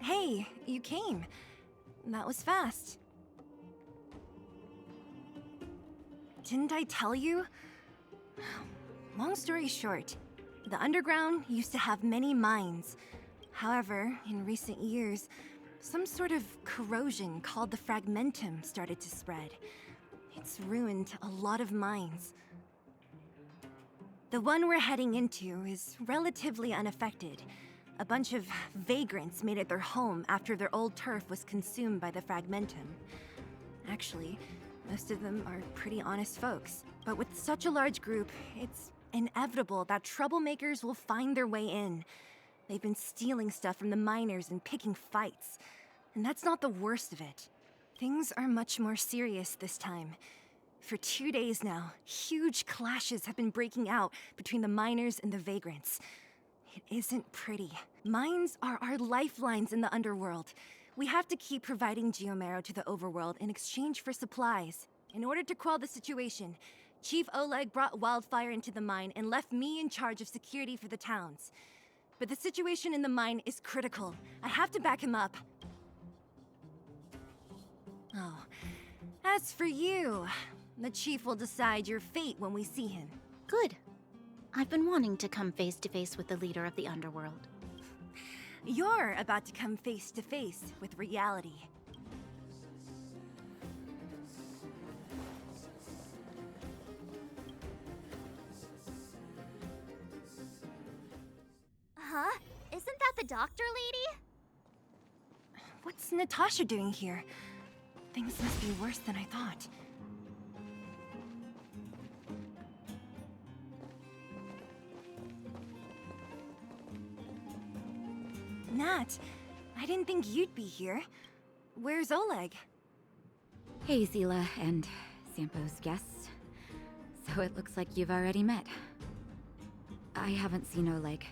Hey, you came. That was fast. Didn't I tell you? Long story short, the underground used to have many mines. However, in recent years, some sort of corrosion called the fragmentum started to spread. It's ruined a lot of mines. The one we're heading into is relatively unaffected. A bunch of vagrants made it their home after their old turf was consumed by the fragmentum. Actually, most of them are pretty honest folks. But with such a large group, it's inevitable that troublemakers will find their way in. They've been stealing stuff from the miners and picking fights. And that's not the worst of it. Things are much more serious this time. For 2 days now, huge clashes have been breaking out between the miners and the vagrants. It isn't pretty. Mines are our lifelines in the underworld. We have to keep providing Geomero to the overworld in exchange for supplies. In order to quell the situation, Chief Oleg brought wildfire into the mine and left me in charge of security for the towns. But the situation in the mine is critical. I have to back him up. Oh, as for you, the Chief will decide your fate when we see him. Good. I've been wanting to come face to face with the leader of the underworld. You're about to come face to face with reality. Huh? Isn't that the doctor lady? What's Natasha doing here? Things must be worse than I thought. Nat, I didn't think you'd be here. Where's Oleg? Hey, Zila and Sampo's guests. So it looks like you've already met. I haven't seen Oleg.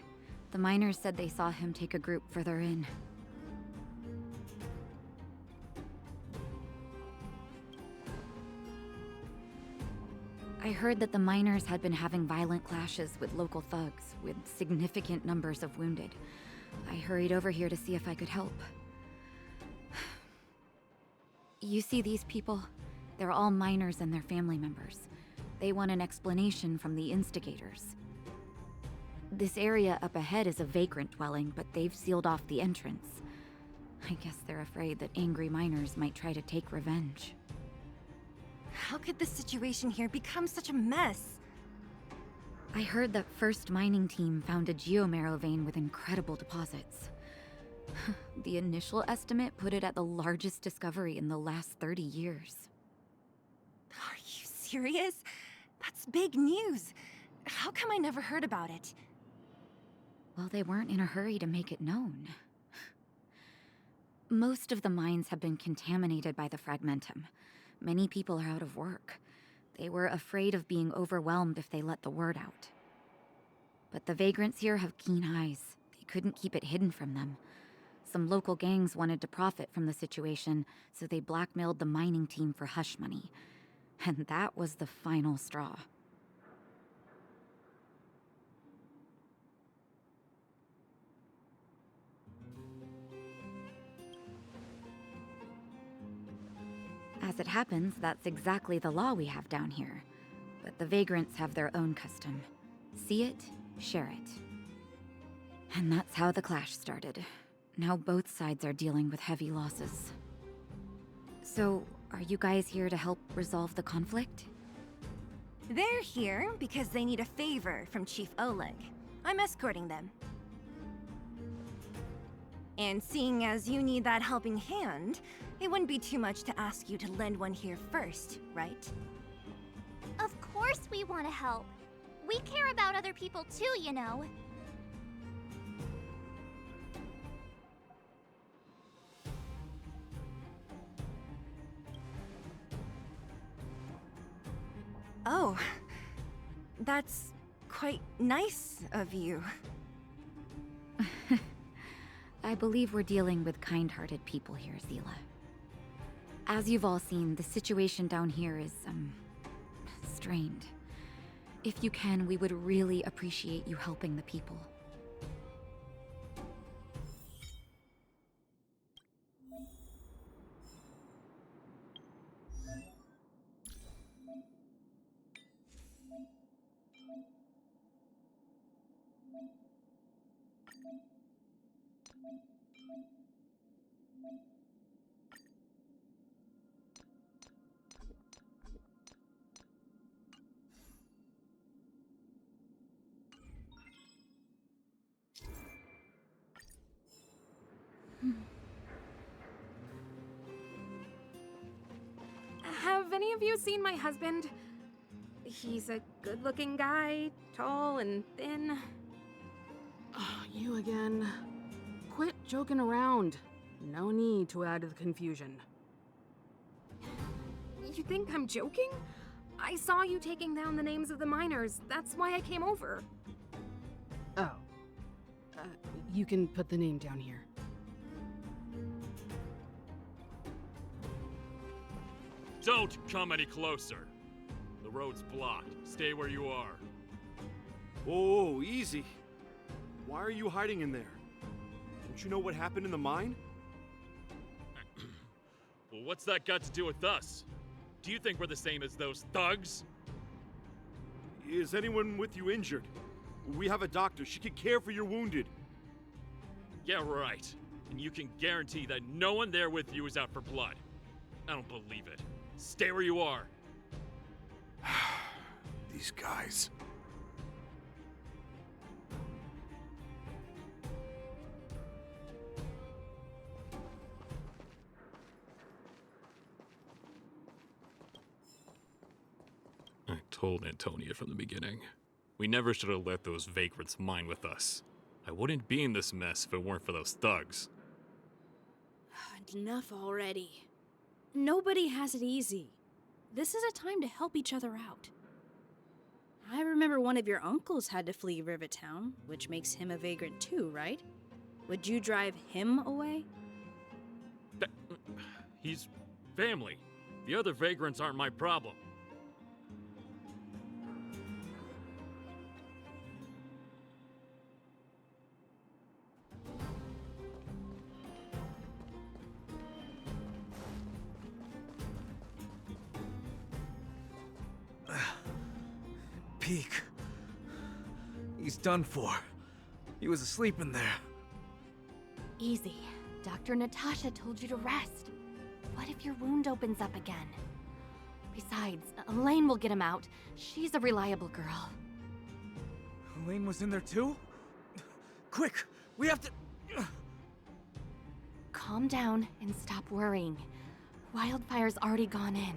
The miners said they saw him take a group further in. I heard that the miners had been having violent clashes with local thugs, with significant numbers of wounded. I hurried over here to see if I could help. You see these people? They're all miners and their family members. They want an explanation from the instigators. This area up ahead is a vagrant dwelling, but they've sealed off the entrance. I guess they're afraid that angry miners might try to take revenge. How could the situation here become such a mess? I heard that First Mining Team found a geomero vein with incredible deposits. The initial estimate put it at the largest discovery in the last 30 years. Are you serious? That's big news. How come I never heard about it? Well, they weren't in a hurry to make it known. Most of the mines have been contaminated by the fragmentum. Many people are out of work. They were afraid of being overwhelmed if they let the word out. But the vagrants here have keen eyes. They couldn't keep it hidden from them. Some local gangs wanted to profit from the situation, so they blackmailed the mining team for hush money. And that was the final straw. As it happens, that's exactly the law we have down here. But the vagrants have their own custom. See it, share it. And that's how the clash started. Now both sides are dealing with heavy losses. So, are you guys here to help resolve the conflict? They're here because they need a favor from Chief Oleg. I'm escorting them. And seeing as you need that helping hand, it wouldn't be too much to ask you to lend one here first, right? Of course we want to help. We care about other people too, you know. Oh, that's quite nice of you. I believe we're dealing with kind-hearted people here, Zila. As you've all seen, the situation down here is, strained. If you can, we would really appreciate you helping the people. Have any of you seen my husband? He's a good-looking guy, tall and thin. You again. Quit joking around. No need to add to the confusion. You think I'm joking? I saw you taking down the names of the miners. That's why I came over. Oh. You can put the name down here. Don't come any closer. The road's blocked. Stay where you are. Whoa, easy. Why are you hiding in there? Don't you know what happened in the mine? Well, what's that got to do with us? Do you think we're the same as those thugs? Is anyone with you injured? We have a doctor. She can care for your wounded. Yeah, right. And you can guarantee that no one there with you is out for blood. I don't believe it. Stay where you are. These guys. I told Antonia from the beginning. We never should have let those vagrants mine with us. I wouldn't be in this mess if it weren't for those thugs. Enough already. Nobody has it easy. This is a time to help each other out. I remember one of your uncles had to flee Rivertown, which makes him a vagrant too, right? Would you drive him away? He's family. The other vagrants aren't my problem. Peak. He's done for. He was asleep in there. Easy. Dr. Natasha told you to rest. What if your wound opens up again? Besides, Elaine will get him out. She's a reliable girl. Elaine was in there too? Quick! We have to... Calm down and stop worrying. Wildfire's already gone in.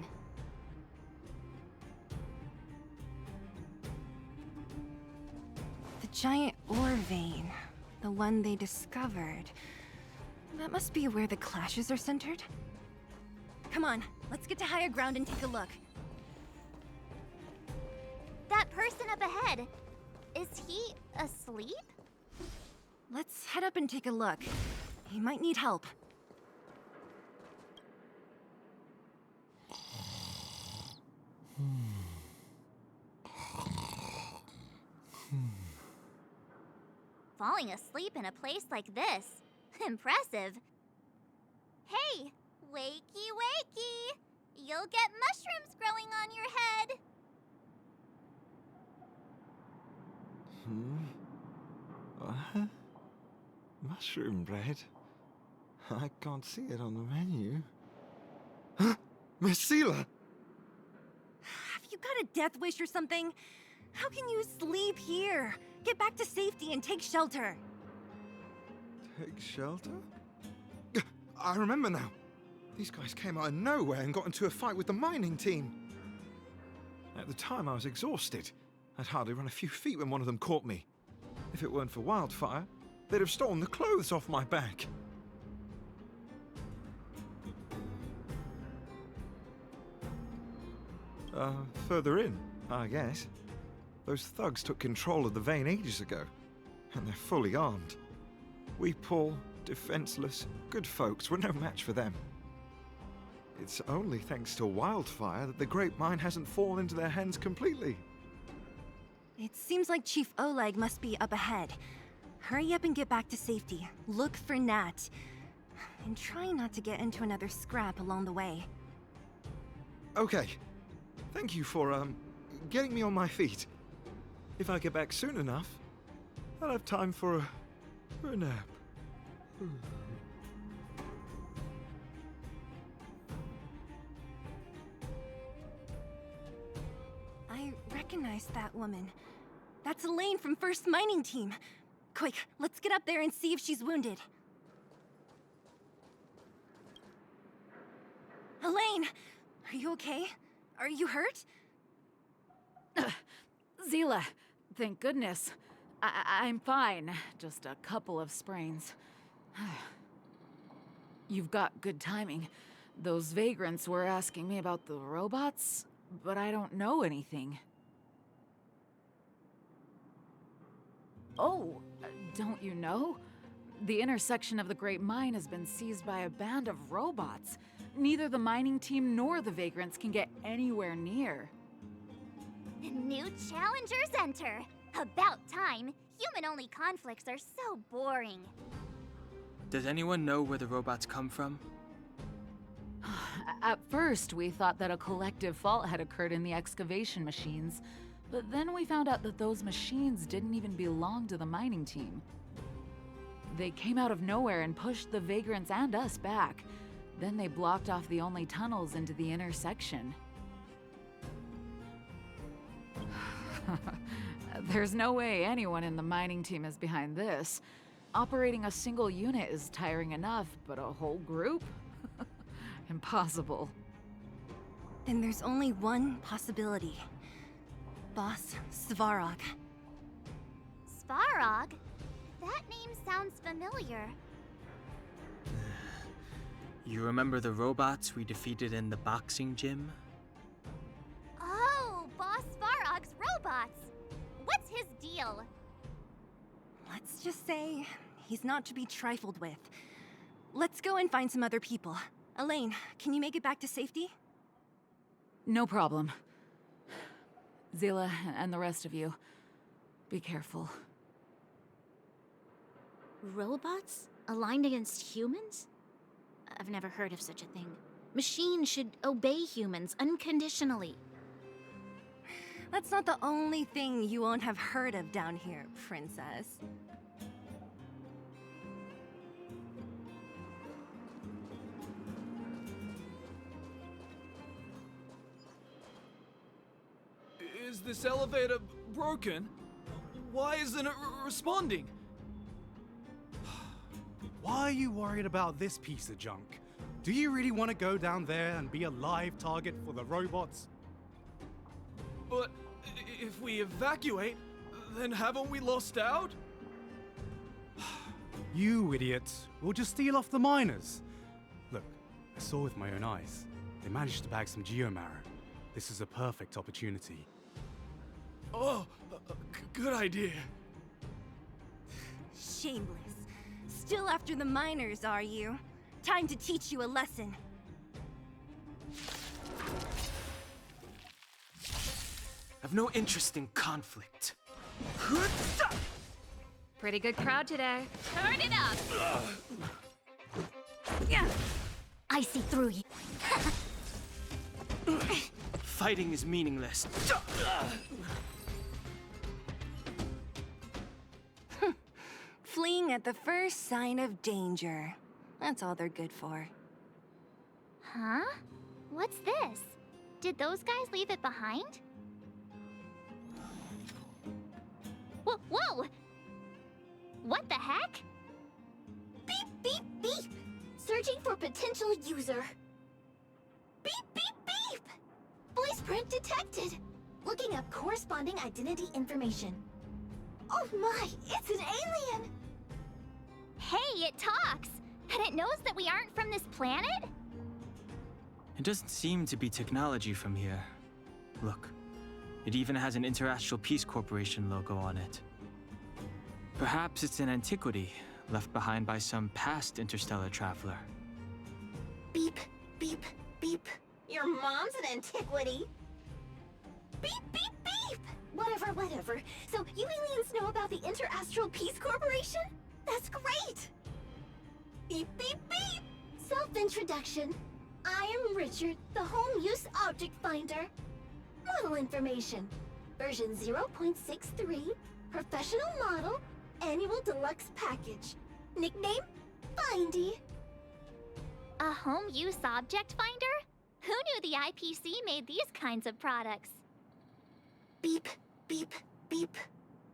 The giant ore vein. The one they discovered. That must be where the clashes are centered. Come on, let's get to higher ground and take a look. That person up ahead, is he asleep? Let's head up and take a look. He might need help. Falling asleep in a place like this. Impressive. Hey, wakey wakey! You'll get mushrooms growing on your head. What? Mushroom bread? I can't see it on the menu. Huh? Messila! Have you got a death wish or something? How can you sleep here? Get back to safety and take shelter. Take shelter? I remember now. These guys came out of nowhere and got into a fight with the mining team. At the time, I was exhausted. I'd hardly run a few feet when one of them caught me. If it weren't for Wildfire, they'd have stolen the clothes off my back. Further in, I guess. Those thugs took control of the vein ages ago, and they're fully armed. We poor, defenseless, good folks were no match for them. It's only thanks to Wildfire that the Great Mine hasn't fallen into their hands completely. It seems like Chief Oleg must be up ahead. Hurry up and get back to safety. Look for Nat. and try not to get into another scrap along the way. Okay. Thank you for, getting me on my feet. If I get back soon enough, I'll have time for a nap. I recognize that woman. That's Elaine from First Mining Team. Quick, let's get up there and see if she's wounded. Elaine! Are you okay? Are you hurt? Zila, thank goodness. I'm fine. Just a couple of sprains. You've got good timing. Those vagrants were asking me about the robots, but I don't know anything. Oh, don't you know? The intersection of the Great Mine has been seized by a band of robots. Neither the mining team nor the vagrants can get anywhere near. New challengers enter. About time. Human-only conflicts are so boring. Does anyone know where the robots come from? At first, we thought that a collective fault had occurred in the excavation machines, but then we found out that those machines didn't even belong to the mining team. They came out of nowhere and pushed the vagrants and us back. Then they blocked off the only tunnels into the intersection. There's no way anyone in the mining team is behind this. Operating a single unit is tiring enough, but a whole group? Impossible. Then there's only one possibility. Boss Svarog. Svarog? That name sounds familiar. You remember the robots we defeated in the boxing gym? Oh, Boss Svarog's robots! What's his deal? Let's just say he's not to be trifled with. Let's go and find some other people. Elaine, can you make it back to safety? No problem. Zila and the rest of you, be careful. Robots? Aligned against humans? I've never heard of such a thing. Machines should obey humans unconditionally. That's not the only thing you won't have heard of down here, Princess. Is this elevator broken? Why isn't it responding? Why are you worried about this piece of junk? Do you really want to go down there and be a live target for the robots? But if we evacuate, then haven't we lost out? You idiot. We'll just steal off the miners. Look, I saw with my own eyes. They managed to bag some geomarrow. This is a perfect opportunity. Oh, good idea. Shameless. Still after the miners, are you? Time to teach you a lesson. I've no interest in conflict. Pretty good crowd today. Turn it up! Yeah. I see through you. Fighting is meaningless. Fleeing at the first sign of danger. That's all they're good for. Huh? What's this? Did those guys leave it behind? Whoa! What the heck? Beep, beep, beep! Searching for potential user. Beep, beep, beep! Voice print detected. Looking up corresponding identity information. Oh my, it's an alien! Hey, it talks! And it knows that we aren't from this planet? It doesn't seem to be technology from here. Look, it even has an Interastral Peace Corporation logo on it. Perhaps it's an antiquity left behind by some past interstellar traveler. Beep, beep, beep. Your mom's an antiquity. Beep, beep, beep! Whatever. So you aliens know about the Interastral Peace Corporation? That's great! Beep, beep, beep! Self-introduction. I am Richard, the home use object finder. Model information. Version 0.63. Professional model. Annual deluxe package. Nickname? Findy. A home use object finder? Who knew the IPC made these kinds of products? Beep, beep, beep.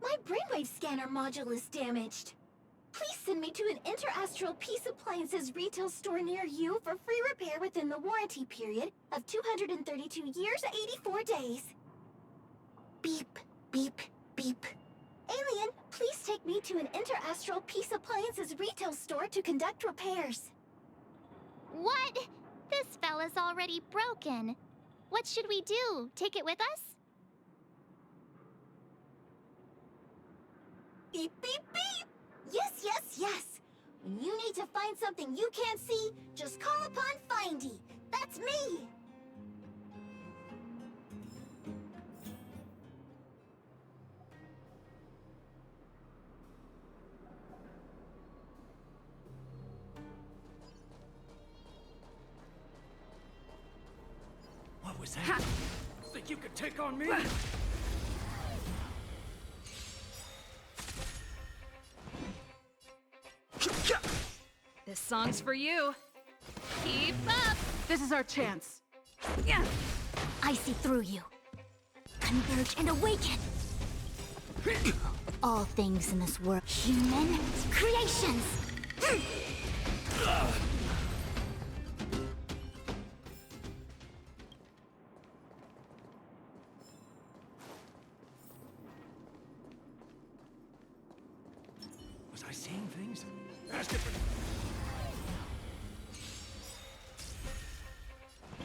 My brainwave scanner module is damaged. Please send me to an Interastral Peace Appliances retail store near you for free repair within the warranty period of 232 years, 84 days. Beep, beep, beep. Alien, please take me to an Interastral Peace Appliances retail store to conduct repairs. What? This fella's already broken. What should we do? Take it with us? Beep, beep, beep! Yes, yes, yes! When you need to find something you can't see, just call upon Findy. That's me! What was that? Think you could take on me? This song's for you. Keep up! This is our chance. Yeah. I see through you. Converge and awaken! All things in this world, human creations! Was I seeing things? Ask it.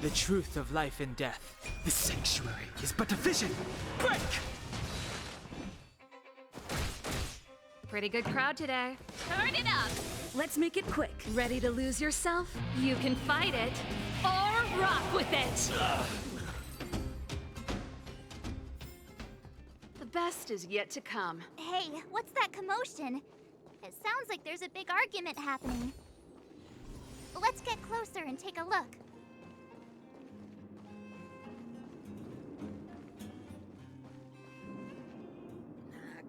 The truth of life and death. The sanctuary is but a vision. Break! Pretty good crowd today. Turn it up! Let's make it quick. Ready to lose yourself? You can fight it, or rock with it! The best is yet to come. Hey, what's that commotion? It sounds like there's a big argument happening. Let's get closer and take a look.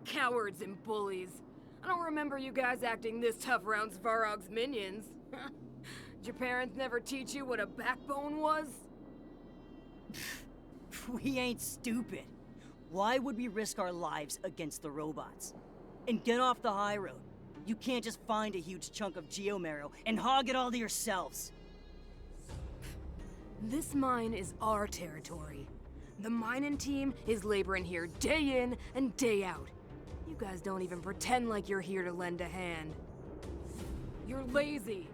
Cowards and bullies. I don't remember you guys acting this tough around Svarog's minions. Did your parents never teach you what a backbone was? We ain't stupid. Why would we risk our lives against the robots? And get off the high road. You can't just find a huge chunk of geomarrow and hog it all to yourselves. This mine is our territory. The mining team is laboring here day in and day out. You guys don't even pretend like you're here to lend a hand. You're lazy.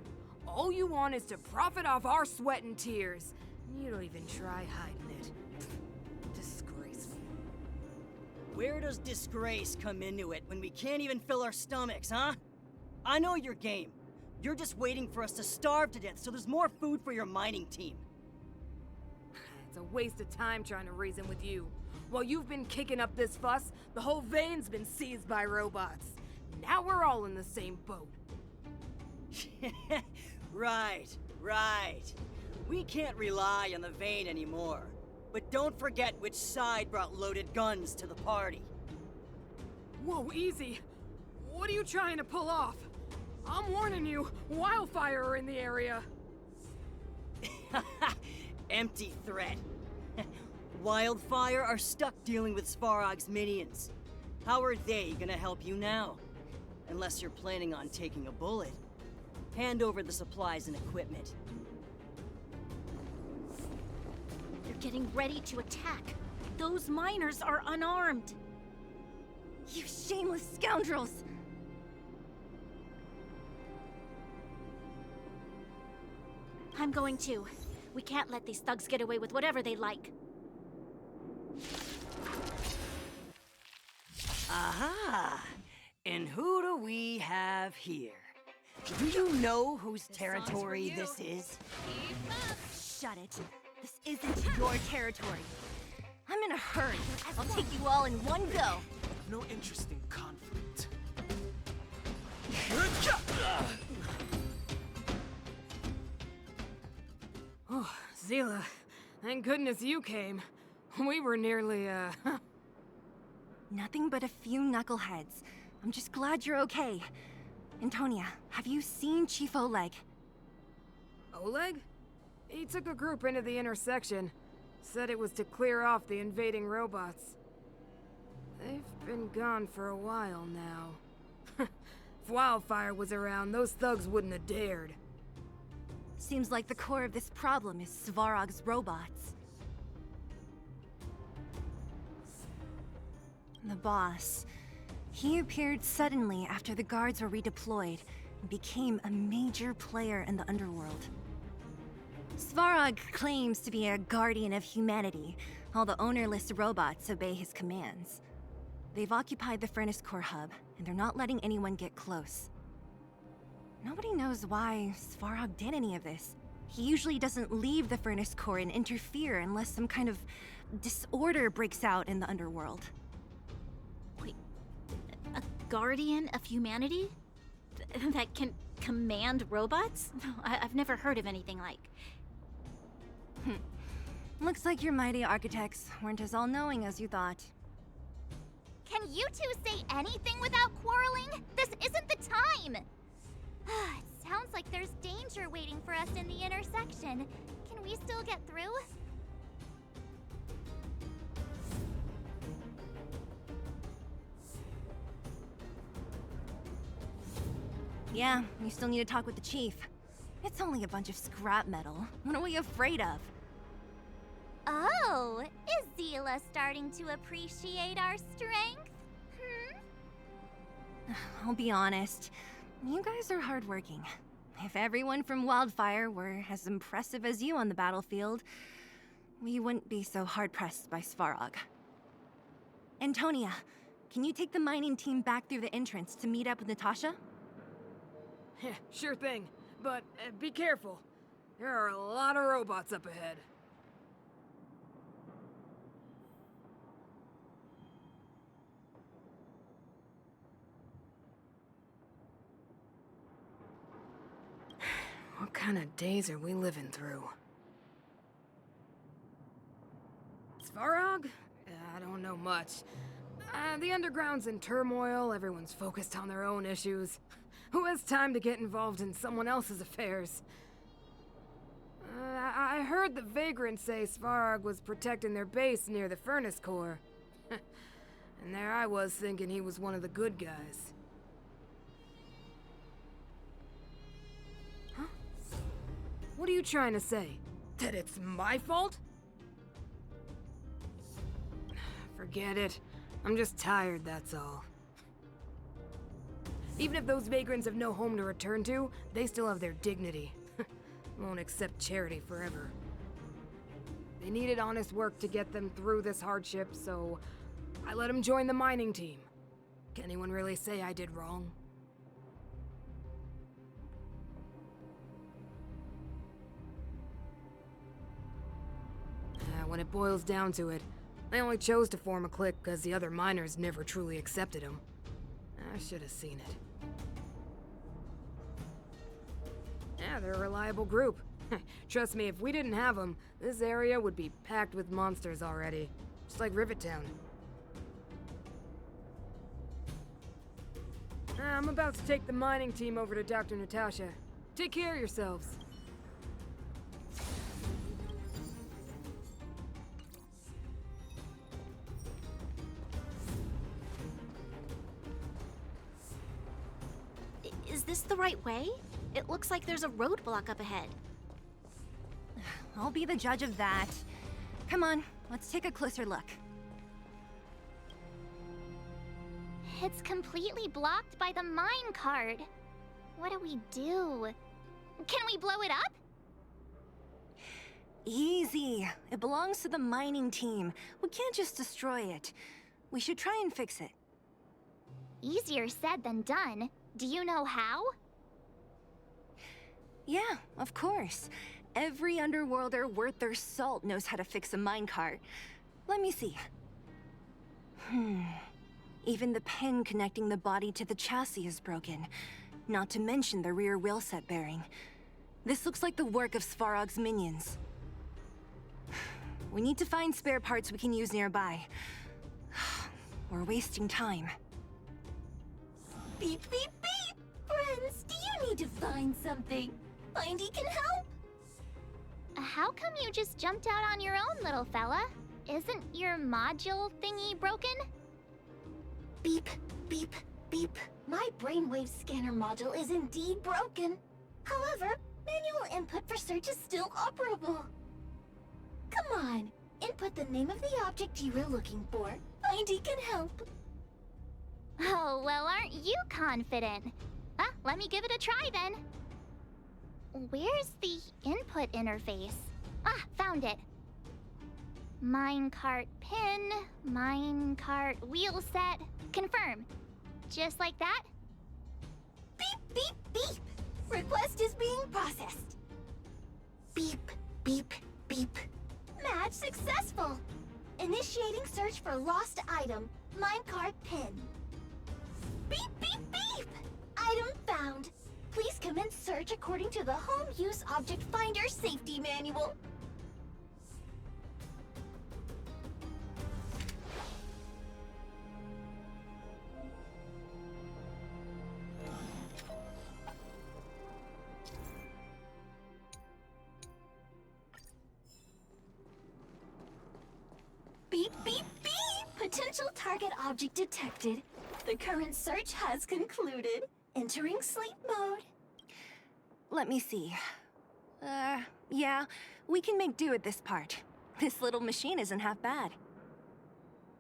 All you want is to profit off our sweat and tears. You don't even try hiding it. Disgraceful. Where does disgrace come into it when we can't even fill our stomachs, huh? I know your game. You're just waiting for us to starve to death so there's more food for your mining team. It's a waste of time trying to reason with you. While you've been kicking up this fuss, the whole vein's been seized by robots. Now we're all in the same boat. Right. We can't rely on the vein anymore. But don't forget which side brought loaded guns to the party. Whoa, easy. What are you trying to pull off? I'm warning you, wildfire are in the area. Empty threat. Wildfire are stuck dealing with Svarog's minions. How are they gonna help you now? Unless you're planning on taking a bullet. Hand over the supplies and equipment. They're getting ready to attack. Those miners are unarmed. You shameless scoundrels! I'm going too. We can't let these thugs get away with whatever they like. Aha! And who do we have here? Do you know whose territory this is? Shut it. This isn't your territory. I'm in a hurry. I'll take you all in one go. No interest in conflict. Zila, thank goodness you came. We were nearly, Nothing but a few knuckleheads. I'm just glad you're okay. Antonia, have you seen Chief Oleg? Oleg? He took a group into the intersection. Said it was to clear off the invading robots. They've been gone for a while now. If Wildfire was around, those thugs wouldn't have dared. Seems like the core of this problem is Svarog's robots. The boss. He appeared suddenly after the guards were redeployed and became a major player in the underworld. Svarog claims to be a guardian of humanity, while the ownerless robots obey his commands. They've occupied the Furnace Core hub, and they're not letting anyone get close. Nobody knows why Svarog did any of this. He usually doesn't leave the Furnace Core and interfere unless some kind of disorder breaks out in the underworld. Wait, a guardian of humanity? That can command robots? I've never heard of anything like. Looks like your mighty architects weren't as all-knowing as you thought. Can you two say anything without quarreling? This isn't the time! It sounds like there's danger waiting for us in the intersection. Can we still get through? Yeah, you still need to talk with the chief. It's only a bunch of scrap metal. What are we afraid of? Oh, is Zila starting to appreciate our strength? I'll be honest. You guys are hardworking. If everyone from Wildfire were as impressive as you on the battlefield, we wouldn't be so hard-pressed by Svarog. Antonia, can you take the mining team back through the entrance to meet up with Natasha? Sure thing, but be careful. There are a lot of robots up ahead. What kind of days are we living through? Svarog? I don't know much. The underground's in turmoil, everyone's focused on their own issues. Who has time to get involved in someone else's affairs? I heard the vagrants say Svarog was protecting their base near the Furnace Core. And there I was thinking he was one of the good guys. What are you trying to say? That it's my fault? Forget it. I'm just tired, that's all. Even if those vagrants have no home to return to, they still have their dignity. Won't accept charity forever. They needed honest work to get them through this hardship, so I let them join the mining team. Can anyone really say I did wrong? When it boils down to it, they only chose to form a clique because the other miners never truly accepted them. I should have seen it. Yeah, they're a reliable group. Trust me, if we didn't have them, this area would be packed with monsters already. Just like Rivet Town. I'm about to take the mining team over to Dr. Natasha. Take care of yourselves. Is this the right way? It looks like there's a roadblock up ahead. I'll be the judge of that. Come on, let's take a closer look. It's completely blocked by the mine cart. What do we do? Can we blow it up? Easy. It belongs to the mining team. We can't just destroy it. We should try and fix it. Easier said than done. Do you know how? Yeah, of course. Every underworlder worth their salt knows how to fix a minecart. Let me see. Even the pin connecting the body to the chassis is broken. Not to mention the rear wheel set bearing. This looks like the work of Svarog's minions. We need to find spare parts we can use nearby. We're wasting time. Beep, beep, beep! Friends, do you need to find something? Findy can help? How come you just jumped out on your own, little fella? Isn't your module thingy broken? Beep, beep, beep. My brainwave scanner module is indeed broken. However, manual input for search is still operable. Come on, input the name of the object you were looking for. Findy can help. Oh, well, aren't you confident? Let me give it a try then. Where's the input interface? Found it. Minecart pin, minecart wheel set, confirm. Just like that? Beep, beep, beep. Request is being processed. Beep, beep, beep. Match successful. Initiating search for lost item, minecart pin. Beep, beep, beep. Item found. Please commence search according to the Home Use Object Finder Safety Manual. Beep, beep, beep! Potential target object detected. The current search has concluded. Entering sleep mode. Let me see. Yeah, we can make do with this part. This little machine isn't half bad.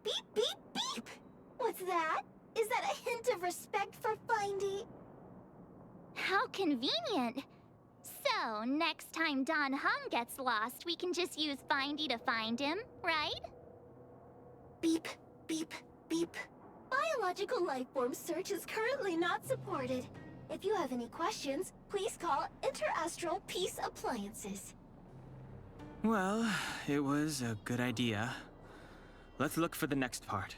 Beep, beep, beep! What's that? Is that a hint of respect for Findy? How convenient. So, next time Don Hum gets lost, we can just use Findy to find him, right? Beep, beep, beep. Biological life form search is currently not supported. If you have any questions, please call Interastral Peace Appliances. Well, it was a good idea. Let's look for the next part.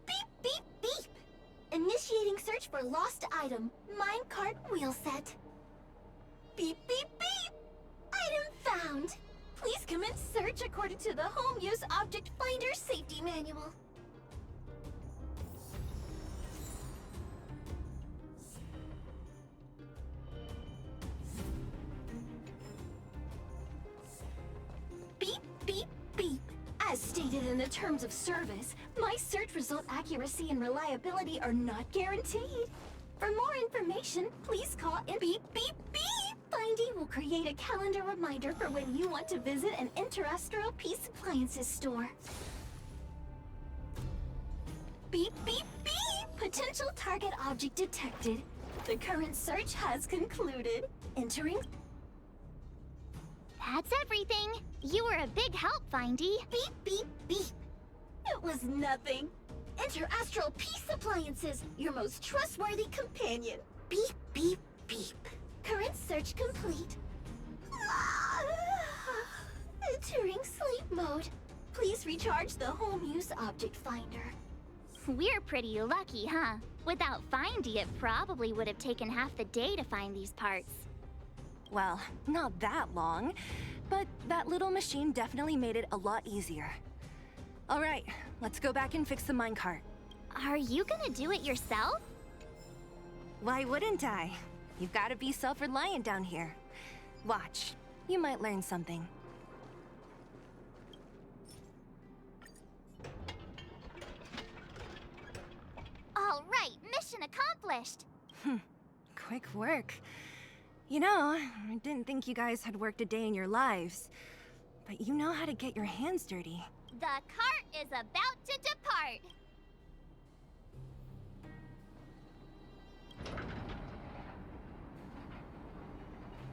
Beep, beep, beep! Initiating search for lost item, minecart wheel set. Beep, beep, beep! Item found! Please commence search according to the Home Use Object Finder Safety Manual. Beep, beep, beep. As stated in the terms of service, my search result accuracy and reliability are not guaranteed. For more information, please call in beep, beep, beep. Findy will create a calendar reminder for when you want to visit an Interastral Peace Appliances store. Beep, beep, beep! Potential target object detected. The current search has concluded. Entering... That's everything. You were a big help, Findy. Beep, beep, beep. It was nothing. Interastral Peace Appliances, your most trustworthy companion. Beep, beep, beep. Current search complete. Entering sleep mode. Please recharge the Home Use Object Finder. We're pretty lucky, huh? Without Findy, it probably would have taken half the day to find these parts. Well, not that long, but that little machine definitely made it a lot easier. All right, let's go back and fix the minecart. Are you gonna do it yourself? Why wouldn't I? You've got to be self-reliant down here. Watch, you might learn something. All right, mission accomplished. Quick work. You know, I didn't think you guys had worked a day in your lives, but you know how to get your hands dirty. The cart is about to depart.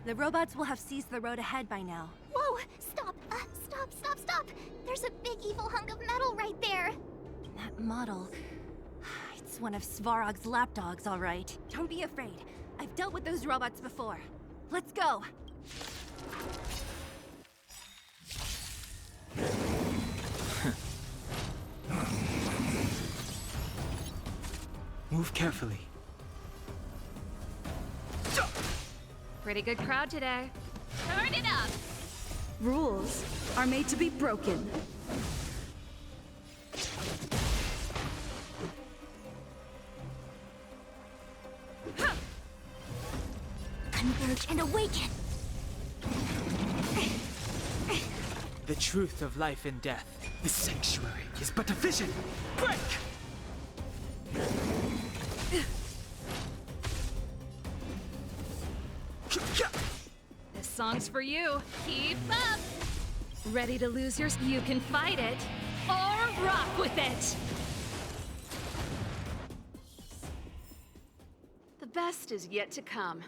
The robots will have seized the road ahead by now. Whoa! Stop! Stop! There's a big evil hunk of metal right there! That model... It's one of Svarog's lapdogs, all right. Don't be afraid. I've dealt with those robots before. Let's go! Move carefully. Pretty good crowd today. Turn it up! Rules are made to be broken. Converge and awaken! The truth of life and death. The sanctuary is but a vision. Break! This song's for you. Keep up! Ready to lose yours? You can fight it, or rock with it! The best is yet to come.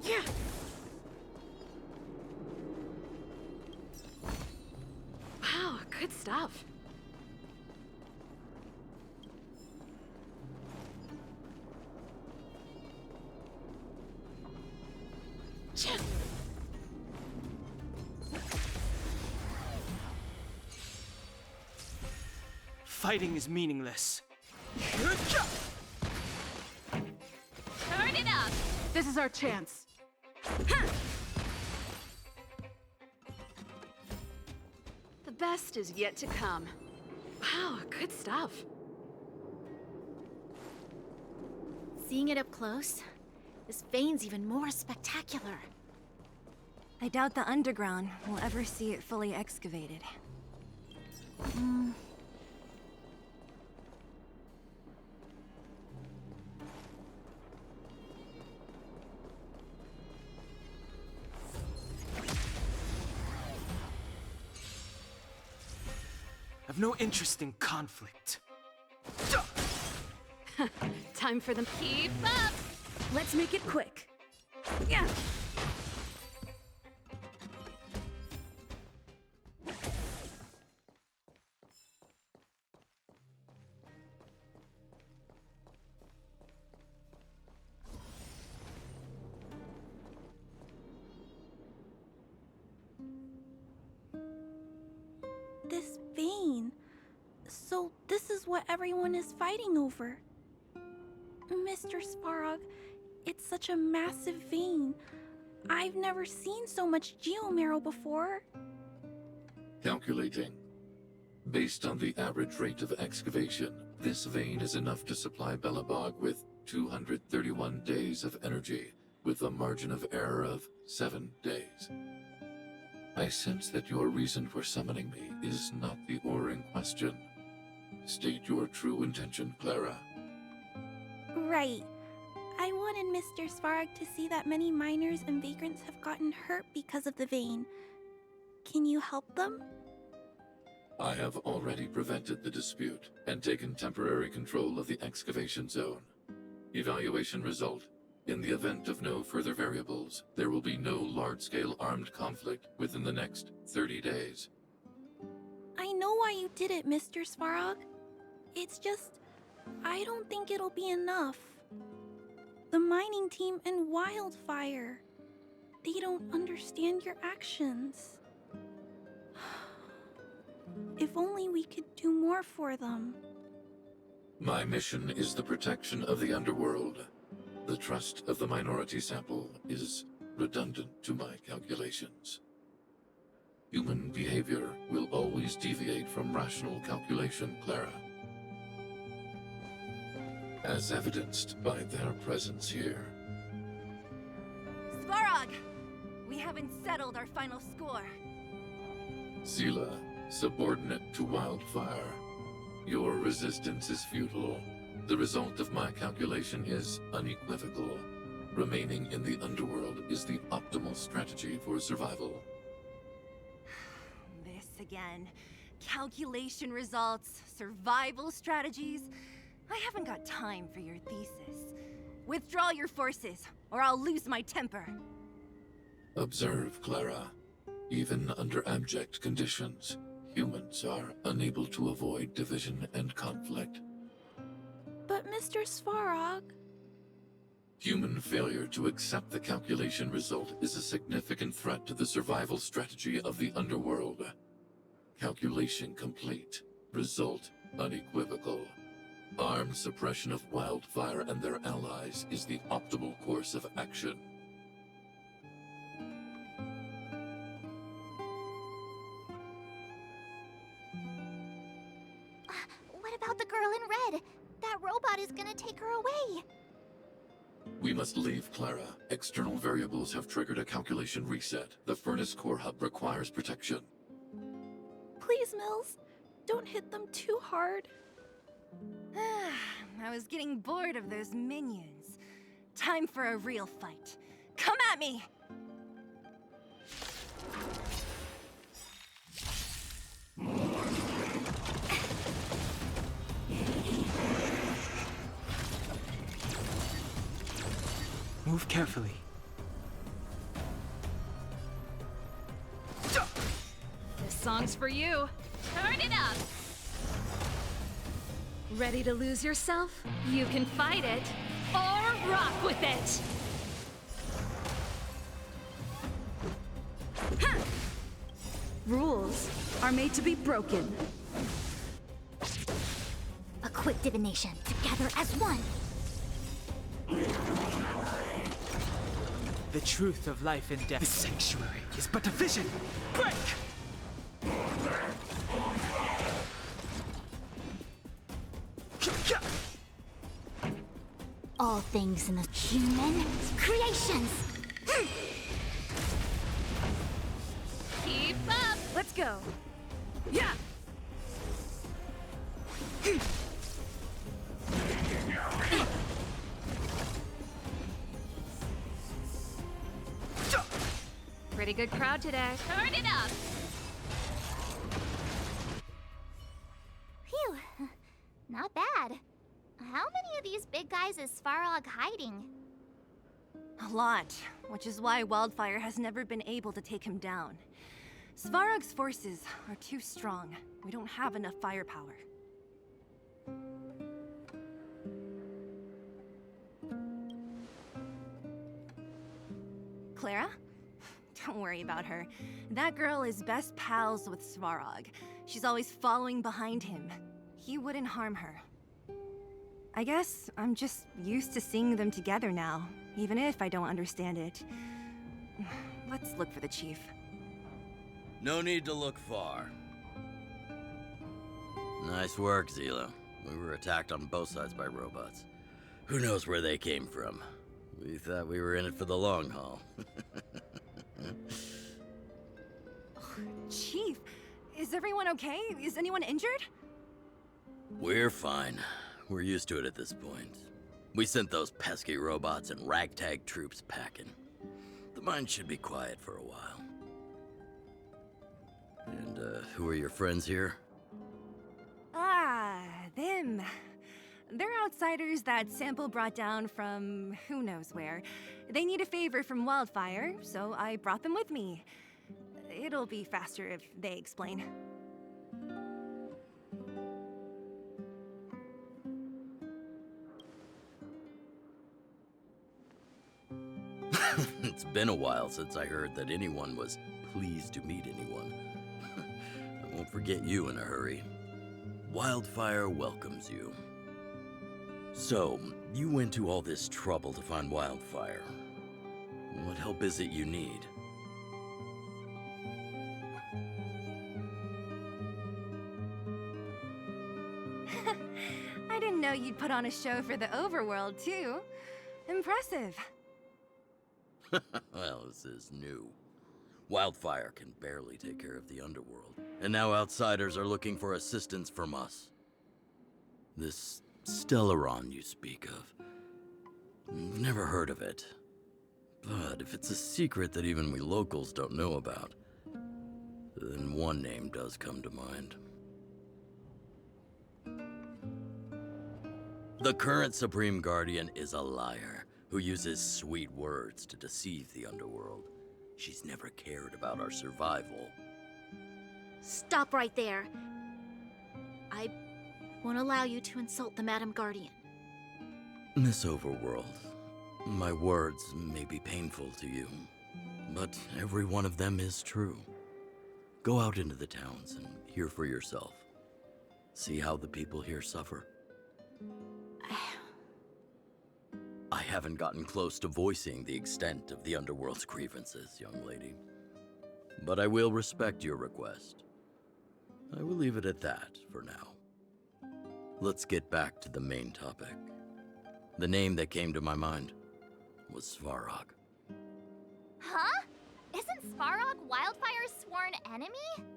Yeah! Wow, good stuff. Fighting is meaningless. Turn it up! This is our chance. The best is yet to come. Wow, good stuff. Seeing it up close, this vein's even more spectacular. I doubt the underground will ever see it fully excavated. I've no interest in conflict. Time for them. Keep up! Let's make it quick. Yeah. This vein. So this is what everyone is fighting over. Mr. Svarog, it's such a massive vein. I've never seen so much geomarrow before. Calculating. Based on the average rate of excavation, this vein is enough to supply Belobog with 231 days of energy, with a margin of error of 7 days. I sense that your reason for summoning me is not the ore in question. State your true intention, Clara. Right. I wanted Mr. Svarog to see that many miners and vagrants have gotten hurt because of the vein. Can you help them? I have already prevented the dispute and taken temporary control of the excavation zone. Evaluation result. In the event of no further variables, there will be no large-scale armed conflict within the next 30 days. I know why you did it, Mr. Svarog. It's just, I don't think it'll be enough. The mining team and Wildfire, they don't understand your actions. If only we could do more for them. My mission is the protection of the underworld. The trust of the minority sample is redundant to my calculations. Human behavior will always deviate from rational calculation, Clara. As evidenced by their presence here. Svarog! We haven't settled our final score. Sela, subordinate to Wildfire. Your resistance is futile. The result of my calculation is unequivocal. Remaining in the underworld is the optimal strategy for survival. This again. Calculation results, survival strategies. I haven't got time for your thesis. Withdraw your forces, or I'll lose my temper. Observe, Clara. Even under abject conditions, humans are unable to avoid division and conflict. But Mr. Svarog... Human failure to accept the calculation result is a significant threat to the survival strategy of the underworld. Calculation complete. Result unequivocal. armed suppression of Wildfire and their allies is the optimal course of action. What about the girl in red? That robot is gonna take her away. We must leave, Clara. External variables have triggered a calculation reset. The furnace core hub requires protection. Please, Mills, don't hit them too hard. I was getting bored of those minions. Time for a real fight. Come at me! Move carefully. This song's for you. Turn it up! Ready to lose yourself? You can fight it, or rock with it! Rules are made to be broken. A quick divination, together as one. The truth of life and death. The sanctuary is but a vision. Break! All things in the human creations. Keep up! Let's go. Yeah! Pretty good crowd today. Turn it up! Phew, not bad. How many of these big guys is Svarog hiding? A lot, which is why Wildfire has never been able to take him down. Svarog's forces are too strong. We don't have enough firepower. Clara? Don't worry about her. That girl is best pals with Svarog. She's always following behind him. He wouldn't harm her. I guess I'm just used to seeing them together now, even if I don't understand it. Let's look for the chief. No need to look far. Nice work, Zilo. We were attacked on both sides by robots. Who knows where they came from? We thought we were in it for the long haul. Chief, is everyone okay? Is anyone injured? We're fine. We're used to it at this point. We sent those pesky robots and ragtag troops packing. The mine should be quiet for a while. And, who are your friends here? Ah, them. They're outsiders that Sample brought down from who knows where. They need a favor from Wildfire, so I brought them with me. It'll be faster if they explain. It's been a while since I heard that anyone was pleased to meet anyone. I won't forget you in a hurry. Wildfire welcomes you. So, you went to all this trouble to find Wildfire. What help is it you need? I didn't know you'd put on a show for the overworld, too. Impressive. Well, this is new. Wildfire can barely take care of the underworld, and now outsiders are looking for assistance from us. This Stellaron you speak of, I've never heard of it. But if it's a secret that even we locals don't know about, then one name does come to mind. The current Supreme Guardian is a liar who uses sweet words to deceive the underworld. She's never cared about our survival. Stop right there. I won't allow you to insult the Madam Guardian. Miss Overworld, my words may be painful to you, but every one of them is true. Go out into the towns and hear for yourself. See how the people here suffer. I haven't gotten close to voicing the extent of the Underworld's grievances, young lady. But I will respect your request. I will leave it at that for now. Let's get back to the main topic. The name that came to my mind was Svarog. Huh? Isn't Svarog Wildfire's sworn enemy?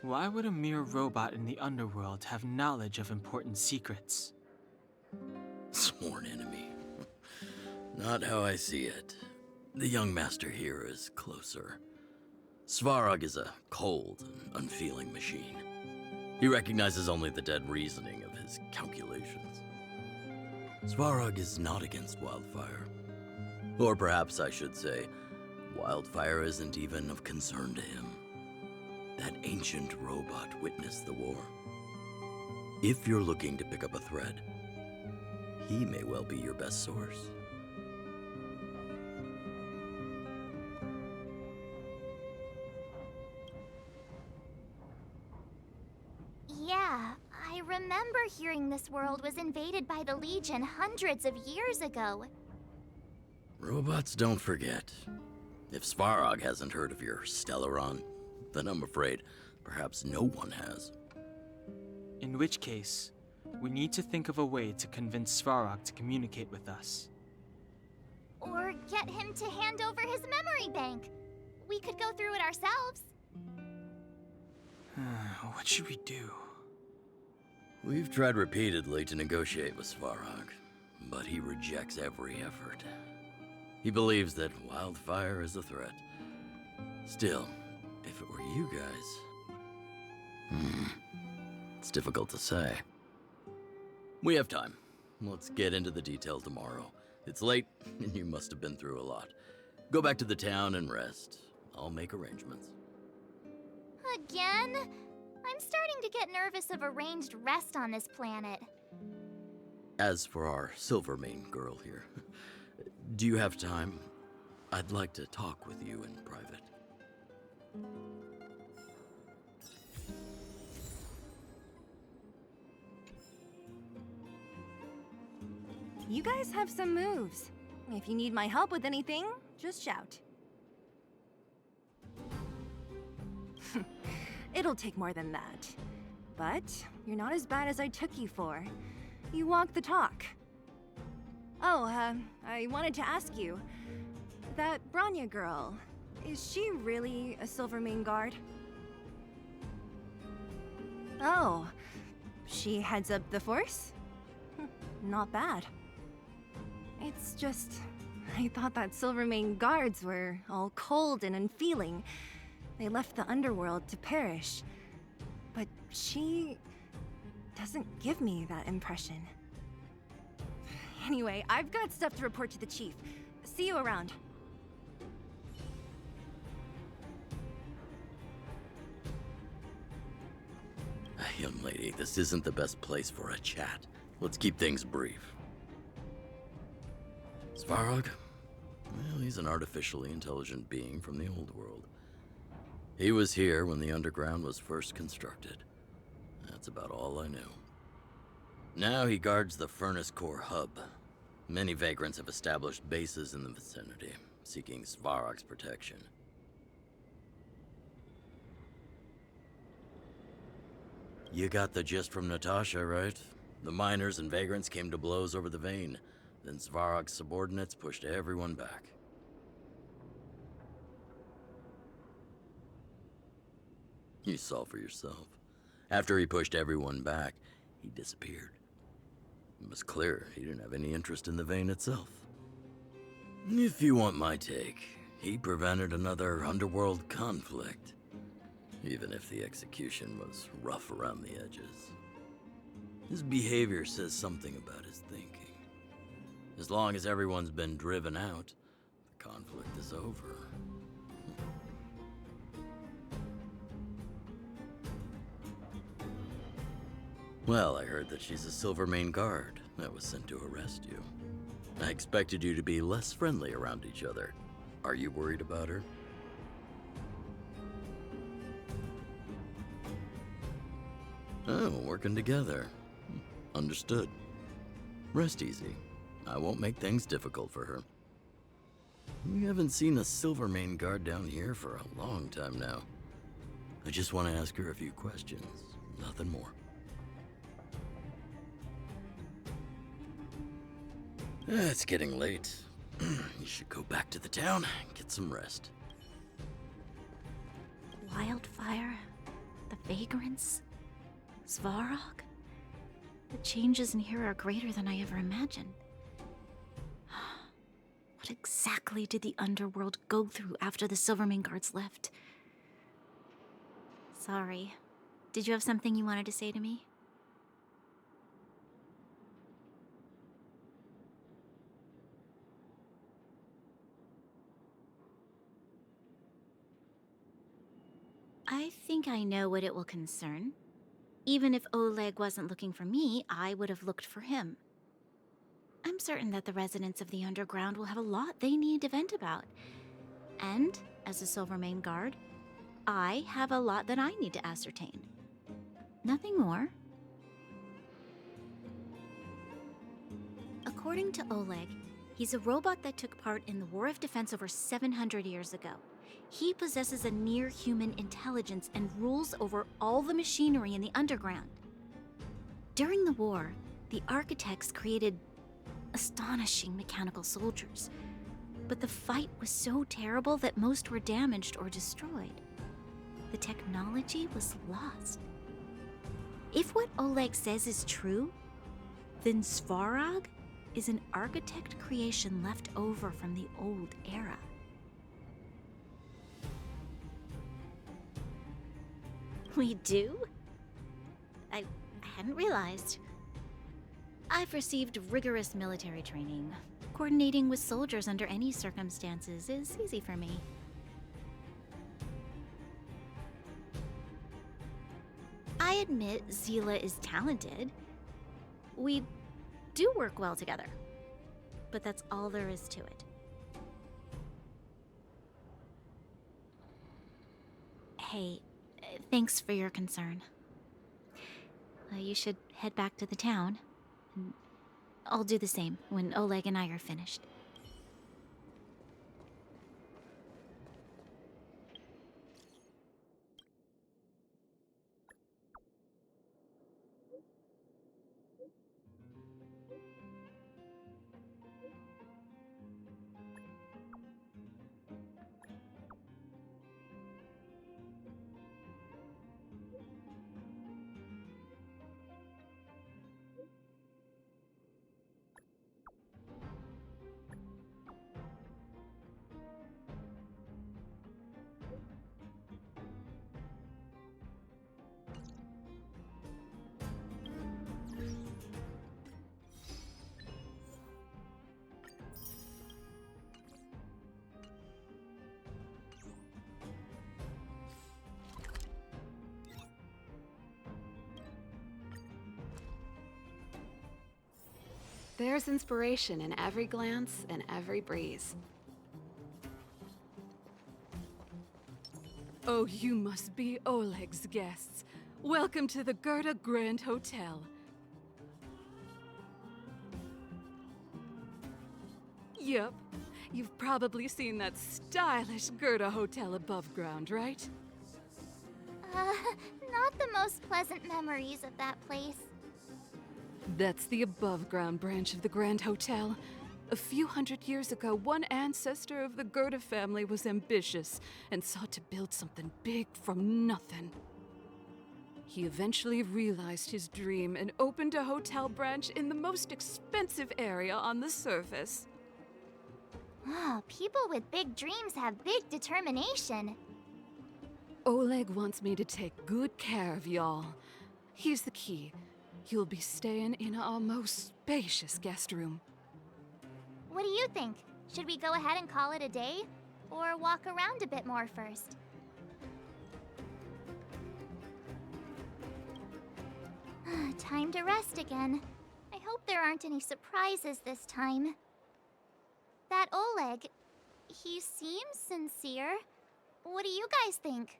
Why would a mere robot in the underworld have knowledge of important secrets? Sworn enemy. Not how I see it. The young master here is closer. Svarog is a cold and unfeeling machine. He recognizes only the dead reasoning of his calculations. Svarog is not against Wildfire. Or perhaps I should say, Wildfire isn't even of concern to him. That ancient robot witnessed the war. If you're looking to pick up a thread, he may well be your best source. Yeah, I remember hearing this world was invaded by the Legion hundreds of years ago. Robots don't forget. If Svarog hasn't heard of your Stellaron, then I'm afraid perhaps no one has. In which case, we need to think of a way to convince Svarog to communicate with us. Or get him to hand over his memory bank. We could go through it ourselves. What should we do? We've tried repeatedly to negotiate with Svarog, but he rejects every effort. He believes that Wildfire is a threat. Still, if it were you guys... it's difficult to say. We have time. Let's get into the details tomorrow. It's late, and you must have been through a lot. Go back to the town and rest. I'll make arrangements. Again? I'm starting to get nervous of arranged rest on this planet. As for our Silvermane girl here, do you have time? I'd like to talk with you in private. You guys have some moves. If you need my help with anything, just shout. It'll take more than that. But you're not as bad as I took you for. You walk the talk. Oh, I wanted to ask you. That Bronya girl, is she really a Silvermane guard? Oh, she heads up the force? Not bad. It's just, I thought that Silvermane guards were all cold and unfeeling. They left the underworld to perish. But she doesn't give me that impression. Anyway, I've got stuff to report to the chief. See you around. Young lady, this isn't the best place for a chat. Let's keep things brief. Svarog? Well, he's an artificially intelligent being from the old world. He was here when the underground was first constructed. That's about all I knew. Now he guards the Furnace Core hub. Many vagrants have established bases in the vicinity, seeking Svarog's protection. You got the gist from Natasha, right? The miners and vagrants came to blows over the vein. Then Svarog's subordinates pushed everyone back. You saw for yourself. After he pushed everyone back, he disappeared. It was clear he didn't have any interest in the vein itself. If you want my take, he prevented another underworld conflict. Even if the execution was rough around the edges. His behavior says something about his thinking. As long as everyone's been driven out, the conflict is over. Well, I heard that she's a Silvermane guard that was sent to arrest you. I expected you to be less friendly around each other. Are you worried about her? Oh, working together. Understood. Rest easy. I won't make things difficult for her. We haven't seen a Silvermane guard down here for a long time now. I just want to ask her a few questions. Nothing more. It's getting late. You should go back to the town and get some rest. Wildfire, the vagrants, Svarog. The changes in here are greater than I ever imagined. What exactly did the underworld go through after the Silvermane guards left? Sorry. Did you have something you wanted to say to me? I think I know what it will concern. Even if Oleg wasn't looking for me, I would have looked for him. I'm certain that the residents of the underground will have a lot they need to vent about. And, as a Silvermane guard, I have a lot that I need to ascertain. Nothing more. According to Oleg, he's a robot that took part in the War of Defense over 700 years ago. He possesses a near-human intelligence and rules over all the machinery in the underground. During the war, the architects created astonishing mechanical soldiers. But the fight was so terrible that most were damaged or destroyed. The technology was lost. If what Oleg says is true, then Svarog is an architect creation left over from the old era. We do? I hadn't realized. I've received rigorous military training. Coordinating with soldiers under any circumstances is easy for me. I admit Zila is talented. We do work well together. But that's all there is to it. Hey, thanks for your concern. You should head back to the town. And I'll do the same when Oleg and I are finished. There's inspiration in every glance and every breeze. Oh, you must be Oleg's guests. Welcome to the Gerda Grand Hotel. Yep. You've probably seen that stylish Gerda Hotel above ground, right? Not the most pleasant memories of that place. That's the above-ground branch of the Grand Hotel. A few hundred years ago, one ancestor of the Gerda family was ambitious and sought to build something big from nothing. He eventually realized his dream and opened a hotel branch in the most expensive area on the surface. Oh, people with big dreams have big determination. Oleg wants me to take good care of y'all. Here's the key. You'll be staying in our most spacious guest room. What do you think? Should we go ahead and call it a day? Or walk around a bit more first? Time to rest again. I hope there aren't any surprises this time. That Oleg, he seems sincere. What do you guys think?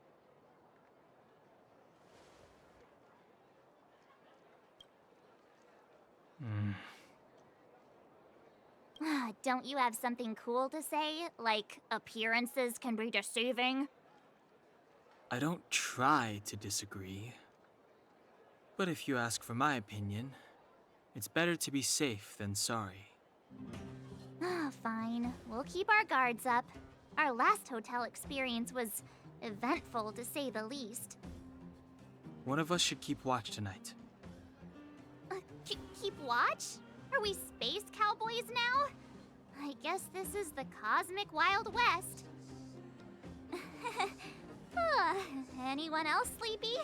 Don't you have something cool to say? Like, appearances can be deceiving? I don't try to disagree. But if you ask for my opinion, it's better to be safe than sorry. Fine. We'll keep our guards up. Our last hotel experience was eventful, to say the least. One of us should keep watch tonight. Keep watch? Are we space cowboys now? I guess this is the cosmic Wild West. Anyone else sleepy?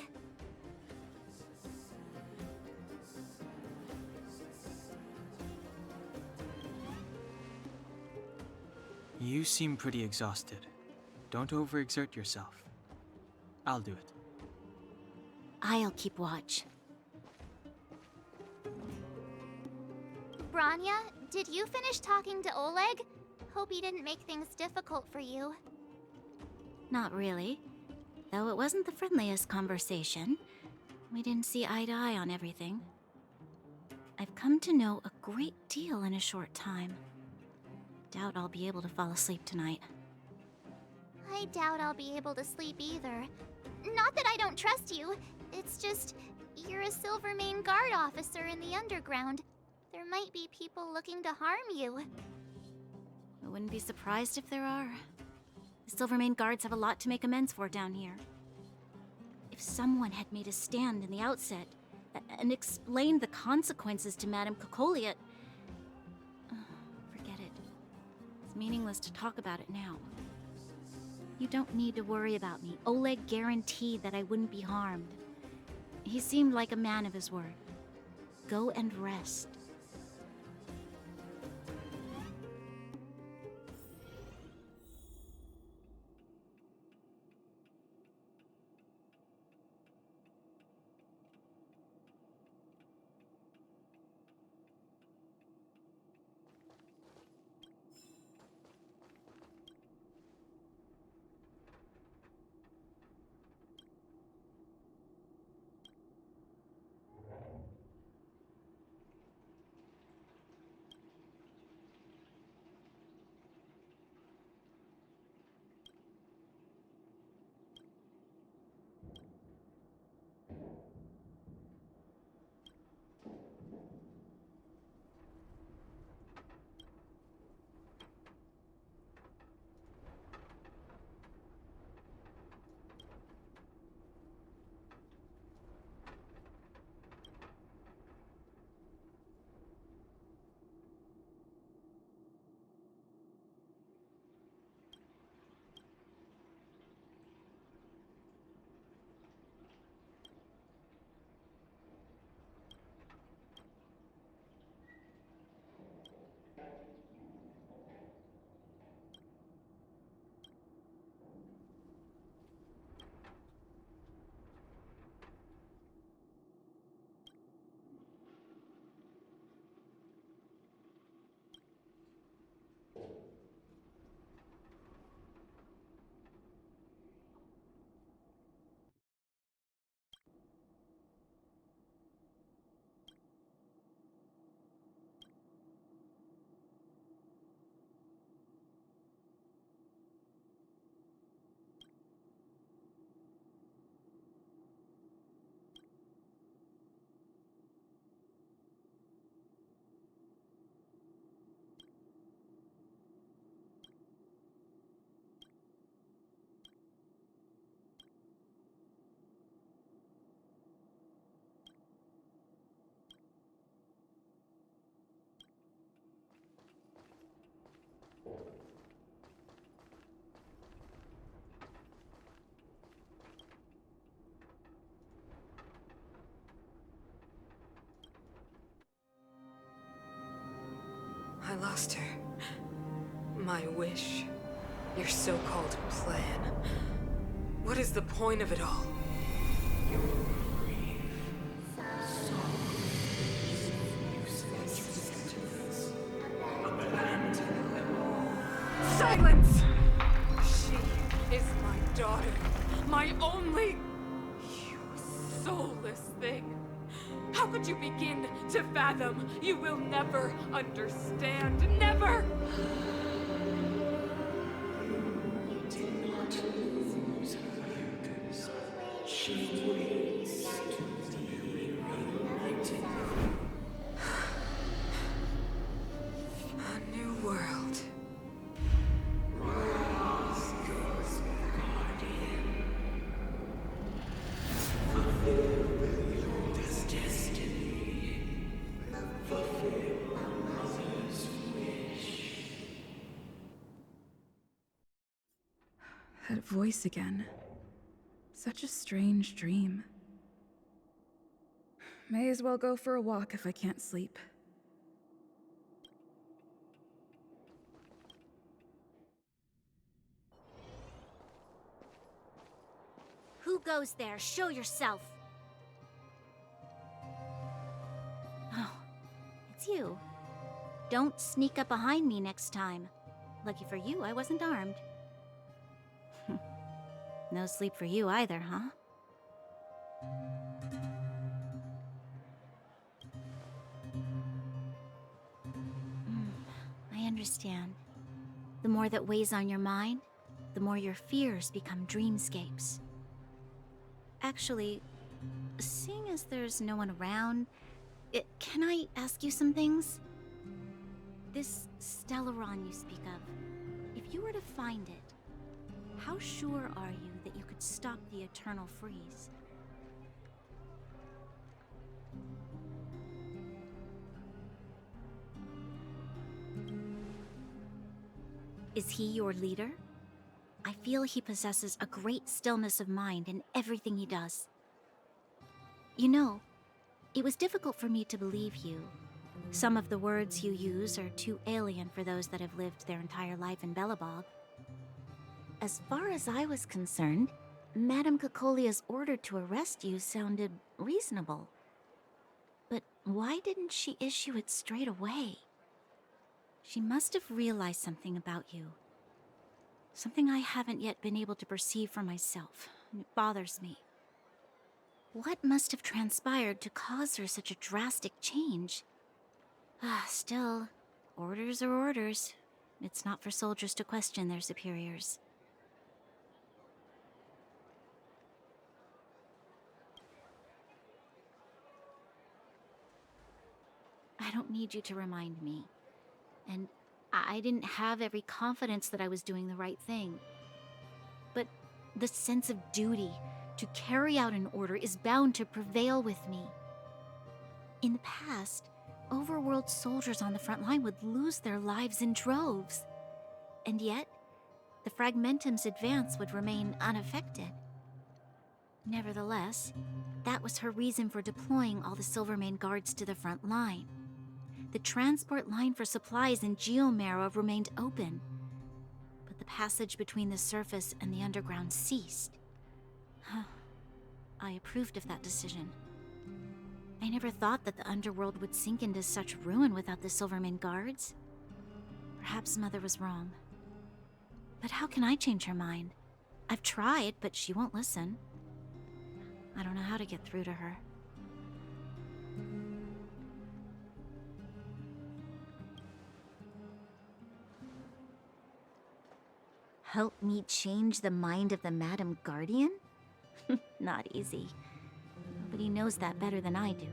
You seem pretty exhausted. Don't overexert yourself. I'll do it. I'll keep watch. Branya, did you finish talking to Oleg? Hope he didn't make things difficult for you. Not really. Though it wasn't the friendliest conversation. We didn't see eye to eye on everything. I've come to know a great deal in a short time. Doubt I'll be able to fall asleep tonight. I doubt I'll be able to sleep either. Not that I don't trust you. It's just, you're a Silvermane Guard officer in the underground. There might be people looking to harm you. I wouldn't be surprised if there are. The Silvermane Guards have a lot to make amends for down here. If someone had made a stand in the outset and explained the consequences to Madame Kokolia... forget it. It's meaningless to talk about it now. You don't need to worry about me. Oleg guaranteed that I wouldn't be harmed. He seemed like a man of his word. Go and rest. I lost her. My wish. Your so-called plan. What is the point of it all? You will grieve. Silence! She is my daughter. My only... You soulless thing. How could you you begin to fathom. You will never understand. Never! A new world. That voice again. Such a strange dream. May as well go for a walk if I can't sleep. Who goes there? Show yourself. Oh, it's you. Don't sneak up behind me next time. Lucky for you, I wasn't armed. No sleep for you either, huh? I understand. The more that weighs on your mind, the more your fears become dreamscapes. Actually, seeing as there's no one around, can I ask you some things? This Stellaron you speak of, if you were to find it, how sure are you that you could stop the eternal freeze? Is he your leader? I feel he possesses a great stillness of mind in everything he does. You know, it was difficult for me to believe you. Some of the words you use are too alien for those that have lived their entire life in Belobog. As far as I was concerned, Madame Cocolia's order to arrest you sounded reasonable. But why didn't she issue it straight away? She must have realized something about you. Something I haven't yet been able to perceive for myself, and it bothers me. What must have transpired to cause her such a drastic change? Still, orders are orders. It's not for soldiers to question their superiors. I don't need you to remind me. And I didn't have every confidence that I was doing the right thing. But the sense of duty to carry out an order is bound to prevail with me. In the past, overworld soldiers on the front line would lose their lives in droves. And yet, the Fragmentum's advance would remain unaffected. Nevertheless, that was her reason for deploying all the Silvermane guards to the front line. The transport line for supplies in Geomera remained open, but the passage between the surface and the underground ceased. I approved of that decision. I never thought that the underworld would sink into such ruin without the Silvermane guards. Perhaps Mother was wrong. But how can I change her mind? I've tried, but she won't listen. I don't know how to get through to her. Help me change the mind of the Madam Guardian? Not easy. Nobody knows that better than I do.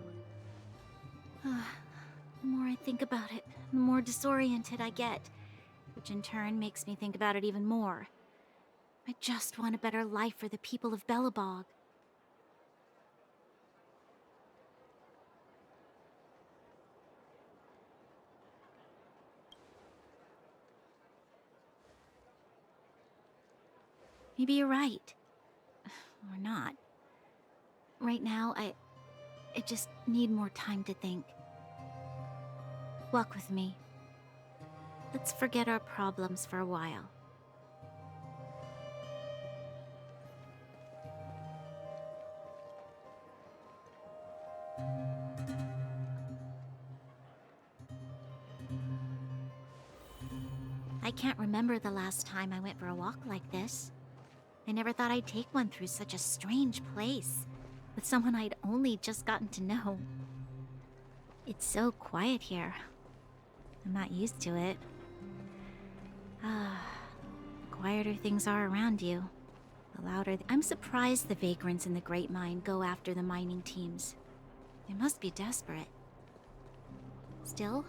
The more I think about it, the more disoriented I get, which in turn makes me think about it even more. I just want a better life for the people of Belobog. Maybe you're right. Or not. Right now, I just need more time to think. Walk with me. Let's forget our problems for a while. I can't remember the last time I went for a walk like this. I never thought I'd take one through such a strange place, with someone I'd only just gotten to know. It's so quiet here. I'm not used to it. The quieter things are around you, the louder. I'm surprised the vagrants in the Great Mine go after the mining teams. They must be desperate. Still,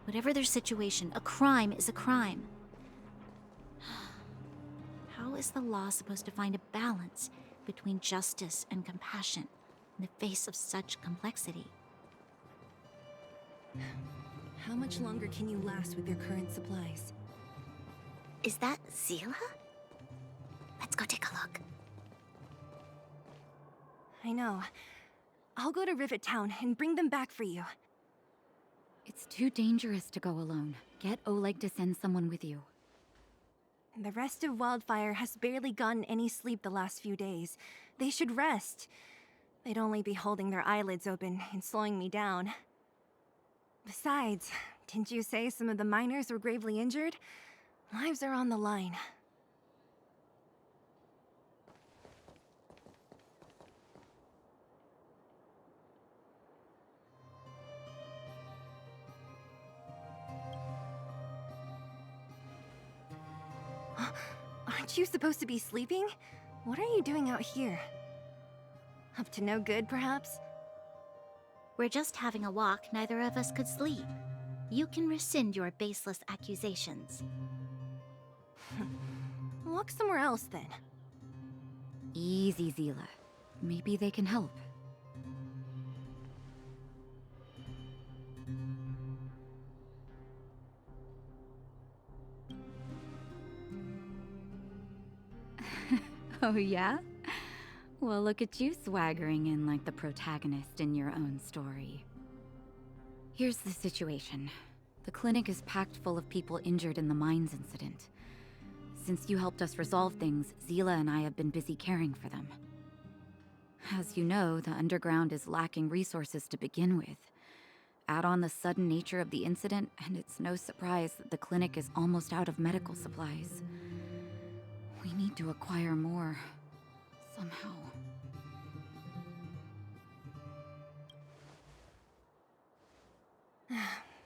whatever their situation, a crime is a crime. How is the law supposed to find a balance between justice and compassion in the face of such complexity? How much longer can you last with your current supplies? Is that Zila? Let's go take a look. I know. I'll go to Rivet Town and bring them back for you. It's too dangerous to go alone. Get Oleg to send someone with you. The rest of Wildfire has barely gotten any sleep the last few days. They should rest. They'd only be holding their eyelids open and slowing me down. Besides, didn't you say some of the miners were gravely injured? Lives are on the line. Aren't you supposed to be sleeping? What are you doing out here? Up to no good, perhaps? We're just having a walk. Neither of us could sleep. You can rescind your baseless accusations. Walk somewhere else, then. Easy, Zila. Maybe they can help. Oh, yeah? Well, look at you swaggering in like the protagonist in your own story. Here's the situation. The clinic is packed full of people injured in the mines incident. Since you helped us resolve things, Zila and I have been busy caring for them. As you know, the underground is lacking resources to begin with. Add on the sudden nature of the incident, and it's no surprise that the clinic is almost out of medical supplies. We need to acquire more, somehow.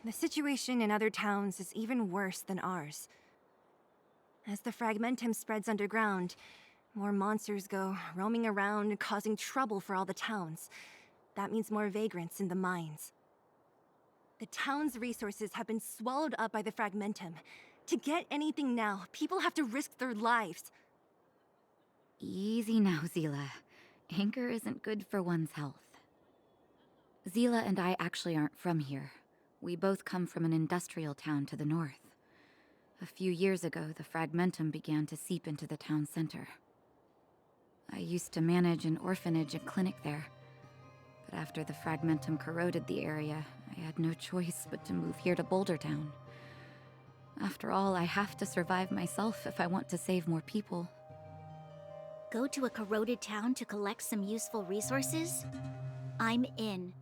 The situation in other towns is even worse than ours. As the fragmentum spreads underground, more monsters go roaming around, causing trouble for all the towns. That means more vagrants in the mines. The town's resources have been swallowed up by the fragmentum. To get anything now, people have to risk their lives. Easy now, Zila. Anger isn't good for one's health. Zila and I actually aren't from here. We both come from an industrial town to the north. A few years ago, the fragmentum began to seep into the town center. I used to manage an orphanage and clinic there. But after the fragmentum corroded the area, I had no choice but to move here to Boulder Town. After all, I have to survive myself if I want to save more people. Go to a corroded town to collect some useful resources? I'm in.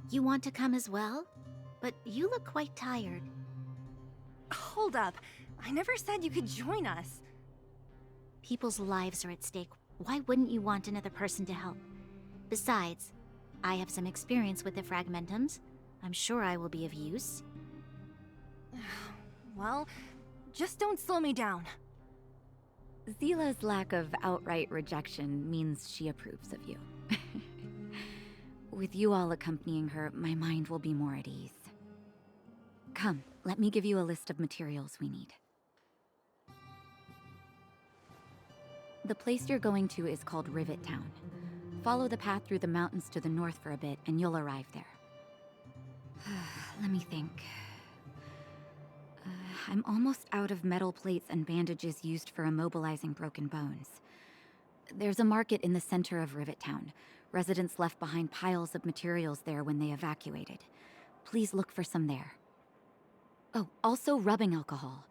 You want to come as well? But you look quite tired. Hold up. I never said you could join us. People's lives are at stake. Why wouldn't you want another person to help? Besides, I have some experience with the fragmentums. I'm sure I will be of use. Well, just don't slow me down. Zila's lack of outright rejection means she approves of you. With you all accompanying her, my mind will be more at ease. Come, let me give you a list of materials we need. The place you're going to is called Rivet Town. Follow the path through the mountains to the north for a bit, and you'll arrive there. Let me think. I'm almost out of metal plates and bandages used for immobilizing broken bones. There's a market in the center of Rivet Town. Residents left behind piles of materials there when they evacuated. Please look for some there. Oh, also rubbing alcohol.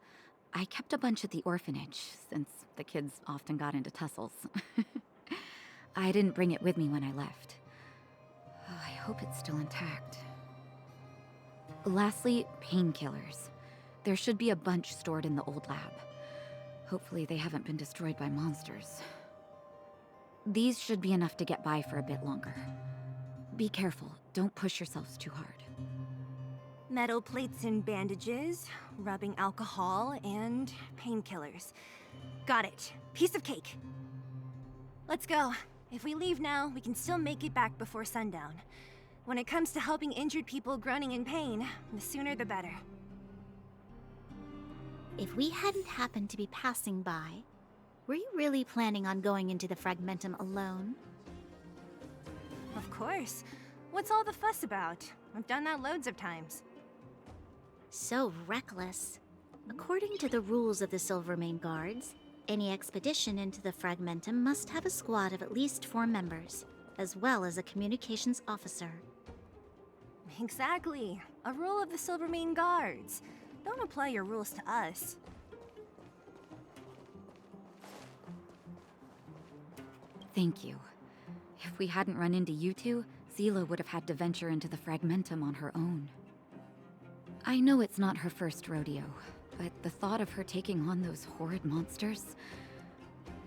I kept a bunch at the orphanage, since the kids often got into tussles. I didn't bring it with me when I left. Oh, I hope it's still intact. Lastly, painkillers. There should be a bunch stored in the old lab. Hopefully they haven't been destroyed by monsters. These should be enough to get by for a bit longer. Be careful, don't push yourselves too hard. Metal plates and bandages, rubbing alcohol, and painkillers. Got it. Piece of cake. Let's go. If we leave now, we can still make it back before sundown. When it comes to helping injured people groaning in pain, the sooner the better. If we hadn't happened to be passing by, were you really planning on going into the Fragmentum alone? Of course. What's all the fuss about? I've done that loads of times. So reckless. According to the rules of the Silvermane Guards, any expedition into the Fragmentum must have a squad of at least 4 members, as well as a communications officer. Exactly. A rule of the Silvermane Guards. Don't apply your rules to us. Thank you. If we hadn't run into you two, Seele would have had to venture into the Fragmentum on her own. I know it's not her first rodeo, but the thought of her taking on those horrid monsters,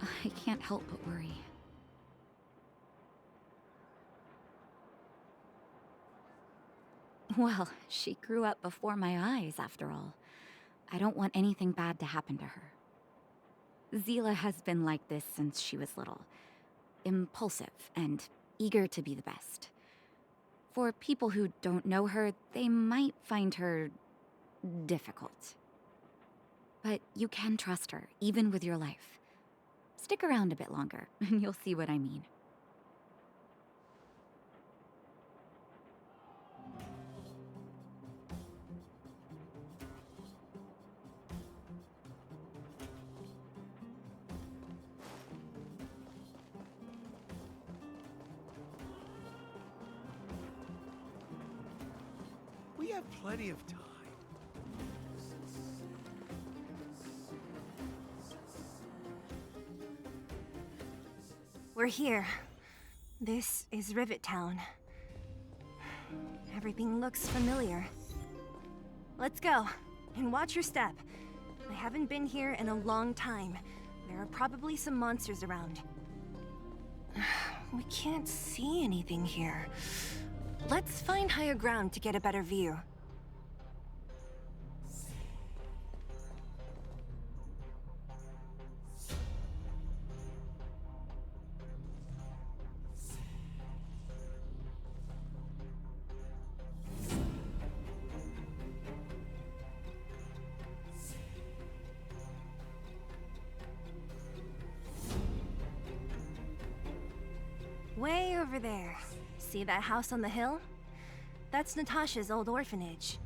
I can't help but worry. Well, she grew up before my eyes, after all. I don't want anything bad to happen to her. Seele has been like this since she was little. Impulsive and eager to be the best. For people who don't know her, they might find her difficult. But you can trust her, even with your life. Stick around a bit longer, and you'll see what I mean. We have plenty of time. We're here. This is Rivet Town. Everything looks familiar. Let's go, and watch your step. I haven't been here in a long time. There are probably some monsters around. We can't see anything here. Let's find higher ground to get a better view. Way over there. See that house on the hill? That's Natasha's old orphanage.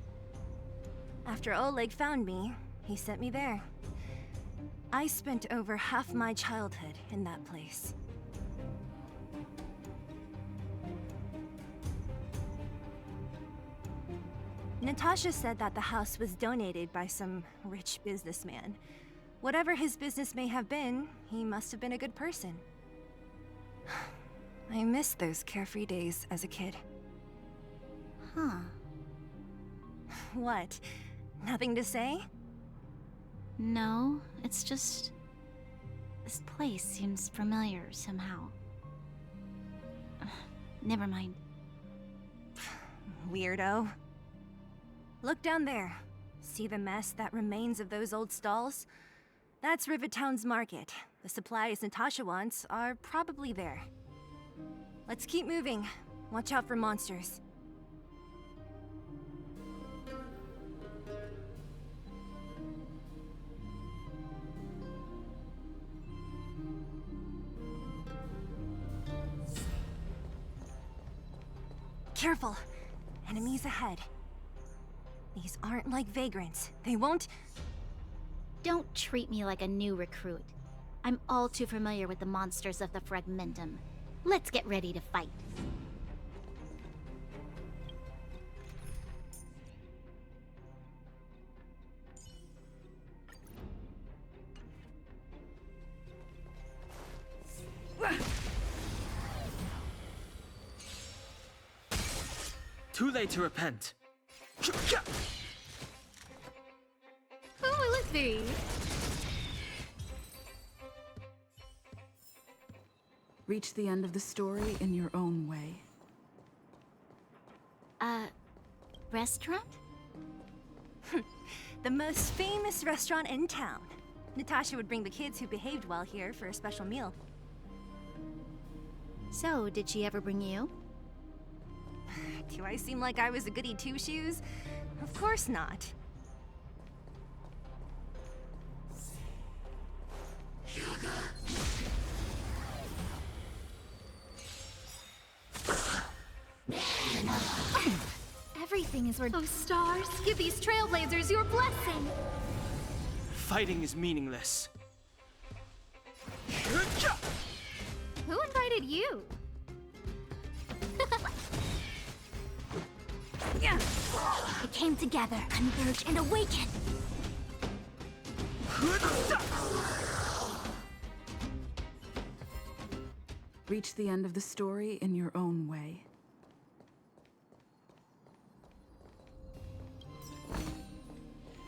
After Oleg found me, he sent me there. I spent over half my childhood in that place. Natasha said that the house was donated by some rich businessman. Whatever his business may have been, he must have been a good person. I miss those carefree days as a kid. Huh. What? Nothing to say? No, it's just... this place seems familiar somehow. Never mind. Weirdo. Look down there. See the mess that remains of those old stalls? That's Rivet Town's market. The supplies Natasha wants are probably there. Let's keep moving. Watch out for monsters. Careful! Enemies ahead. These aren't like vagrants. They won't... Don't treat me like a new recruit. I'm all too familiar with the monsters of the Fragmentum. Let's get ready to fight. Too late to repent. Oh, Lizzie! Reach the end of the story in your own way. Restaurant? The most famous restaurant in town. Natasha would bring the kids who behaved well here for a special meal. So, did she ever bring you? Do I seem like I was a goody two-shoes? Of course not. Everything is worth. Oh, stars, give these trailblazers your blessing! Fighting is meaningless. Who invited you? It came together, converge, and awaken. Reach the end of the story in your own way.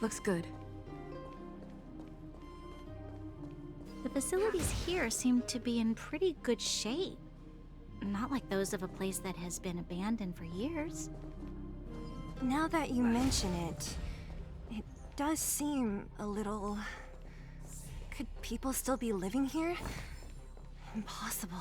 Looks good. The facilities here seem to be in pretty good shape. Not like those of a place that has been abandoned for years. Now that you mention it, it does seem a little... Could people still be living here? Impossible.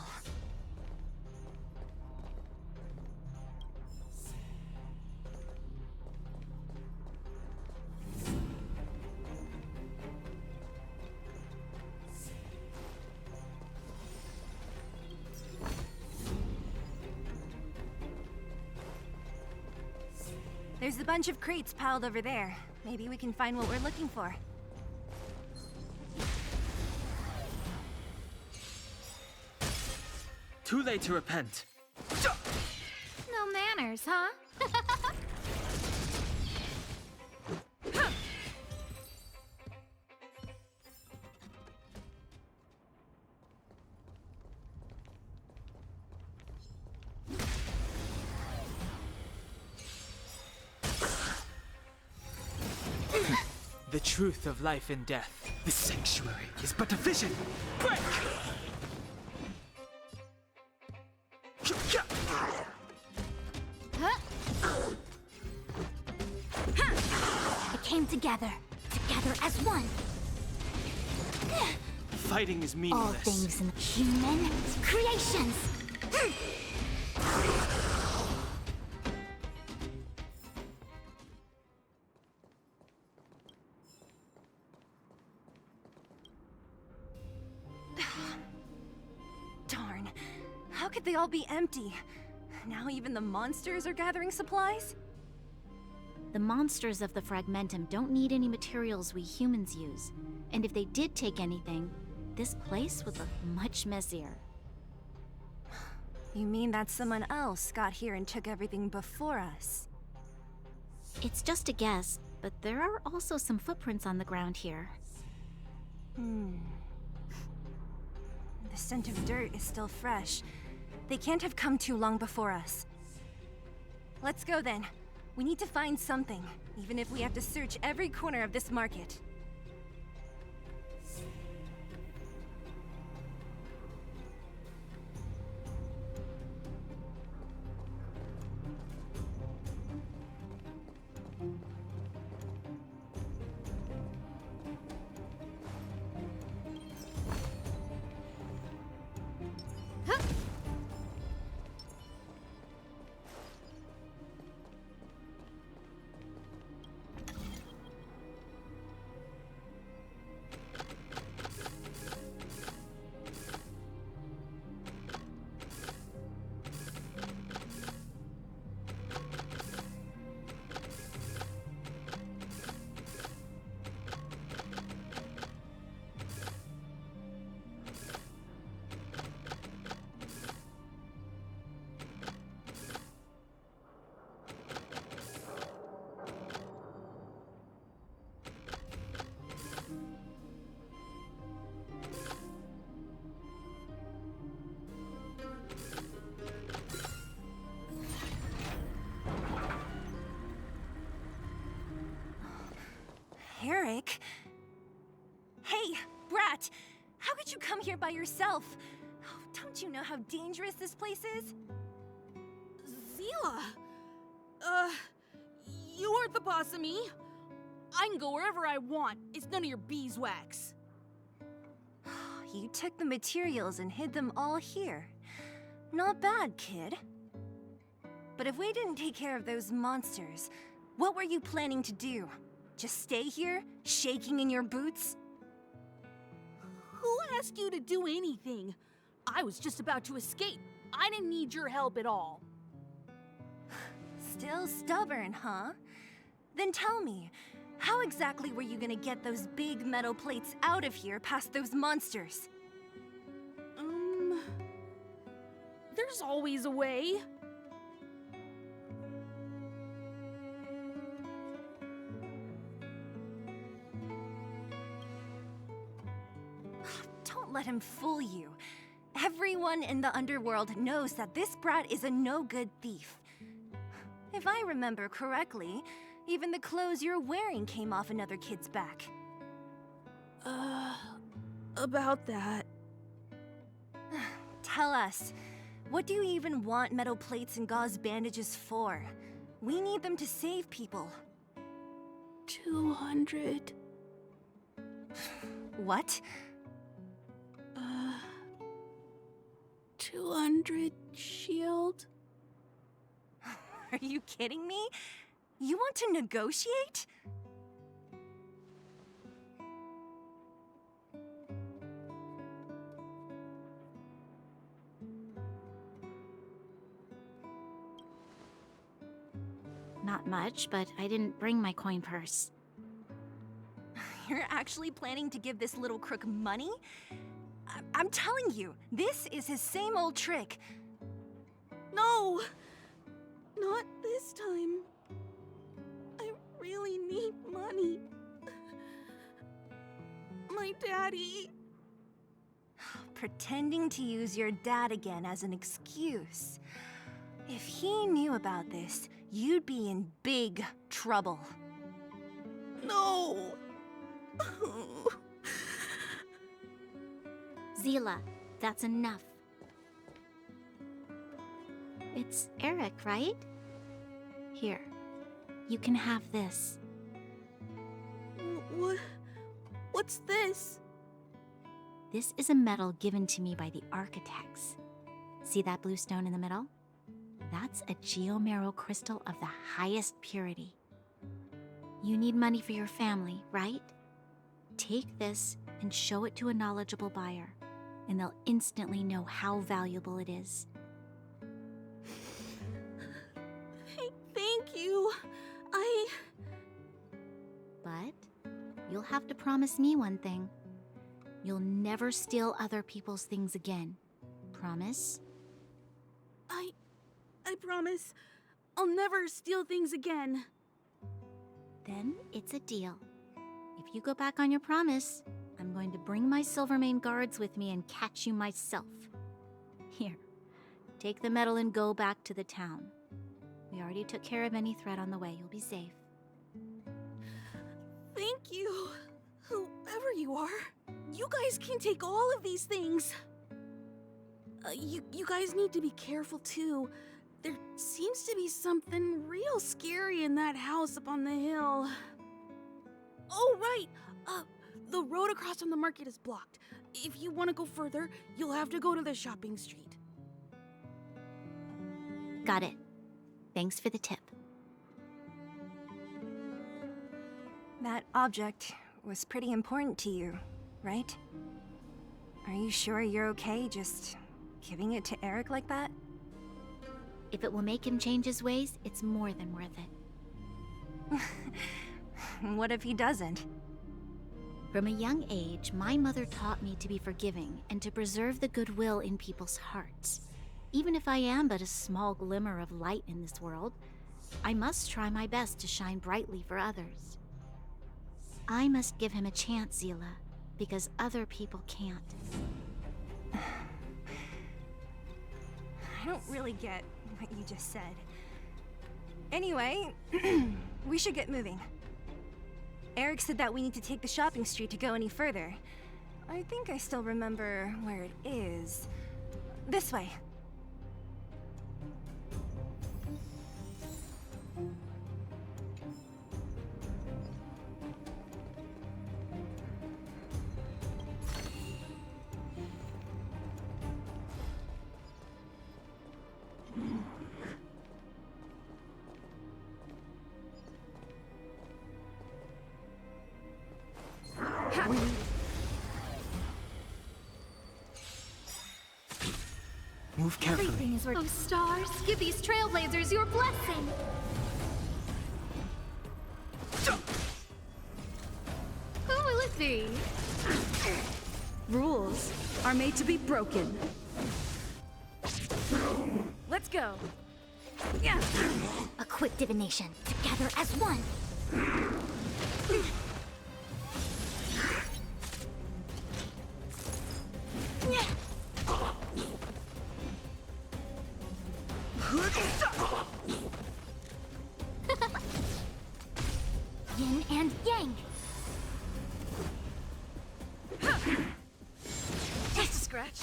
There's a bunch of crates piled over there. Maybe we can find what we're looking for. Too late to repent. No manners, huh? The truth of life and death. The sanctuary is but a vision. Break! It came together as one. Fighting is All meaningless. things in human creations. Darn. How could they all be empty? Now even the monsters are gathering supplies? The monsters of the Fragmentum don't need any materials we humans use. And if they did take anything, this place would look much messier. You mean that someone else got here and took everything before us? It's just a guess, but there are also some footprints on the ground here. The scent of dirt is still fresh. They can't have come too long before us. Let's go then. We need to find something, even if we have to search every corner of this market. Eric? Hey, Brat! How could you come here by yourself? Oh, don't you know how dangerous this place is? Zila! You aren't the boss of me. I can go wherever I want. It's none of your beeswax. You took the materials and hid them all here. Not bad, kid. But if we didn't take care of those monsters, what were you planning to do? Just stay here, shaking in your boots? Who asked you to do anything? I was just about to escape. I didn't need your help at all. Still stubborn, huh? Then tell me, how exactly were you gonna get those big metal plates out of here past those monsters? There's always a way. Don't let him fool you. Everyone in the underworld knows that this brat is a no-good thief. If I remember correctly, even the clothes you're wearing came off another kid's back. About that. Tell us, what do you even want metal plates and gauze bandages for? We need them to save people. 200. What? 200 shield? Are you kidding me? You want to negotiate? Not much, but I didn't bring my coin purse. You're actually planning to give this little crook money? I'm telling you, this is his same old trick. No! Not this time. I really need money. My daddy. Pretending to use your dad again as an excuse. If he knew about this, you'd be in big trouble. No! Zila, that's enough. It's Eric, right? Here, you can have this. What's this? This is a medal given to me by the architects. See that blue stone in the middle? That's a geomarrow crystal of the highest purity. You need money for your family, right? Take this and show it to a knowledgeable buyer, and they'll instantly know how valuable it is. Thank you. But you'll have to promise me one thing. You'll never steal other people's things again. Promise? I promise. I'll never steal things again. Then it's a deal. If you go back on your promise, I'm going to bring my Silvermane guards with me and catch you myself. Here, take the medal and go back to the town. We already took care of any threat on the way. You'll be safe. Thank you. Whoever you are, you guys can take all of these things. You guys need to be careful too. There seems to be something real scary in that house up on the hill. Oh, right. The road across from the market is blocked. If you want to go further, you'll have to go to the shopping street. Got it. Thanks for the tip. That object was pretty important to you, right? Are you sure you're okay just giving it to Eric like that? If it will make him change his ways, it's more than worth it. What if he doesn't? From a young age, my mother taught me to be forgiving and to preserve the goodwill in people's hearts. Even if I am but a small glimmer of light in this world, I must try my best to shine brightly for others. I must give him a chance, Zila, because other people can't. I don't really get what you just said. Anyway, we should get moving. Eric said that we need to take the shopping street to go any further. I think I still remember where it is. This way. Move carefully. Everything is worth. Oh, stars, give these trailblazers your blessing. Who will it be? Rules are made to be broken. Let's go. Yeah. A quick divination, together as one. Yin and yang. Just a scratch.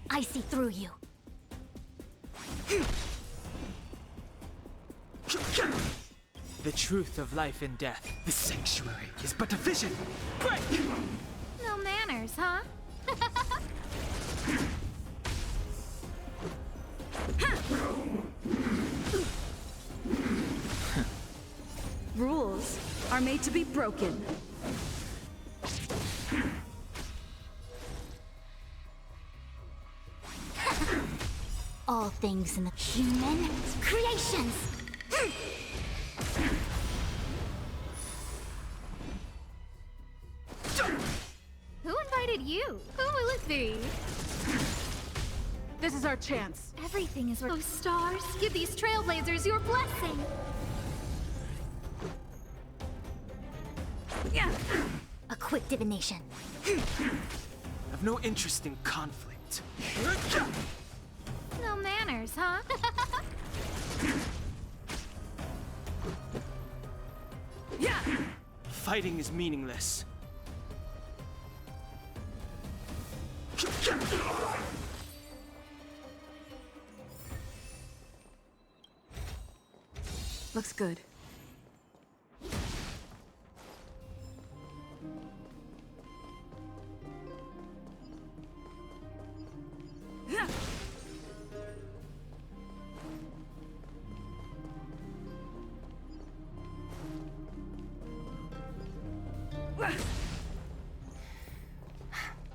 I see through you. The truth of life and death. The sanctuary is but a vision. Break! No manners, huh? Rules are made to be broken. All things in the human creations. Who invited you? Who will it be? This is our chance. Everything is worth. Oh, stars, give these trailblazers your blessing. Yeah. A quick divination. I've no interest in conflict. No manners, huh? Yeah. Fighting is meaningless. Looks good.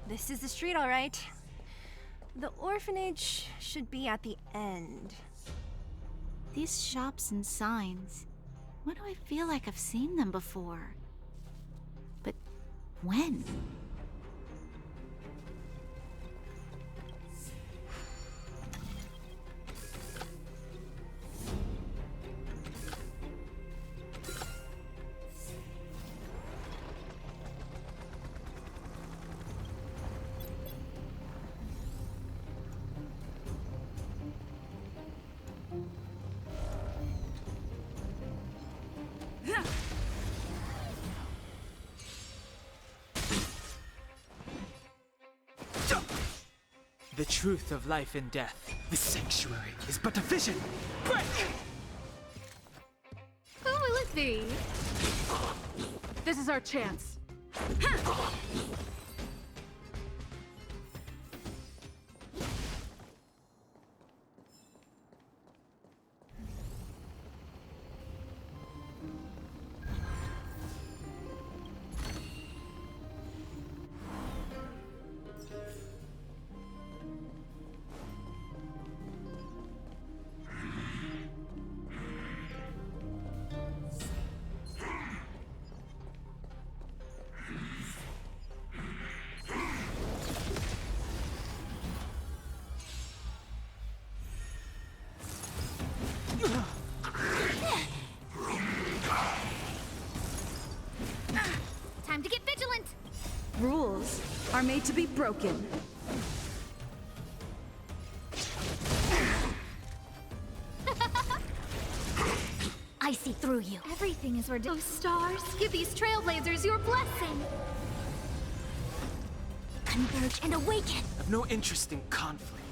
This is the street, all right. The orphanage should be at the end. These shops and signs. Why do I feel like I've seen them before? But when? The truth of life and death. The sanctuary is but a vision. Break! Who will it be? This is our chance. Time to get vigilant! Rules are made to be broken. I see through you. Everything is ridiculous. Oh, stars, give these trailblazers your blessing. Converge and awaken. I've no interest in conflict.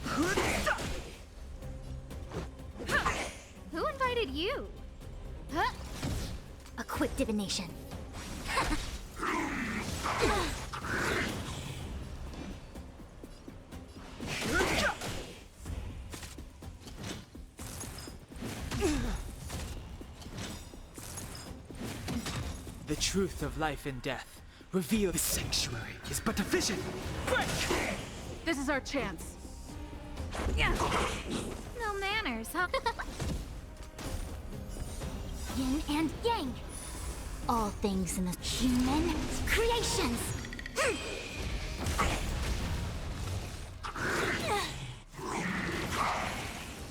Who invited you? Huh? A quick divination. The truth of life and death. Reveal the sanctuary is but a vision. Break! This is our chance. No manners, huh? Yin and yang. All things in the human creations.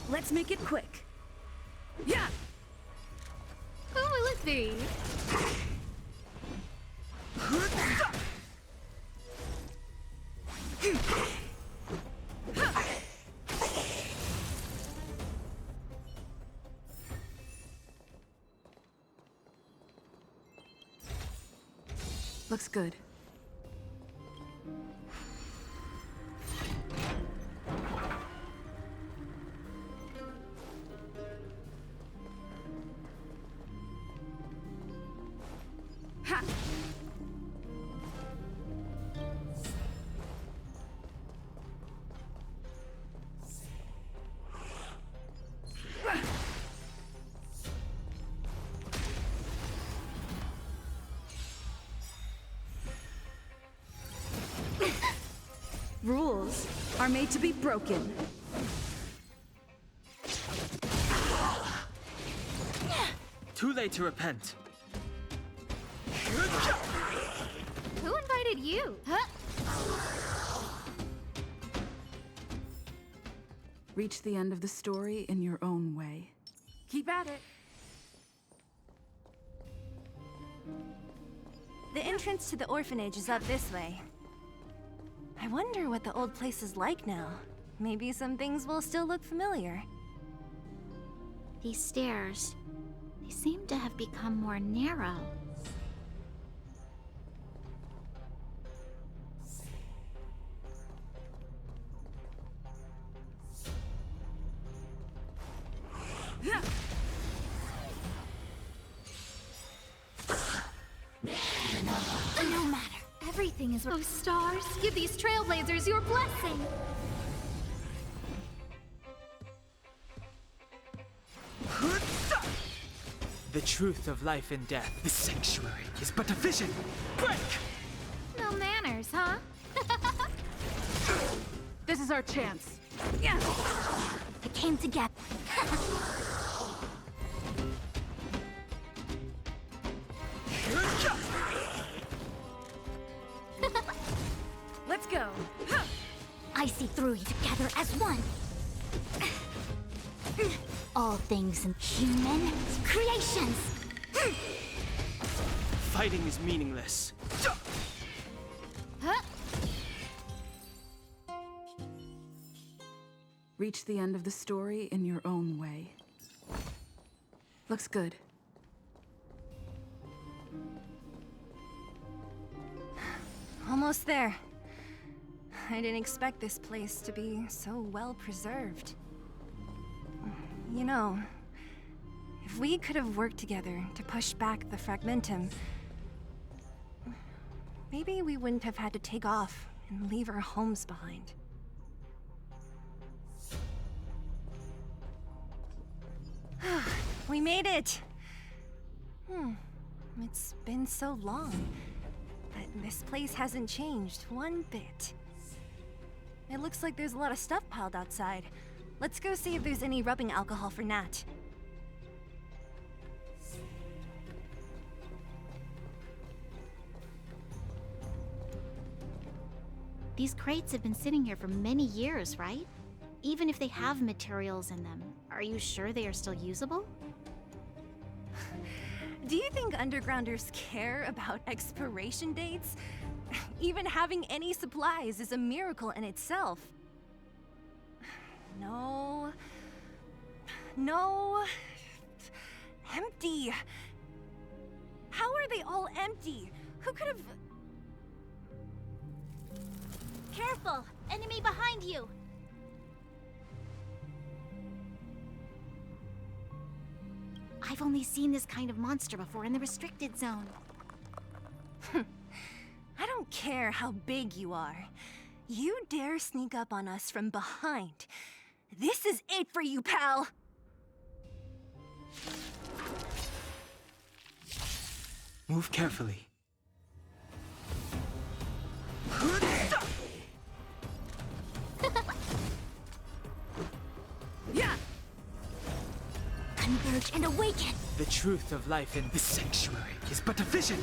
Let's make it quick. Yeah! Who will it be? Looks good. Ha! Rules are made to be broken. Too late to repent. Who invited you? Huh? Reach the end of the story in your own way. Keep at it. The entrance to the orphanage is up this way. I wonder what the old place is like now. Maybe some things will still look familiar. These stairs, they seem to have become more narrow. No matter. Everything is... Oh, stars, give these trailblazers your blessing! The truth of life and death. The sanctuary is but a vision. Break! No manners, huh? This is our chance. Yeah. It came together. Let's go. I see through you together as one. All things in human creations. Fighting is meaningless. Huh? Reach the end of the story in your own way. Looks good. Almost there. I didn't expect this place to be so well preserved. You know, if we could have worked together to push back the fragmentum, maybe we wouldn't have had to take off and leave our homes behind. We made it! It's been so long, but this place hasn't changed one bit. It looks like there's a lot of stuff piled outside. Let's go see if there's any rubbing alcohol for Nat. These crates have been sitting here for many years, right? Even if they have materials in them, are you sure they are still usable? Do you think undergrounders care about expiration dates? Even having any supplies is a miracle in itself. No. No. Empty. How are they all empty? Who could have... Careful! Enemy behind you! I've only seen this kind of monster before in the restricted zone. I don't care how big you are. You dare sneak up on us from behind. This is it for you, pal! Move carefully. Yeah! Converge and awaken! The truth of life in this sanctuary is but a vision.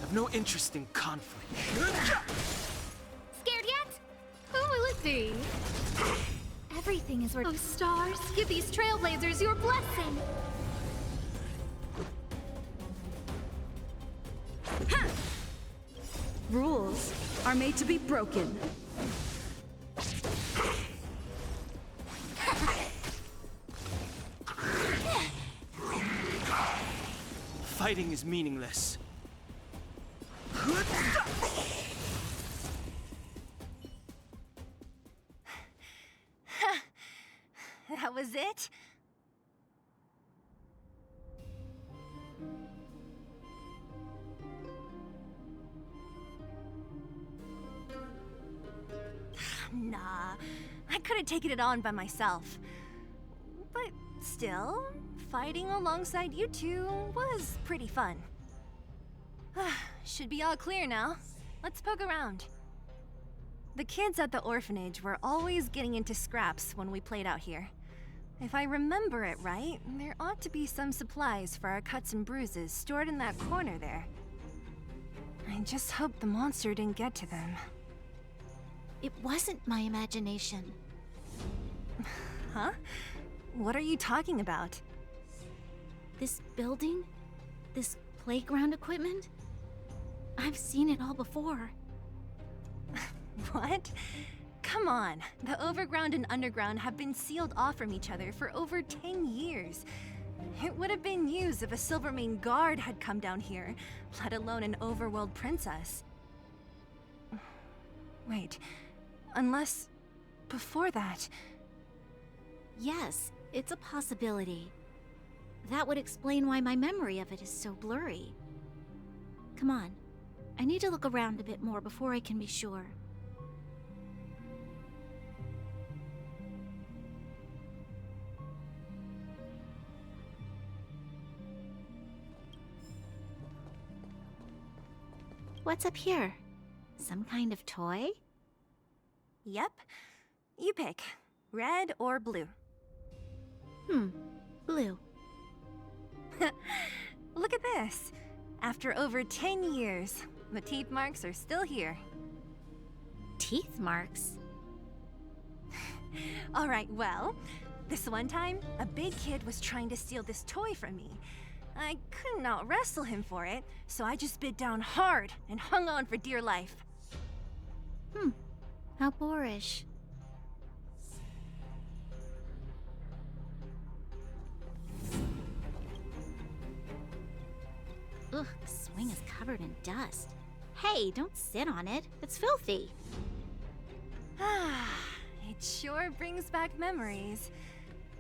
I've no interest in conflict. Scared yet? Who will it be? Everything is worth. Oh, stars, give these trailblazers your blessing! Rules are made to be broken. Fighting is meaningless. That was it? Nah, I could have taken it on by myself. But still, fighting alongside you two was pretty fun. Should be all clear now. Let's poke around. The kids at the orphanage were always getting into scraps when we played out here. If I remember it right, there ought to be some supplies for our cuts and bruises stored in that corner there. I just hope the monster didn't get to them. It wasn't my imagination. Huh? What are you talking about? This building? This playground equipment? I've seen it all before. What? Come on. The overground and underground have been sealed off from each other for over 10 years. It would have been news if a Silvermane guard had come down here, let alone an overworld princess. Wait, unless before that... Yes, it's a possibility. That would explain why my memory of it is so blurry. Come on. I need to look around a bit more before I can be sure. What's up here? Some kind of toy? Yep. You pick. Red or blue. Blue. Look at this. After over 10 years, the teeth marks are still here. Teeth marks? Alright, well, this one time, a big kid was trying to steal this toy from me. I couldn't out-wrestle him for it, so I just bit down hard and hung on for dear life. How boorish. Ugh, the swing is covered in dust. Hey, don't sit on it. It's filthy. Ah, it sure brings back memories.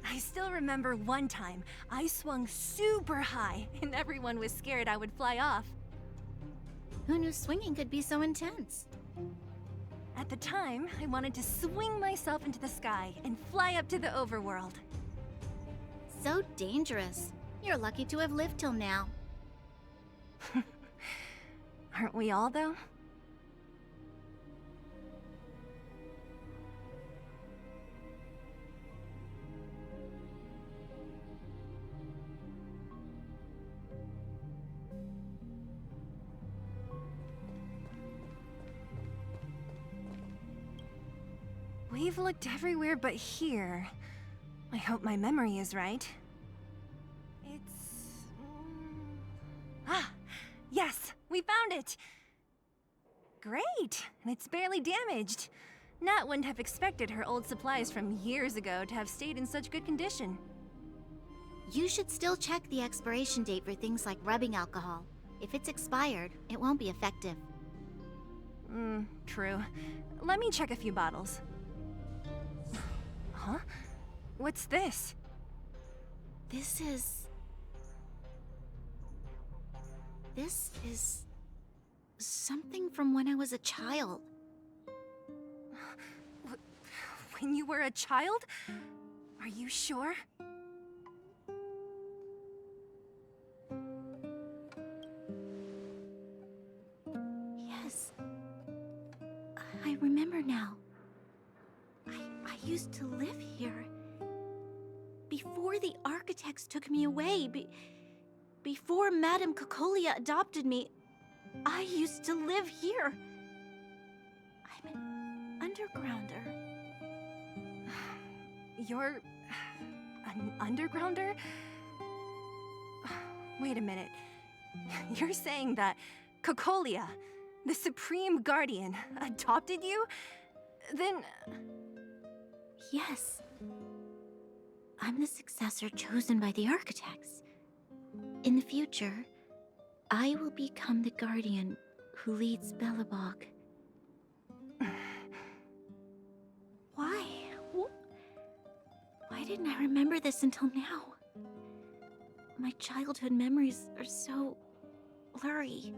I still remember one time I swung super high and everyone was scared I would fly off. Who knew swinging could be so intense? At the time, I wanted to swing myself into the sky and fly up to the overworld. So dangerous. You're lucky to have lived till now. Aren't we all, though? We've looked everywhere but here. I hope my memory is right. It's... Ah! Yes! We found it! Great! And it's barely damaged. Nat wouldn't have expected her old supplies from years ago to have stayed in such good condition. You should still check the expiration date for things like rubbing alcohol. If it's expired, it won't be effective. True. Let me check a few bottles. Huh? What's this? This is something from when I was a child. When you were a child? Are you sure? Yes. I remember now. I used to live here. Before the architects took me away, before Madame Cocolia adopted me, I used to live here. I'm an undergrounder. You're an undergrounder? Wait a minute. You're saying that Cocolia, the Supreme Guardian, adopted you? Then... Yes. I'm the successor chosen by the architects. In the future, I will become the guardian who leads Belobog. Why? Why didn't I remember this until now? My childhood memories are so blurry.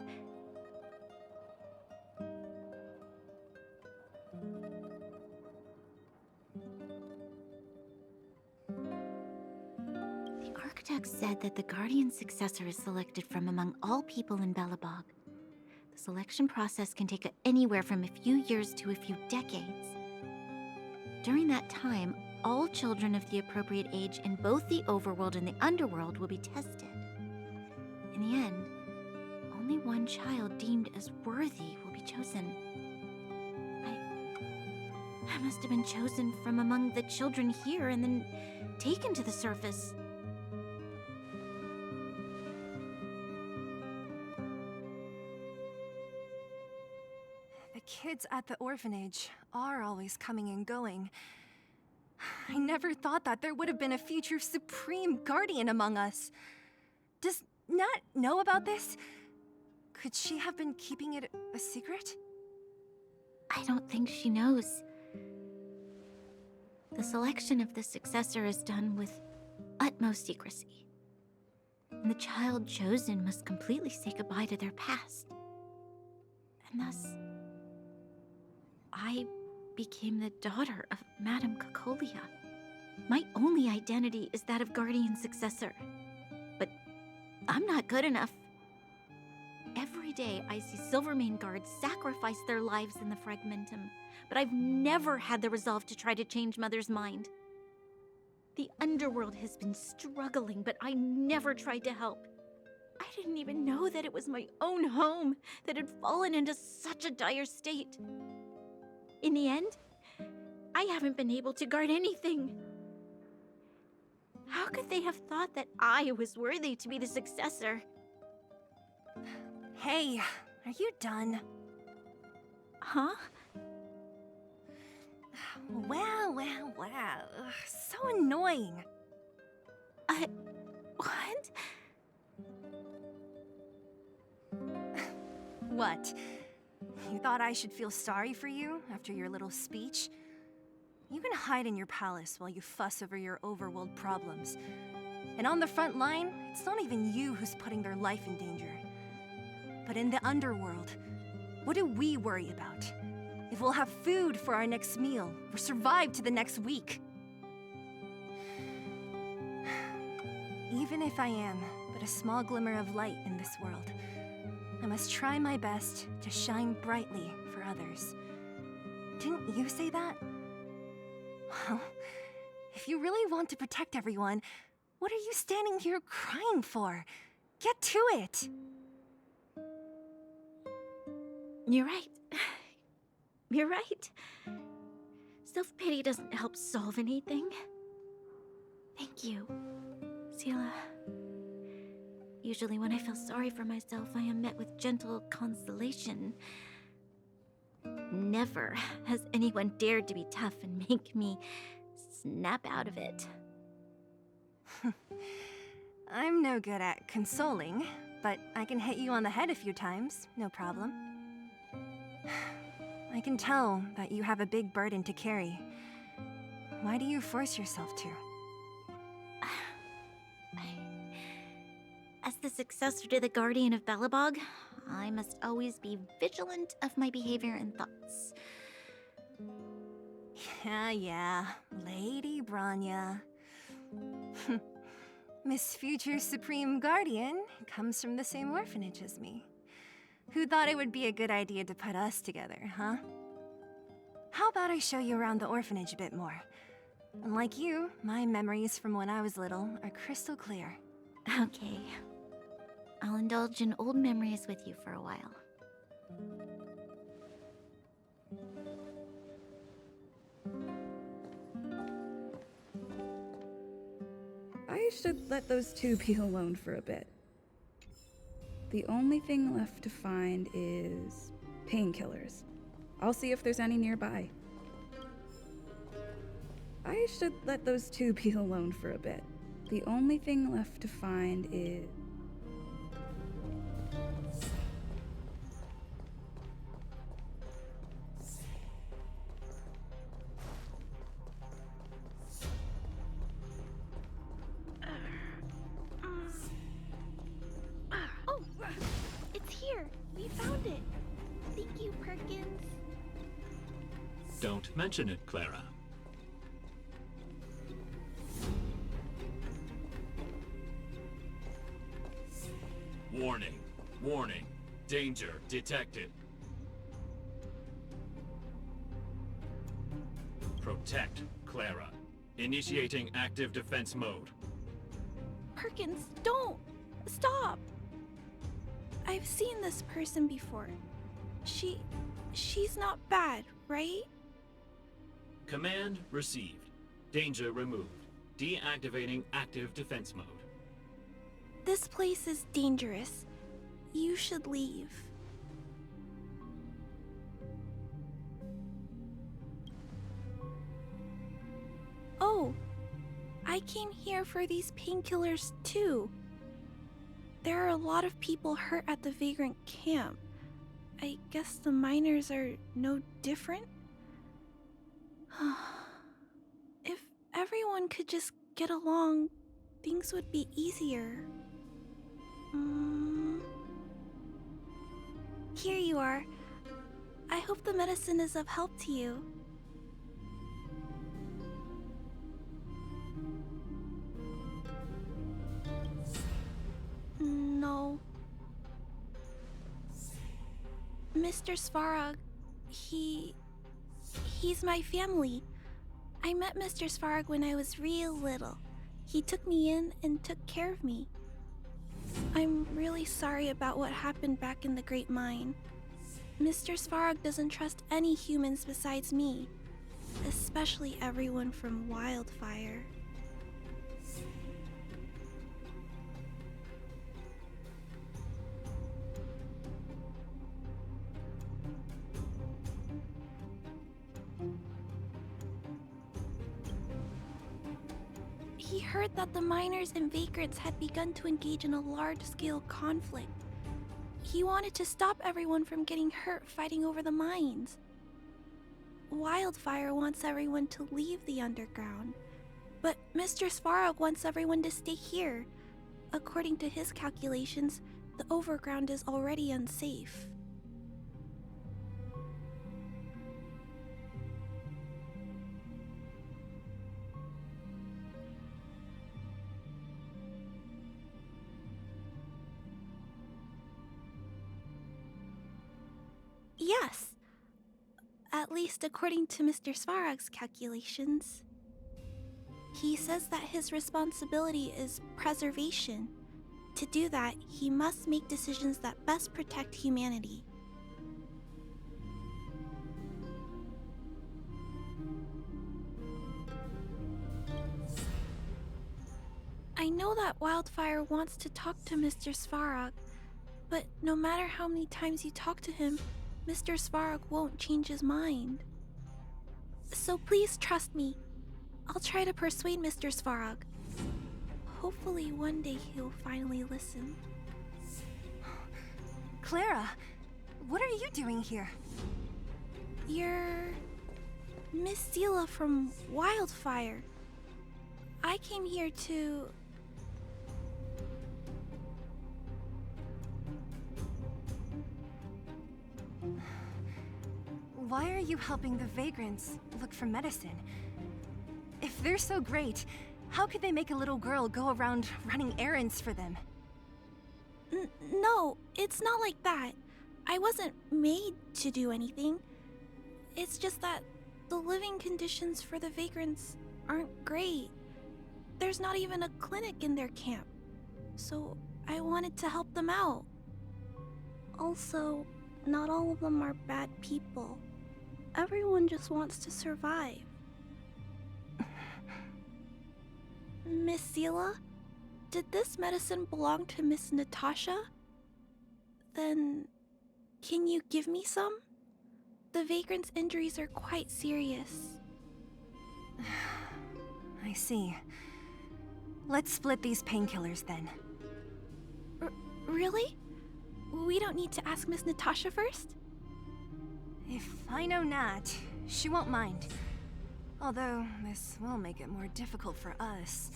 The architect said that the guardian's successor is selected from among all people in Belobog. The selection process can take anywhere from a few years to a few decades. During that time, all children of the appropriate age in both the overworld and the underworld will be tested. In the end, only one child deemed as worthy will be chosen. I must have been chosen from among the children here and then taken to the surface. The kids at the orphanage are always coming and going. I never thought that there would have been a future Supreme Guardian among us. Does Nat know about this? Could she have been keeping it a secret? I don't think she knows. The selection of the successor is done with utmost secrecy. And the child chosen must completely say goodbye to their past. And thus, I became the daughter of Madame Cocolia. My only identity is that of guardian successor. But I'm not good enough. Every day I see Silvermane guards sacrifice their lives in the Fragmentum, but I've never had the resolve to try to change Mother's mind. The underworld has been struggling, but I never tried to help. I didn't even know that it was my own home that had fallen into such a dire state. In the end, I haven't been able to guard anything. How could they have thought that I was worthy to be the successor? Hey, are you done? Huh? Wow. Ugh, so annoying. What? What? You thought I should feel sorry for you after your little speech? You can hide in your palace while you fuss over your overworld problems. And on the front line, it's not even you who's putting their life in danger. But in the underworld, what do we worry about? If we'll have food for our next meal, or survive to the next week. Even if I am but a small glimmer of light in this world, I must try my best to shine brightly for others. Didn't you say that? Well, if you really want to protect everyone, what are you standing here crying for? Get to it! You're right. You're right. Self-pity doesn't help solve anything. Thank you, Sela. Usually when I feel sorry for myself, I am met with gentle consolation. Never has anyone dared to be tough and make me snap out of it. I'm no good at consoling, but I can hit you on the head a few times, no problem. I can tell that you have a big burden to carry. Why do you force yourself to? As the successor to the Guardian of Belobog, I must always be vigilant of my behavior and thoughts. Yeah, Lady Branya. Miss Future Supreme Guardian comes from the same orphanage as me. Who thought it would be a good idea to put us together, huh? How about I show you around the orphanage a bit more? Unlike you, my memories from when I was little are crystal clear. Okay. I'll indulge in old memories with you for a while. I should let those two be alone for a bit. The only thing left to find is painkillers. I'll see if there's any nearby. I should let those two be alone for a bit. The only thing left to find is... Oh, it's here. We found it. Thank you, Perkins. Don't mention it, Clara. Warning. Warning. Danger detected. Protect Clara. Initiating active defense mode. Perkins, don't! Stop! I've seen this person before. She's not bad, right? Command received. Danger removed. Deactivating active defense mode. This place is dangerous. You should leave. Oh, I came here for these painkillers too. There are a lot of people hurt at the Vagrant camp. I guess the miners are no different? If everyone could just get along, things would be easier. Here you are. I hope the medicine is of help to you. No. Mr. Svarog, he's my family. I met Mr. Svarog when I was real little. He took me in and took care of me. I'm really sorry about what happened back in the Great Mine. Mr. Svarog doesn't trust any humans besides me, especially everyone from Wildfire. He heard that the miners and vagrants had begun to engage in a large-scale conflict. He wanted to stop everyone from getting hurt fighting over the mines. Wildfire wants everyone to leave the underground, but Mr. Svarog wants everyone to stay here. According to his calculations, the overground is already unsafe. Yes. At least according to Mr. Svarog's calculations. He says that his responsibility is preservation. To do that, he must make decisions that best protect humanity. I know that Wildfire wants to talk to Mr. Svarog, but no matter how many times you talk to him, Mr. Svarog won't change his mind. So please trust me. I'll try to persuade Mr. Svarog. Hopefully one day he'll finally listen. Clara, what are you doing here? Miss Sela from Wildfire. I came here to... Why are you helping the vagrants look for medicine? If they're so great, how could they make a little girl go around running errands for them? No, it's not like that. I wasn't made to do anything. It's just that the living conditions for the vagrants aren't great. There's not even a clinic in their camp. So I wanted to help them out. Also, not all of them are bad people. Everyone just wants to survive. Miss Sela, did this medicine belong to Miss Natasha? Then, can you give me some? The vagrant's injuries are quite serious. I see. Let's split these painkillers then. Really? We don't need to ask Miss Natasha first? If I know Nat, she won't mind. Although, this will make it more difficult for us.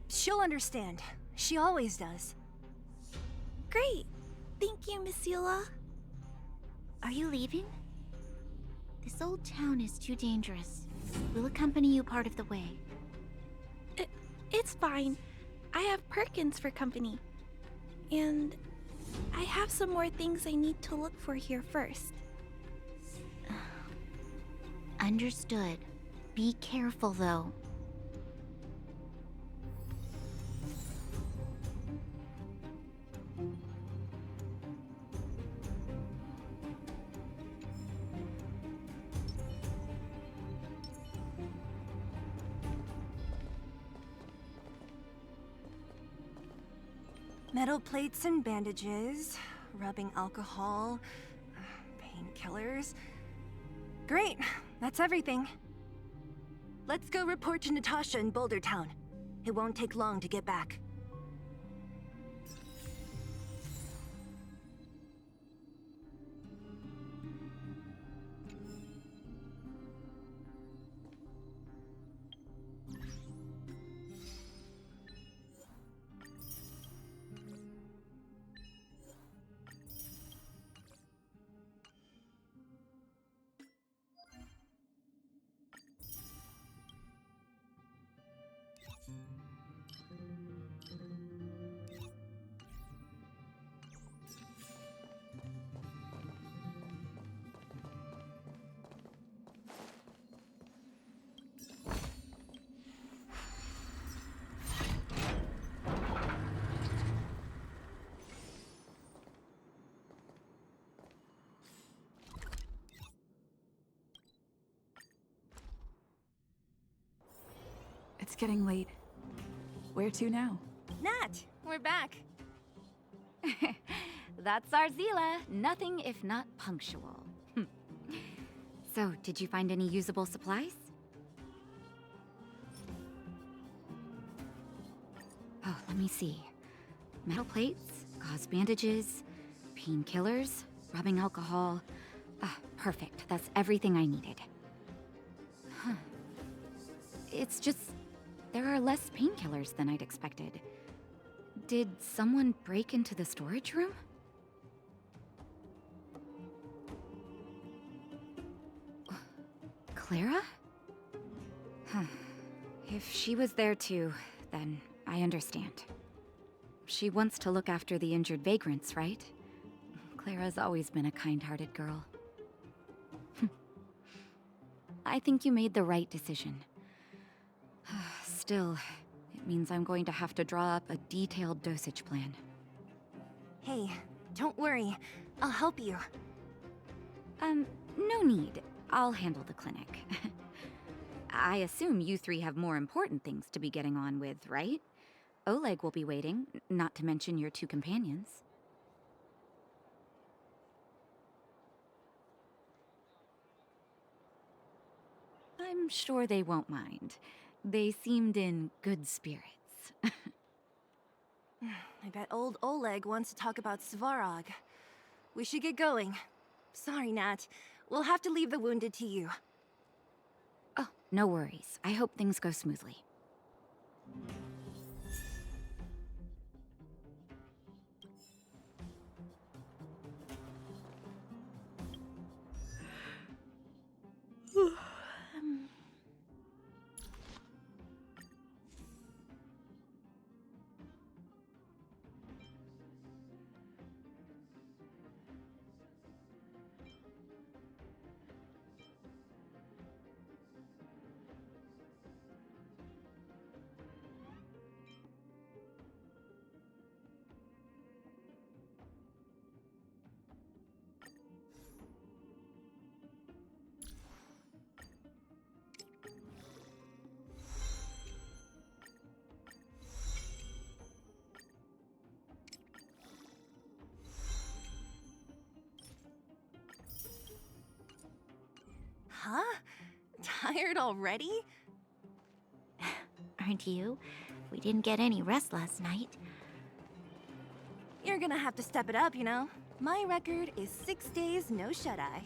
She'll understand. She always does. Great! Thank you, Miss Sela. Are you leaving? This old town is too dangerous. We'll accompany you part of the way. It's fine. I have Perkins for company. And I have some more things I need to look for here first. Understood. Be careful, though. Metal plates and bandages, rubbing alcohol, painkillers. Great, that's everything. Let's go report to Natasha in Boulder Town. It won't take long to get back. It's getting late. Where to now? Nat, we're back. That's our Zila. Nothing if not punctual. So, did you find any usable supplies? Oh, let me see. Metal plates, gauze bandages, painkillers, rubbing alcohol. Ah, perfect. That's everything I needed. Huh. It's just... there are less painkillers than I'd expected. Did someone break into the storage room? Clara? Huh. If she was there too, then I understand. She wants to look after the injured vagrants, right? Clara's always been a kind-hearted girl. I think you made the right decision. Still, it means I'm going to have to draw up a detailed dosage plan. Hey, don't worry. I'll help you. No need. I'll handle the clinic. I assume you three have more important things to be getting on with, right? Oleg will be waiting, not to mention your two companions. I'm sure they won't mind. They seemed in good spirits. I bet old Oleg wants to talk about Svarog. We should get going. Sorry, Nat. We'll have to leave the wounded to you. Oh, no worries. I hope things go smoothly. Huh? Tired already? Aren't you? We didn't get any rest last night. You're gonna have to step it up, you know? My record is 6 days, no shut-eye.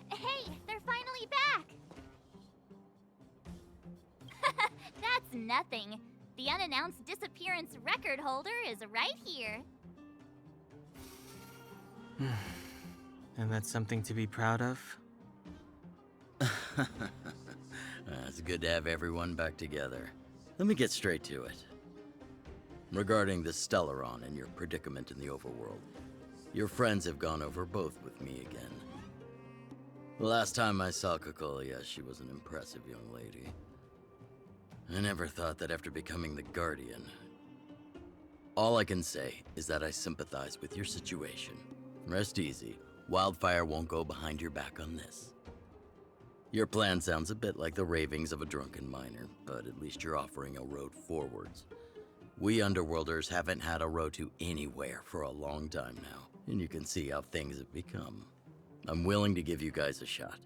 Hey, they're finally back! That's nothing. The unannounced disappearance record holder is right here. And that's something to be proud of? It's good to have everyone back together. Let me get straight to it. Regarding the Stellaron and your predicament in the overworld, your friends have gone over both with me again. The last time I saw Kokolia, she was an impressive young lady. I never thought that after becoming the Guardian. All I can say is that I sympathize with your situation. Rest easy. Wildfire won't go behind your back on this. Your plan sounds a bit like the ravings of a drunken miner, but at least you're offering a road forwards. We Underworlders haven't had a road to anywhere for a long time now, and you can see how things have become. I'm willing to give you guys a shot.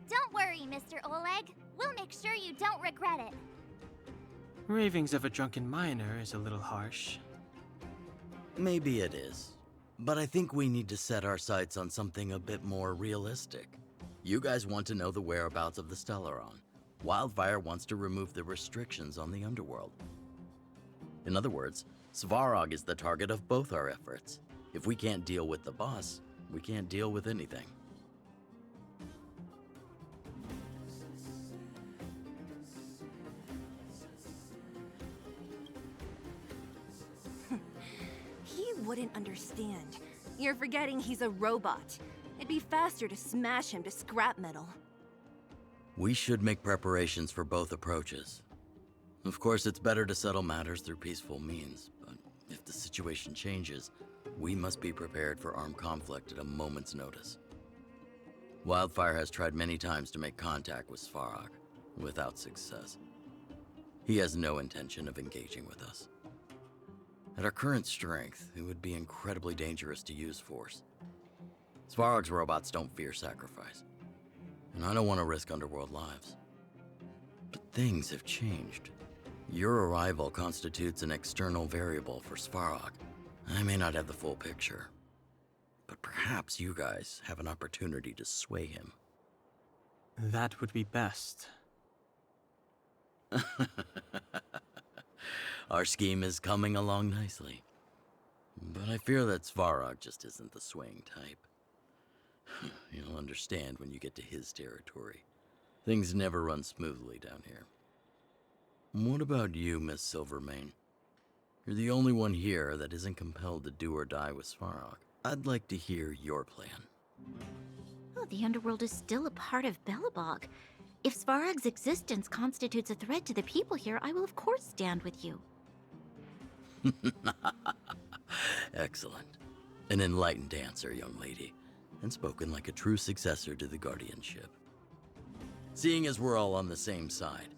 Don't worry, Mr. Oleg. We'll make sure you don't regret it. Ravings of a drunken miner is a little harsh. Maybe it is, but I think we need to set our sights on something a bit more realistic. You guys want to know the whereabouts of the Stellaron. Wildfire wants to remove the restrictions on the Underworld. In other words, Svarog is the target of both our efforts. If we can't deal with the boss, we can't deal with anything. He wouldn't understand. You're forgetting he's a robot. It'd be faster to smash him to scrap metal. We should make preparations for both approaches. Of course, it's better to settle matters through peaceful means, but if the situation changes, we must be prepared for armed conflict at a moment's notice. Wildfire has tried many times to make contact with Svarog, without success. He has no intention of engaging with us. At our current strength, it would be incredibly dangerous to use force. Svarog's robots don't fear sacrifice, and I don't want to risk Underworld lives. But things have changed. Your arrival constitutes an external variable for Svarog. I may not have the full picture, but perhaps you guys have an opportunity to sway him. That would be best. Our scheme is coming along nicely, but I fear that Svarog just isn't the swaying type. You'll understand when you get to his territory. Things never run smoothly down here. What about you, Miss Silvermane? You're the only one here that isn't compelled to do or die with Svarog. I'd like to hear your plan. Oh, the Underworld is still a part of Belobog. If Svarog's existence constitutes a threat to the people here, I will of course stand with you. Excellent. An enlightened answer, young lady, and spoken like a true successor to the guardianship. Seeing as we're all on the same side,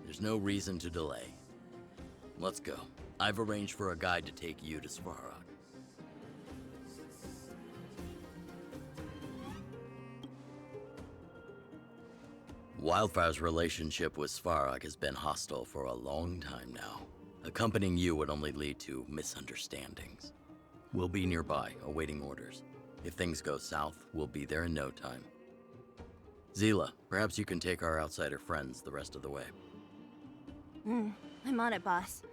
there's no reason to delay. Let's go. I've arranged for a guide to take you to Svarog. Wildfire's relationship with Svarog has been hostile for a long time now. Accompanying you would only lead to misunderstandings. We'll be nearby, awaiting orders. If things go south, we'll be there in no time. Zila, perhaps you can take our outsider friends the rest of the way. I'm on it, boss.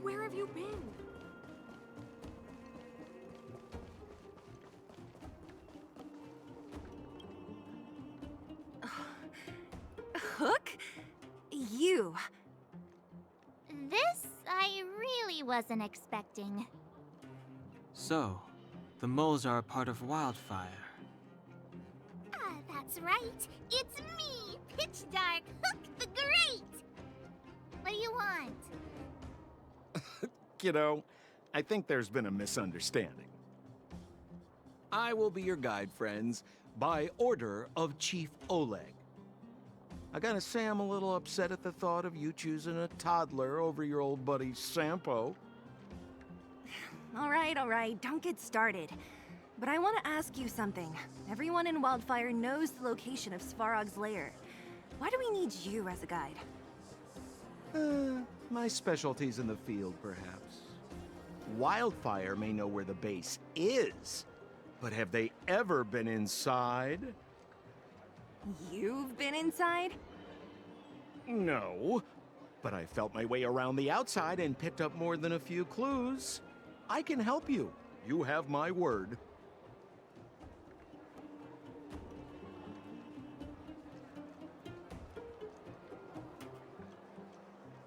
Where have you been? Hook? You. This I really wasn't expecting. So, the moles are a part of Wildfire. Ah, that's right. It's me, Pitch Dark Hook the Great. What do you want? Kiddo, I think there's been a misunderstanding. I will be your guide, friends, by order of Chief Oleg. I gotta say I'm a little upset at the thought of you choosing a toddler over your old buddy Sampo. All right, don't get started. But I want to ask you something. Everyone in Wildfire knows the location of Svarog's lair. Why do we need you as a guide? My specialty's in the field, perhaps. Wildfire may know where the base is, but have they ever been inside? You've been inside? No, but I felt my way around the outside and picked up more than a few clues. I can help you. You have my word.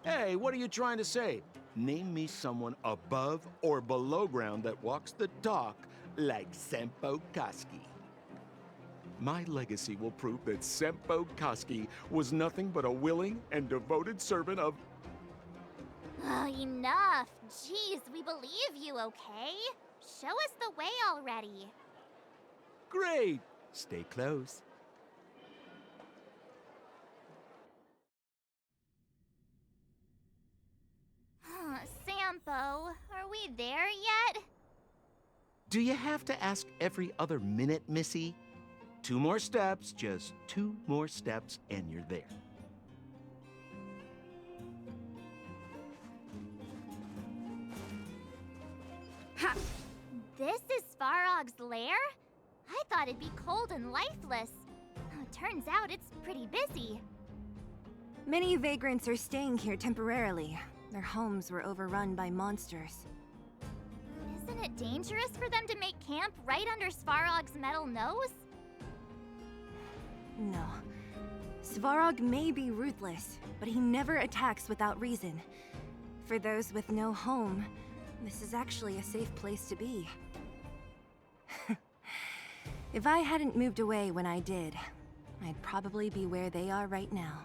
Hey, what are you trying to say? Name me someone above or below ground that walks the talk like Sempo Koski. My legacy will prove that Sempo Koski was nothing but a willing and devoted servant of... Oh, enough. Jeez, we believe you, okay? Show us the way already. Great! Stay close. Sampo, are we there yet? Do you have to ask every other minute, Missy? 2 more steps, just 2 more steps, and you're there. Ha! This is Svarog's lair? I thought it'd be cold and lifeless. Turns out it's pretty busy. Many vagrants are staying here temporarily. Their homes were overrun by monsters. Isn't it dangerous for them to make camp right under Svarog's metal nose? No. Svarog may be ruthless, but he never attacks without reason. For those with no home, this is actually a safe place to be. If I hadn't moved away when I did, I'd probably be where they are right now.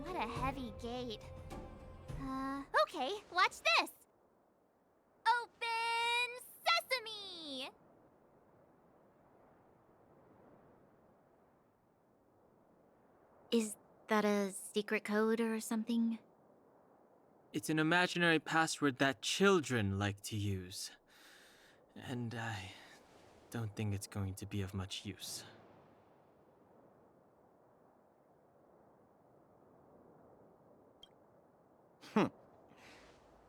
What a heavy gate. Okay, watch this! Open sesame! Is that a secret code or something? It's an imaginary password that children like to use. And I don't think it's going to be of much use.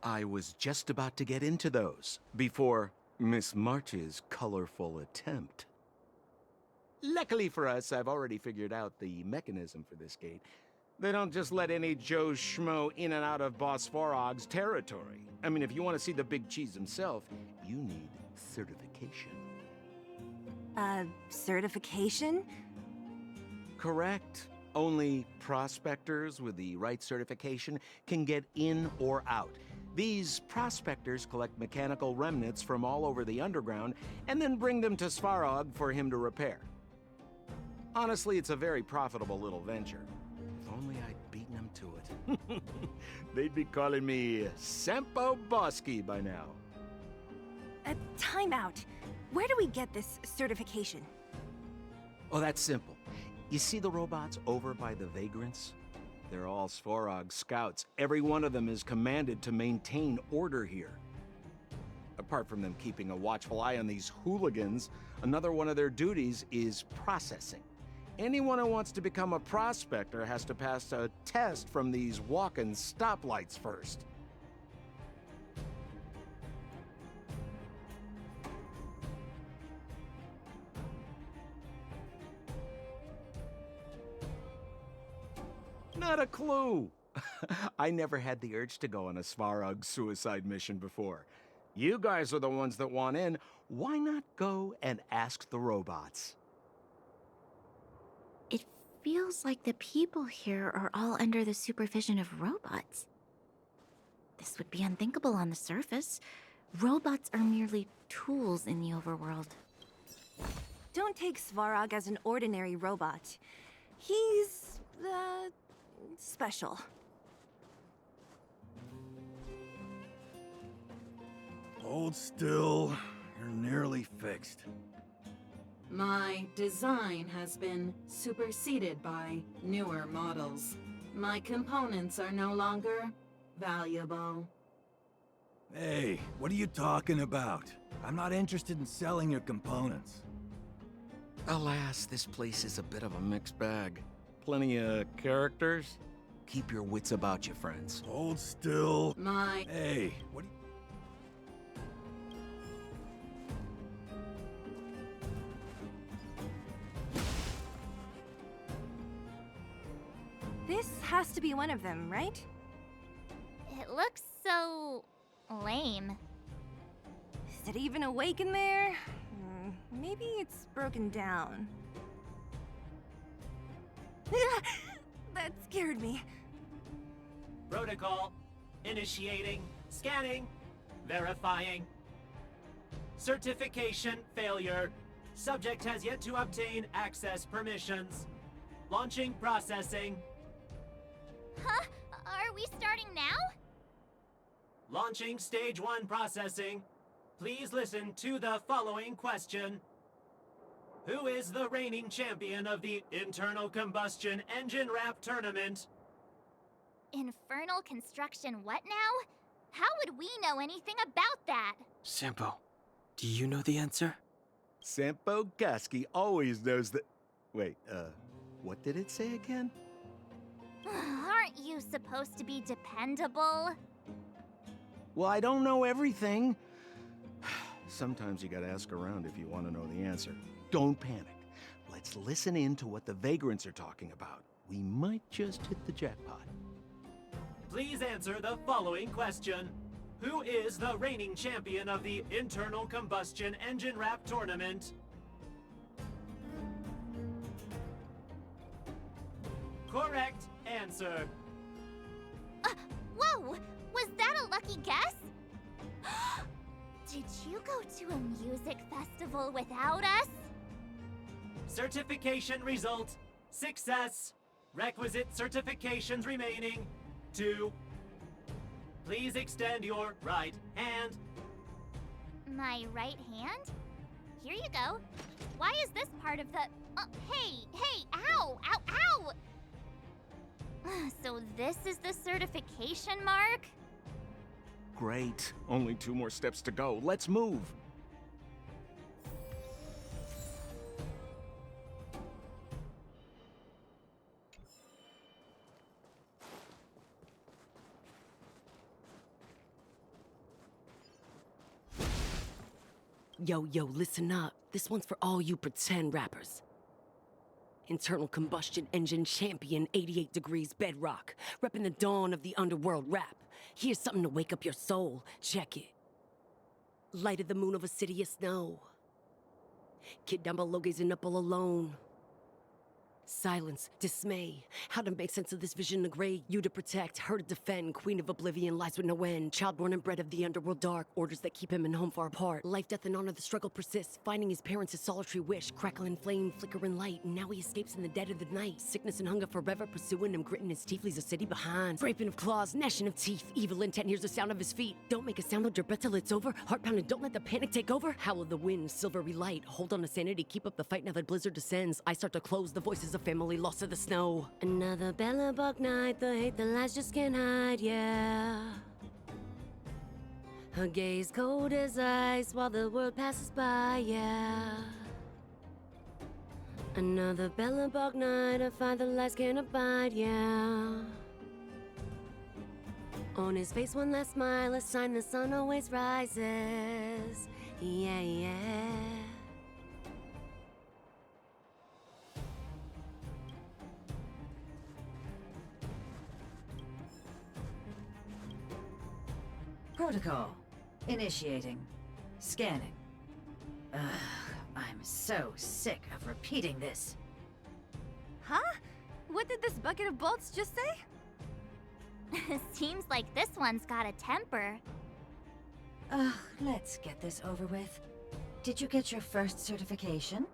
I was just about to get into those before Miss March's colorful attempt. Luckily for us, I've already figured out the mechanism for this gate. They don't just let any Joe Schmo in and out of Boss Farog's territory. I mean, if you want to see the big cheese himself, you need certification. Certification? Correct. Only prospectors with the right certification can get in or out. These prospectors collect mechanical remnants from all over the underground and then bring them to Svarog for him to repair. Honestly, it's a very profitable little venture. If only I'd beaten them to it. They'd be calling me Sempo Bosky by now. Time out. Where do we get this certification? Oh, that's simple. You see the robots over by the vagrants? They're all Svarog scouts. Every one of them is commanded to maintain order here. Apart from them keeping a watchful eye on these hooligans, another one of their duties is processing. Anyone who wants to become a prospector has to pass a test from these walking stoplights first. Not a clue. I never had the urge to go on a Svarog suicide mission before. You guys are the ones that want in. Why not go and ask the robots? It feels like the people here are all under the supervision of robots. This would be unthinkable on the surface. Robots are merely tools in the overworld. Don't take Svarog as an ordinary robot. He's, special. Hold still. You're nearly fixed. My design has been superseded by newer models. My components are no longer valuable. Hey, what are you talking about? I'm not interested in selling your components. Alas, this place is a bit of a mixed bag. Plenty of characters. Keep your wits about you, friends. Hold still. My... Hey, what This has to be one of them, right? It looks so lame. Is it even awake in there? Maybe it's broken down. That scared me. Protocol. Initiating. Scanning. Verifying. Certification failure. Subject has yet to obtain access permissions. Launching processing. Huh? Are we starting now? Launching stage 1 processing. Please listen to the following question. Who is the reigning champion of the Internal Combustion Engine Wrap Tournament? Infernal construction what now? How would we know anything about that? Sampo, do you know the answer? Sempo Bosky always knows the... Wait, what did it say again? Aren't you supposed to be dependable? Well, I don't know everything. Sometimes you gotta ask around if you want to know the answer. Don't panic. Let's listen in to what the vagrants are talking about. We might just hit the jackpot. Please answer the following question. Who is the reigning champion of the Internal Combustion Engine Wrap Tournament? Correct answer. Whoa! Was that a lucky guess? Did you go to a music festival without us? Certification result. Success. Requisite certifications remaining. 2. Please extend your right hand. My right hand? Here you go. Why is this part of the... hey, ow, ow, ow! So this is the certification mark? Great. Only 2 more steps to go. Let's move. Yo, listen up. This one's for all you pretend rappers. Internal combustion engine champion, 88 degrees bedrock. Repping the dawn of the underworld rap. Here's something to wake up your soul. Check it. Light of the moon of a city of snow. Kid down below gazing up all alone. Silence, dismay. How to make sense of this vision of gray? You to protect, her to defend. Queen of oblivion lies with no end. Child born and bred of the underworld dark. Orders that keep him and home far apart. Life, death, and honor, the struggle persists. Finding his parents, his solitary wish. Crackling flame, flickering light. And now he escapes in the dead of the night. Sickness and hunger forever pursuing him. Gritting his teeth, leaves a city behind. Scraping of claws, gnashing of teeth. Evil intent hears the sound of his feet. Don't make a sound, hold your breath till it's over. Heart pounding, don't let the panic take over. Howl of the wind, silvery light. Hold on to sanity, keep up the fight now that blizzard descends. I start to close, the voices of family lost to the snow. Another bellabug night, the hate, the lies just can't hide, yeah. Her gaze cold as ice while the world passes by, yeah. Another bellabug night, I find the lies can't abide, yeah. On his face one last smile, a sign the sun always rises, yeah. Protocol. Initiating. Scanning. Ugh, I'm so sick of repeating this. Huh? What did this bucket of bolts just say? Seems like this one's got a temper. Ugh, let's get this over with. Did you get your first certification?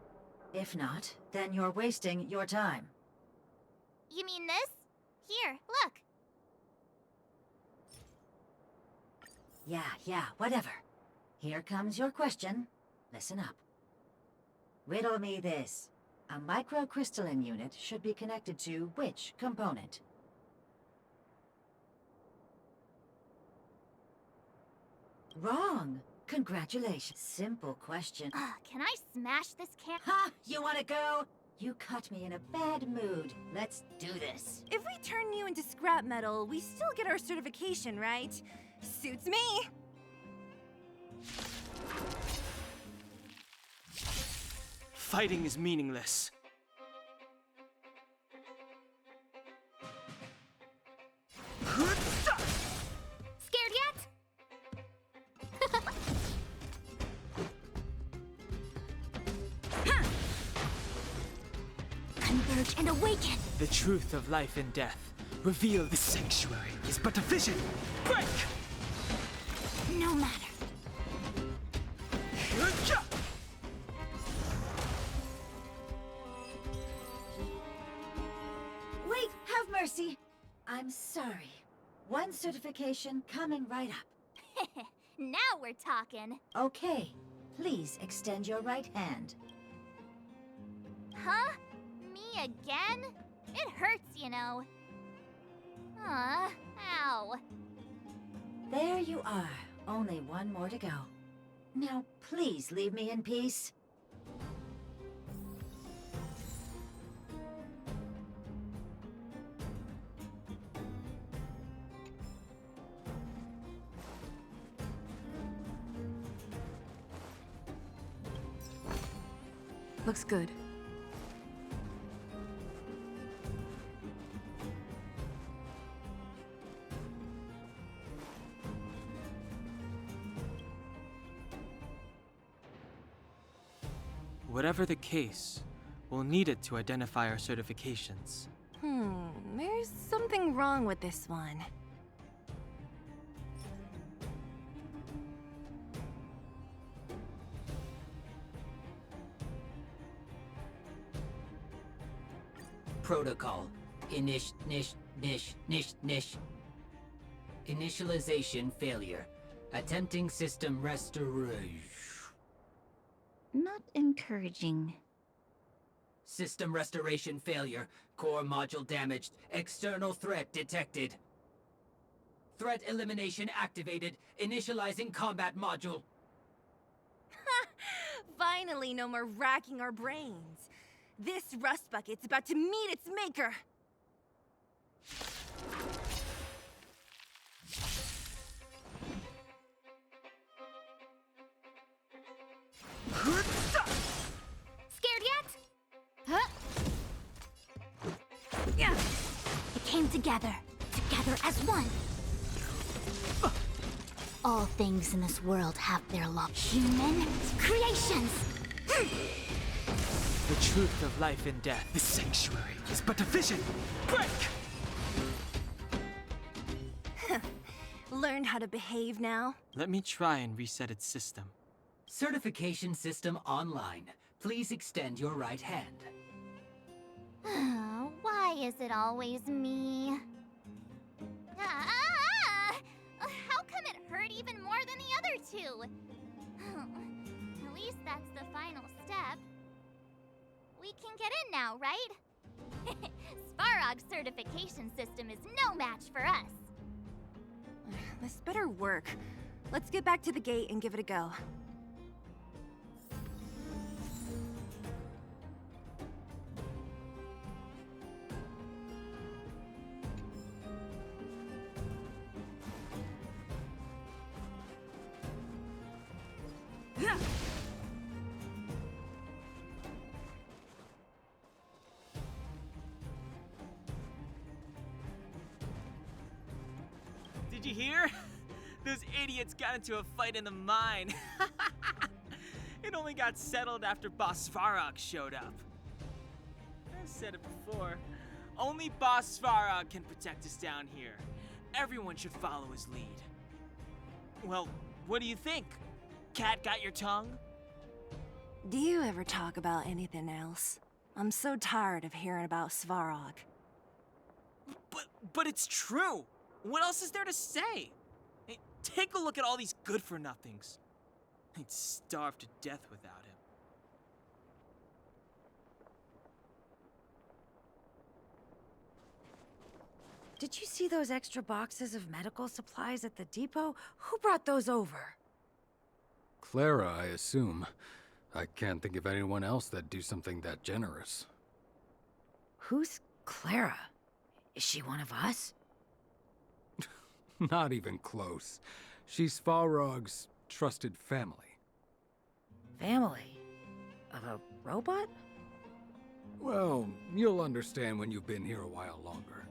If not, then you're wasting your time. You mean this? Here, look. Yeah, whatever. Here comes your question. Listen up. Riddle me this. A microcrystalline unit should be connected to which component? Wrong. Congratulations. Simple question. Can I smash this can? Ha! You wanna go? You caught me in a bad mood. Let's do this. If we turn you into scrap metal, we still get our certification, right? Suits me! Fighting is meaningless. Scared yet? Converge and awaken! The truth of life and death. Reveal the sanctuary is but a vision. Break! No matter. Wait, have mercy. I'm sorry. One certification coming right up. Now we're talking. Okay, please extend your right hand. Huh? Me again? It hurts, you know. Ow. There you are. Only one more to go. Now, please leave me in peace. Looks good. Whatever the case, we'll need it to identify our certifications. There's something wrong with this one. Protocol. Initialization failure. Attempting system restoration. Not encouraging. System restoration failure. Core module damaged. External threat detected. Threat elimination activated. Initializing combat module. Finally, no more racking our brains. This rust bucket's about to meet its maker. It came together as one. All things in this world have their law. Human creations! The truth of life and death. This sanctuary is but a vision. Break! Learn how to behave now? Let me try and reset its system. Certification system online. Please extend your right hand. Why is it always me? How come it hurt even more than the other two? At least that's the final step. We can get in now, right? Svarog's certification system is no match for us. This better work. Let's get back to the gate and give it a go. Did you hear? Those idiots got into a fight in the mine. It only got settled after Boss Svarog showed up. I've said it before. Only Boss Svarog can protect us down here. Everyone should follow his lead. Well, what do you think? Cat got your tongue? Do you ever talk about anything else? I'm so tired of hearing about Svarog. But it's true! What else is there to say? Hey, take a look at all these good-for-nothings. They'd starve to death without him. Did you see those extra boxes of medical supplies at the depot? Who brought those over? Clara, I assume. I can't think of anyone else that'd do something that generous. Who's Clara? Is she one of us? Not even close. She's Svarog's trusted family. Family? Of a robot? Well, you'll understand when you've been here a while longer.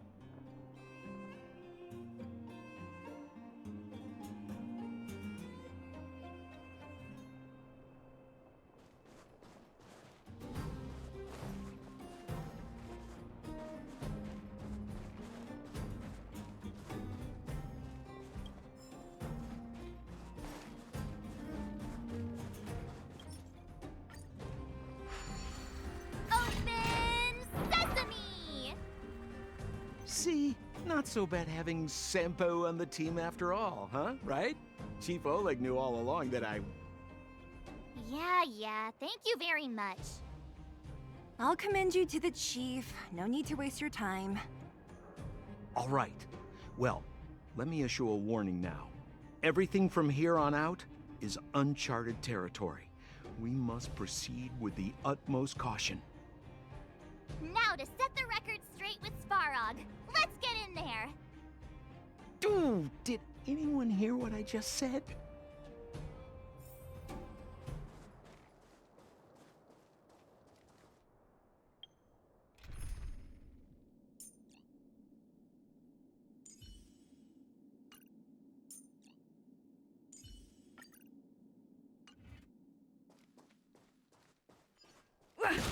See? Not so bad having Sampo on the team after all, huh? Right? Chief Oleg knew all along that I... Yeah, thank you very much. I'll commend you to the chief. No need to waste your time. All right. Well, let me issue a warning now. Everything from here on out is uncharted territory. We must proceed with the utmost caution. Now to set the record straight with Svarog. Let's get in there! Dude, did anyone hear what I just said?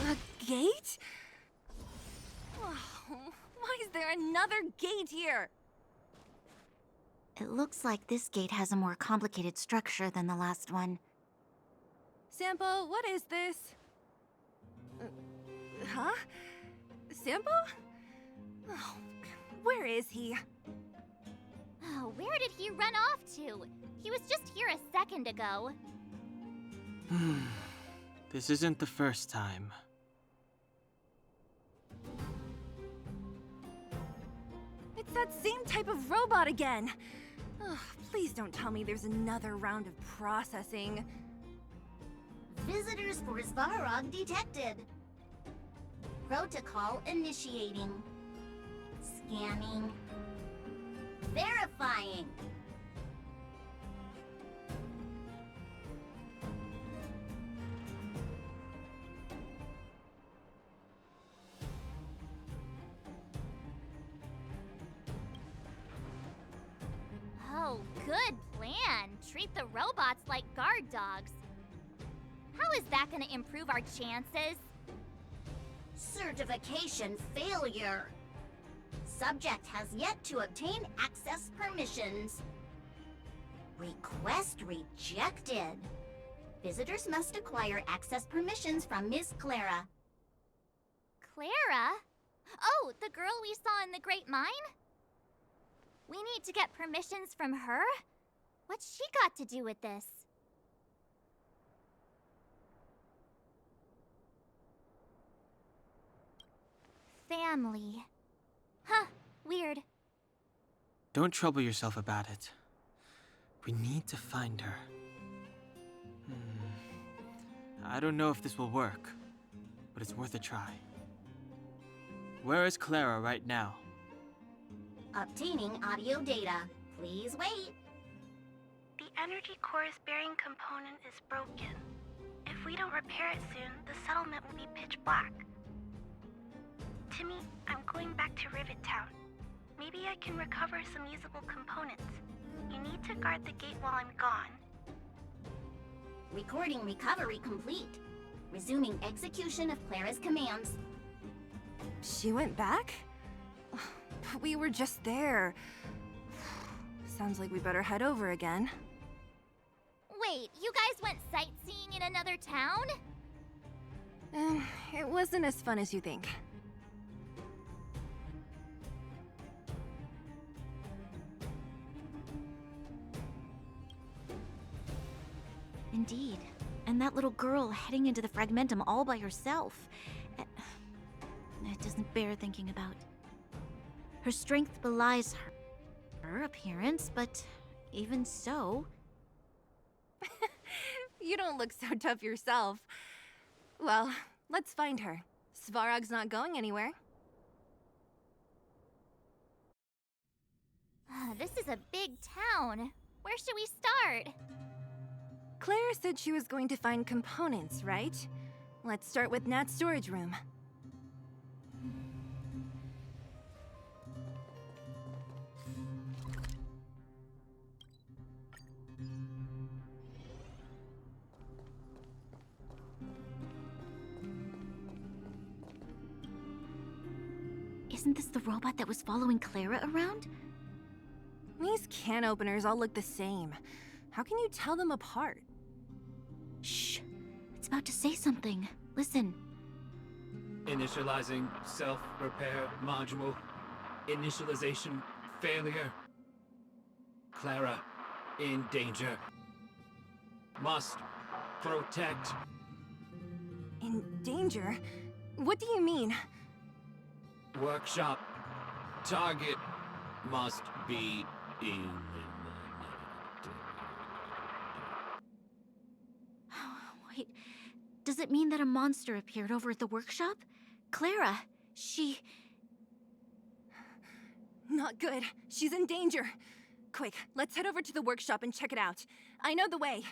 A gate? Oh, why is there another gate here? It looks like this gate has a more complicated structure than the last one. Sampo, what is this? Huh? Sampo? Oh, where is he? Oh, where did he run off to? He was just here a second ago. This isn't the first time. It's that same type of robot again. Ugh, please don't tell me there's another round of processing. Visitors for Svarog detected. Protocol initiating. Scanning. Verifying. Oh, good plan. Treat the robots like guard dogs. How is that gonna improve our chances? Certification failure. Subject has yet to obtain access permissions. Request rejected. Visitors must acquire access permissions from Miss Clara. Clara? Oh, the girl we saw in the Great Mine? We need to get permissions from her? What's she got to do with this? Family. Huh, weird. Don't trouble yourself about it. We need to find her. I don't know if this will work, but it's worth a try. Where is Clara right now? Obtaining audio data. Please wait. The energy core's bearing component is broken. If we don't repair it soon, the settlement will be pitch black. Timmy, I'm going back to Rivet Town. Maybe I can recover some usable components. You need to guard the gate while I'm gone. Recording recovery complete. Resuming execution of Clara's commands. She went back? But we were just there. Sounds like we better head over again. Wait, you guys went sightseeing in another town? It wasn't as fun as you think. Indeed. And that little girl heading into the Fragmentum all by herself. It doesn't bear thinking about. Her strength belies her appearance, but even so... You don't look so tough yourself. Well, let's find her. Svarog's not going anywhere. This is a big town. Where should we start? Clara said she was going to find components, right? Let's start with Nat's storage room. Isn't this the robot that was following Clara around? These can openers all look the same. How can you tell them apart? Shh. It's about to say something. Listen. Initializing self-repair module. Initialization failure. Clara in danger. Must protect. In danger? What do you mean? Workshop. Target must be eliminated. Wait, does it mean that a monster appeared over at the workshop? Clara, she... Not good. She's in danger. Quick, let's head over to the workshop and check it out. I know the way.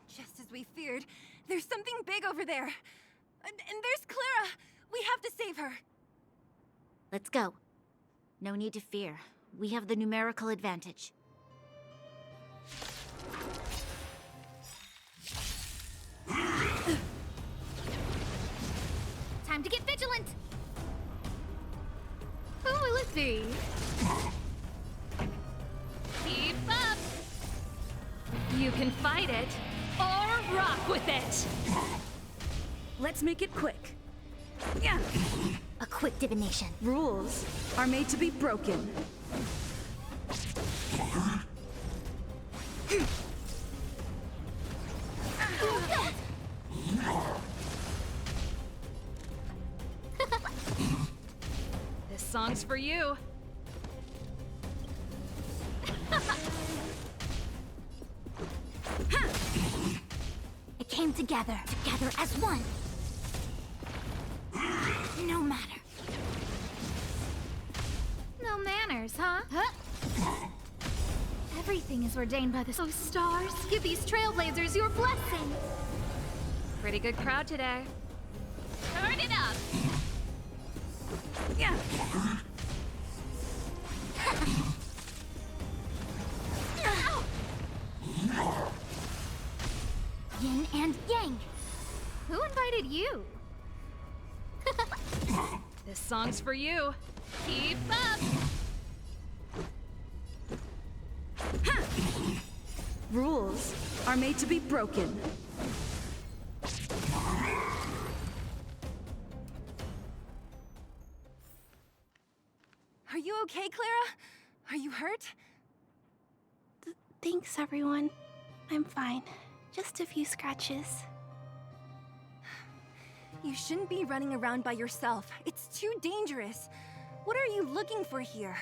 Just as we feared, there's something big over there. And there's Clara! We have to save her! Let's go. No need to fear. We have the numerical advantage. Time to get vigilant! Who will it be? Keep up! You can fight it, or rock with it! Let's make it quick. Yeah. A quick divination. Rules are made to be broken. This song's for you. It came together as one. No matter. No manners, huh? Everything is ordained by the stars. Give these trailblazers your blessing. Pretty good crowd today. Turn it up. Yeah. Yin and yang. Who invited you? This song's for you. Keep up. Rules are made to be broken. Are you okay, Clara? Are you hurt? Thanks, everyone. I'm fine. Just a few scratches. You shouldn't be running around by yourself. It's too dangerous. What are you looking for here?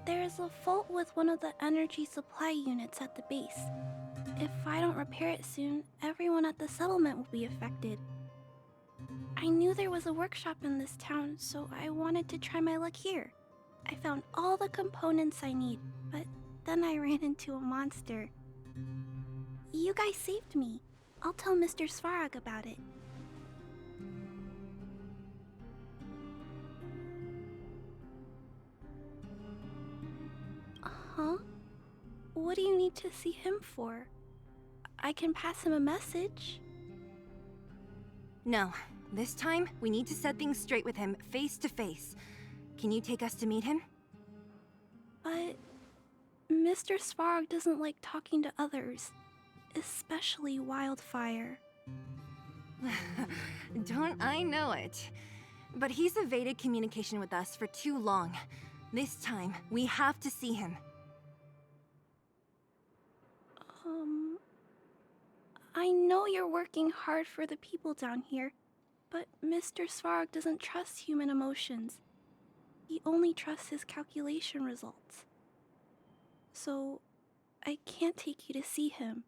There's a fault with one of the energy supply units at the base. If I don't repair it soon, everyone at the settlement will be affected. I knew there was a workshop in this town, so I wanted to try my luck here. I found all the components I need, but then I ran into a monster. You guys saved me. I'll tell Mr. Svarog about it. Huh? What do you need to see him for? I can pass him a message. No. This time, we need to set things straight with him, face to face. Can you take us to meet him? But Mr. Svarog doesn't like talking to others, especially Wildfire. Don't I know it? But he's evaded communication with us for too long. This time, we have to see him. I know you're working hard for the people down here, but Mr. Svarog doesn't trust human emotions. He only trusts his calculation results. So, I can't take you to see him.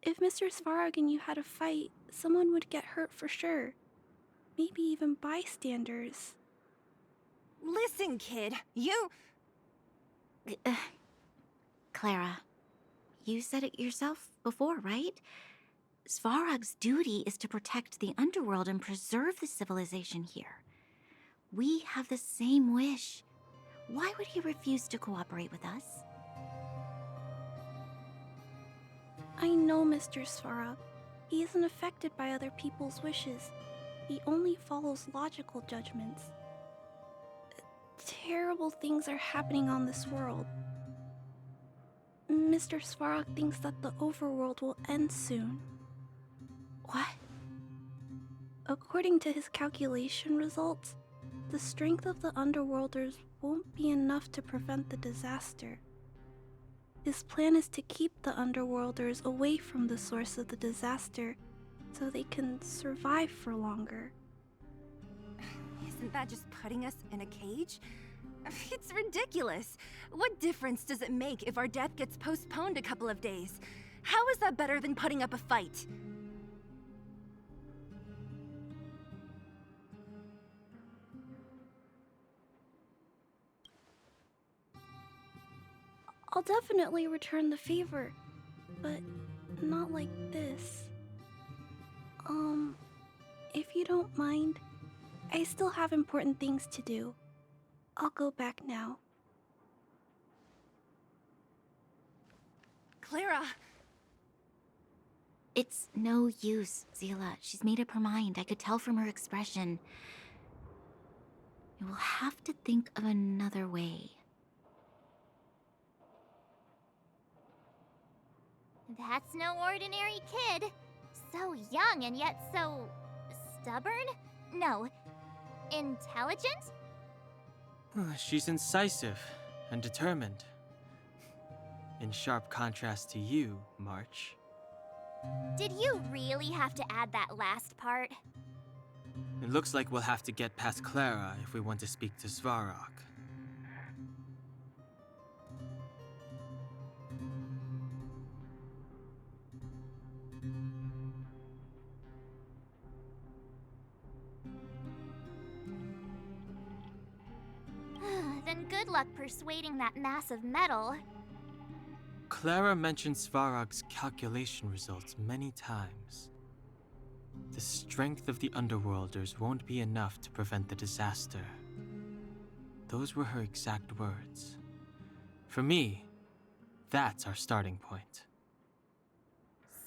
If Mr. Svarog and you had a fight, someone would get hurt for sure. Maybe even bystanders. Listen, kid, you... Clara, you said it yourself before, right? Svarog's duty is to protect the underworld and preserve the civilization here. We have the same wish. Why would he refuse to cooperate with us? I know Mr. Svarog. He isn't affected by other people's wishes. He only follows logical judgments. Terrible things are happening on this world. Mr. Svarog thinks that the overworld will end soon. What? According to his calculation results, the strength of the Underworlders won't be enough to prevent the disaster. His plan is to keep the Underworlders away from the source of the disaster so they can survive for longer. Isn't that just putting us in a cage? It's ridiculous. What difference does it make if our death gets postponed a couple of days? How is that better than putting up a fight? I'll definitely return the favor, but not like this. If you don't mind, I still have important things to do. I'll go back now. Clara! It's no use, Zila. She's made up her mind. I could tell from her expression. You will have to think of another way. That's no ordinary kid. So young and yet so... stubborn? No. Intelligent? She's incisive and determined. In sharp contrast to you, March. Did you really have to add that last part? It looks like we'll have to get past Clara if we want to speak to Svarog. Then good luck persuading that mass of metal. Clara mentioned Svarog's calculation results many times. The strength of the Underworlders won't be enough to prevent the disaster. Those were her exact words. For me, that's our starting point.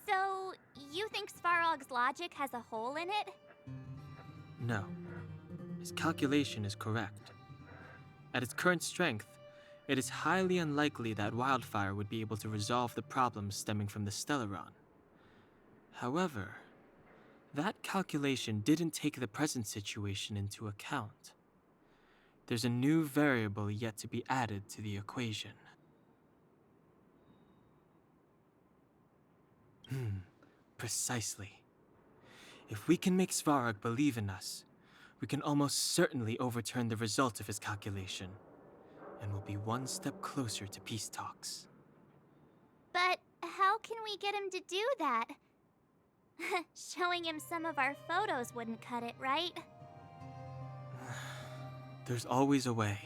So, you think Svarog's logic has a hole in it? No. His calculation is correct. At its current strength, it is highly unlikely that Wildfire would be able to resolve the problems stemming from the Stellaron. However, that calculation didn't take the present situation into account. There's a new variable yet to be added to the equation. Precisely. If we can make Svarog believe in us, we can almost certainly overturn the result of his calculation, and we'll be one step closer to peace talks. But how can we get him to do that? Showing him some of our photos wouldn't cut it, right? There's always a way.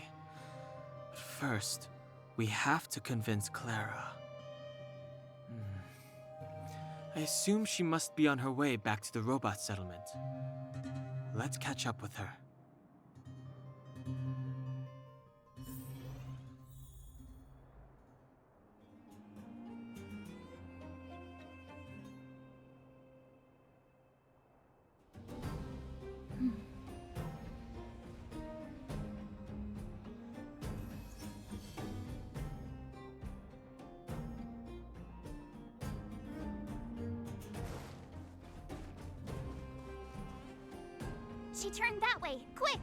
But first, we have to convince Clara. I assume she must be on her way back to the robot settlement. Let's catch up with her. She turned that way, quick!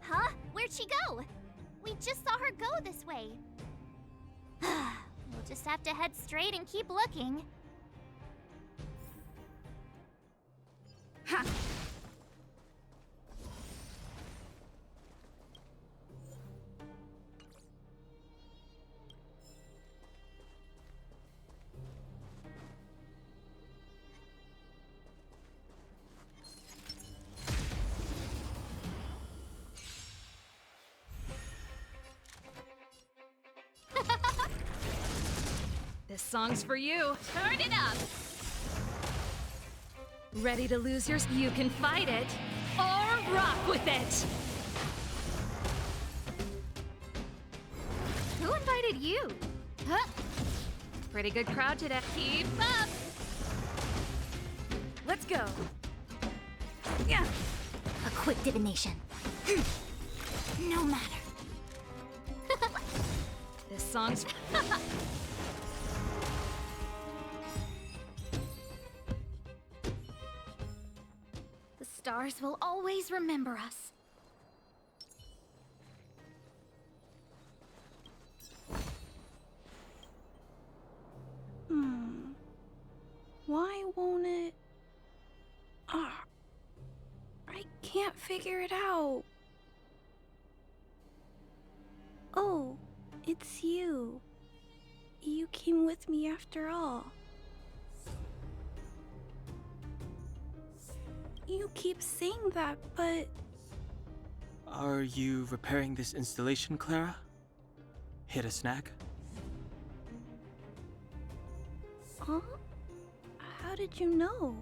Huh? Where'd she go? We just saw her go this way. We'll just have to head straight and keep looking. Ha! This song's for you. Turn it up! Ready to lose yours? You can fight it, or rock with it! Who invited you? Huh? Pretty good crowd today. Keep up! Let's go! Yeah! A quick divination. No matter. This song's... The stars will always remember us. Why won't it... I can't figure it out. Oh, it's you. You came with me after all. You keep saying that, but... Are you repairing this installation, Clara? Hit a snag? Huh? How did you know?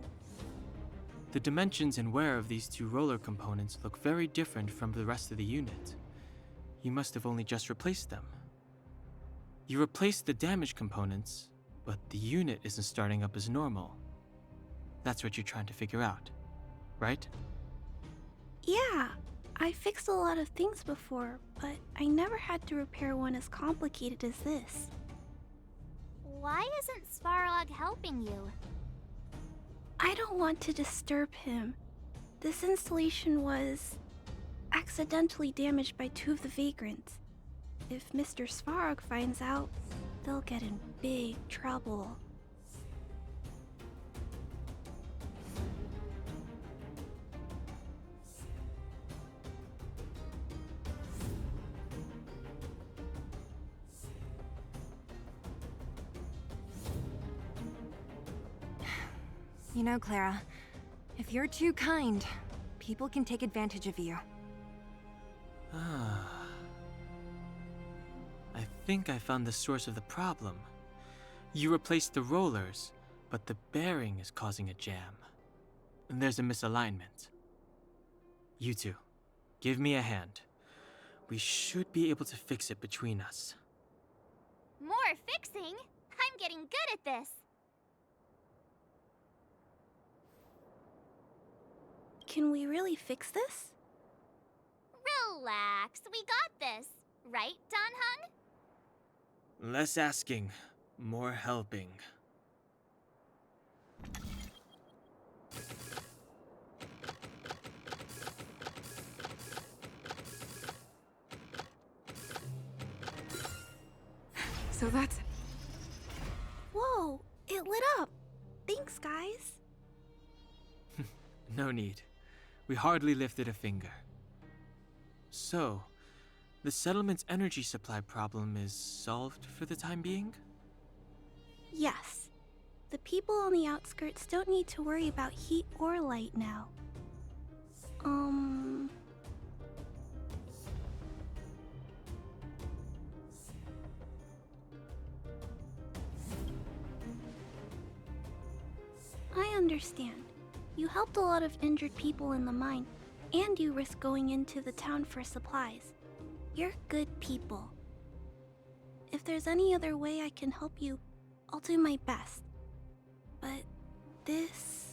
The dimensions and wear of these two roller components look very different from the rest of the unit. You must have only just replaced them. You replaced the damaged components, but the unit isn't starting up as normal. That's what you're trying to figure out, right? Yeah, I fixed a lot of things before, but I never had to repair one as complicated as this. Why isn't Svarog helping you? I don't want to disturb him. This installation was accidentally damaged by two of the vagrants. If Mr. Svarog finds out, they'll get in big trouble. You know, Clara, if you're too kind, people can take advantage of you. Ah. I think I found the source of the problem. You replaced the rollers, but the bearing is causing a jam. And there's a misalignment. You two, give me a hand. We should be able to fix it between us. More fixing? I'm getting good at this. Can we really fix this? Relax, we got this. Right, Don Hung? Less asking, more helping. So that's... Whoa, it lit up. Thanks, guys. No need. We hardly lifted a finger. So, the settlement's energy supply problem is solved for the time being? Yes. The people on the outskirts don't need to worry about heat or light now. I understand. You helped a lot of injured people in the mine, and you risked going into the town for supplies. You're good people. If there's any other way I can help you, I'll do my best. But this...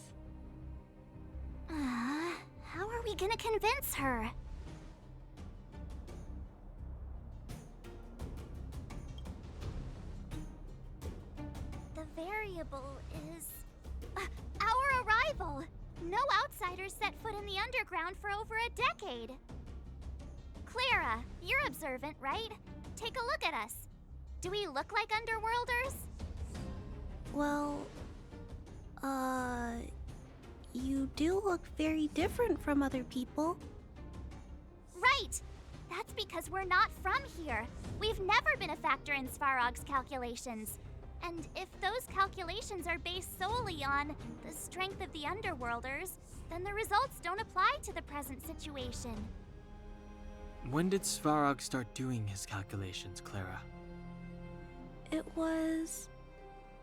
How are we gonna convince her? The variable is... our arrival! No outsiders set foot in the underground for over a decade. Clara, you're observant, right? Take a look at us. Do we look like underworlders? Well... You do look very different from other people. Right! That's because we're not from here. We've never been a factor in Svarog's calculations. And if those calculations are based solely on the strength of the Underworlders, then the results don't apply to the present situation. When did Svarog start doing his calculations, Clara? It was...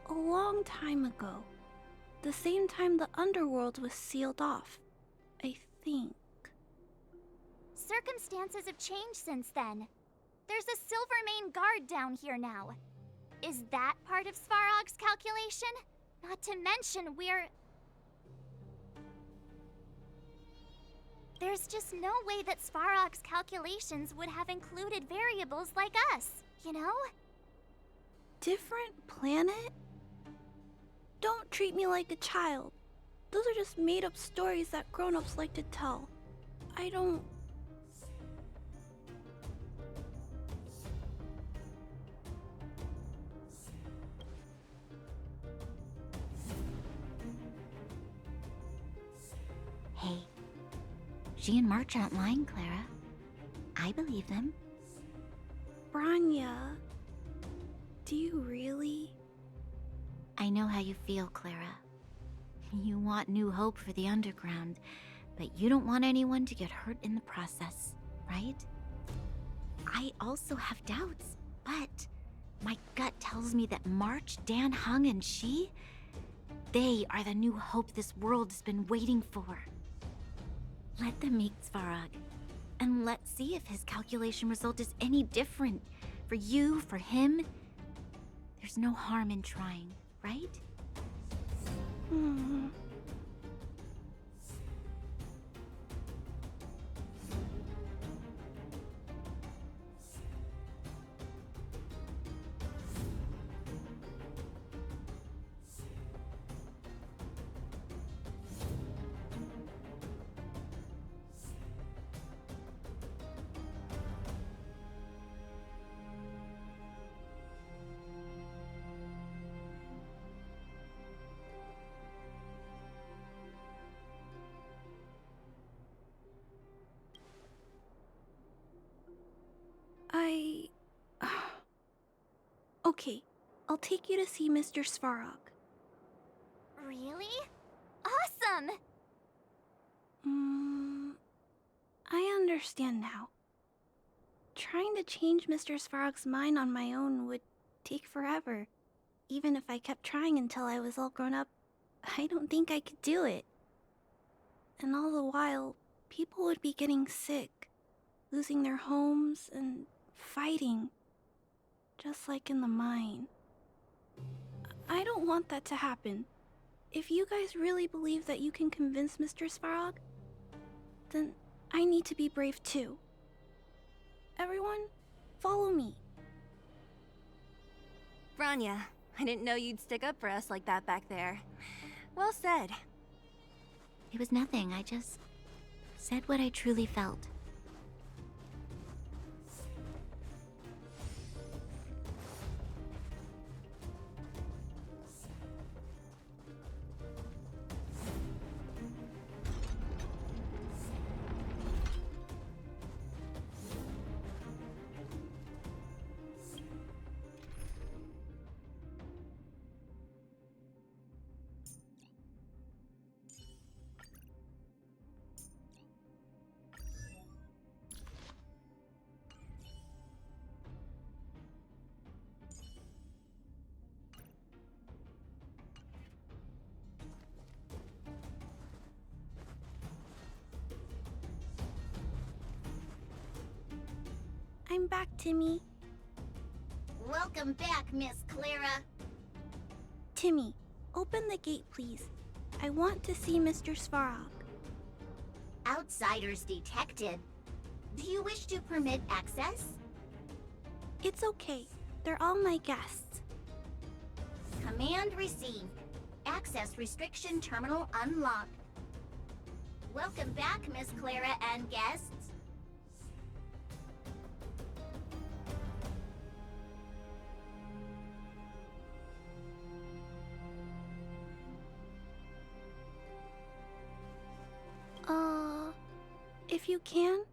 a long time ago. The same time the Underworld was sealed off, I think. Circumstances have changed since then. There's a Silvermane guard down here now. Is that part of Svarog's calculation? Not to mention there's just no way that Svarog's calculations would have included variables like us, you know? Different planet? Don't treat me like a child. Those are just made-up stories that grown-ups like to tell. I don't... Hey, she and March aren't lying, Clara. I believe them. Branya, do you really? I know how you feel, Clara. You want new hope for the underground, but you don't want anyone to get hurt in the process, right? I also have doubts, but my gut tells me that March, Dan Hung, and she, they are the new hope this world has been waiting for. Let them meet Svarog, and let's see if his calculation result is any different. For you, for him, there's no harm in trying, right? Okay, I'll take you to see Mr. Svarog. Really? him! I understand now. Trying to change Mr. Svarog's mind on my own would take forever. Even if I kept trying until I was all grown up, I don't think I could do it. And all the while, people would be getting sick, losing their homes, and fighting. Just like in the mine. I don't want that to happen. If you guys really believe that you can convince Mr. Svarog, then I need to be brave too. Everyone, follow me. Rania, I didn't know you'd stick up for us like that back there. Well said. It was nothing, I just said what I truly felt. I'm back, Timmy. Welcome back, Miss Clara. Timmy, open the gate, please. I want to see Mr. Svarog. Outsiders detected. Do you wish to permit access? It's okay. They're all my guests. Command received. Access restriction terminal unlocked. Welcome back, Miss Clara and guests. If you can,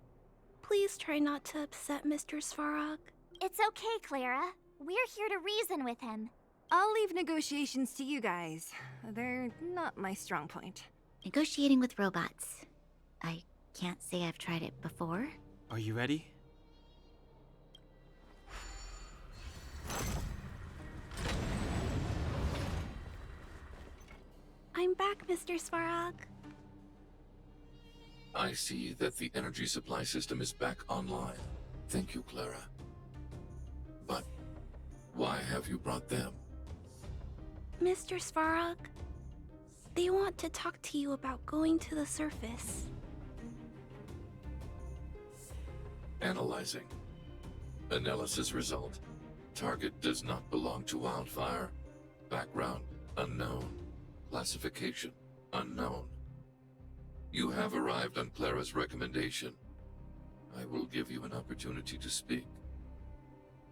please try not to upset Mr. Svarog. It's okay, Clara. We're here to reason with him. I'll leave negotiations to you guys. They're not my strong point. Negotiating with robots. I can't say I've tried it before. Are you ready? I'm back, Mr. Svarog. I see that the energy supply system is back online. Thank you, Clara. But why have you brought them? Mr. Svarog, they want to talk to you about going to the surface. Analyzing. Analysis result. Target does not belong to Wildfire. Background unknown. Classification unknown. You have arrived on Clara's recommendation. I will give you an opportunity to speak.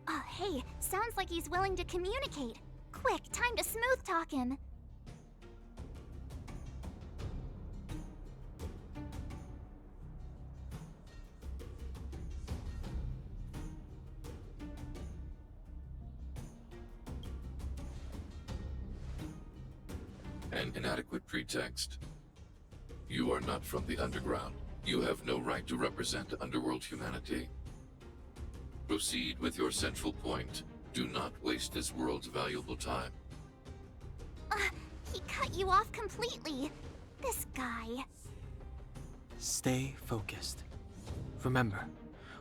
Oh, hey, sounds like he's willing to communicate. Quick, time to smooth talk him. An inadequate pretext. You are not from the underground. You have no right to represent underworld humanity. Proceed with your central point. Do not waste this world's valuable time. He cut you off completely. This guy. Stay focused. Remember,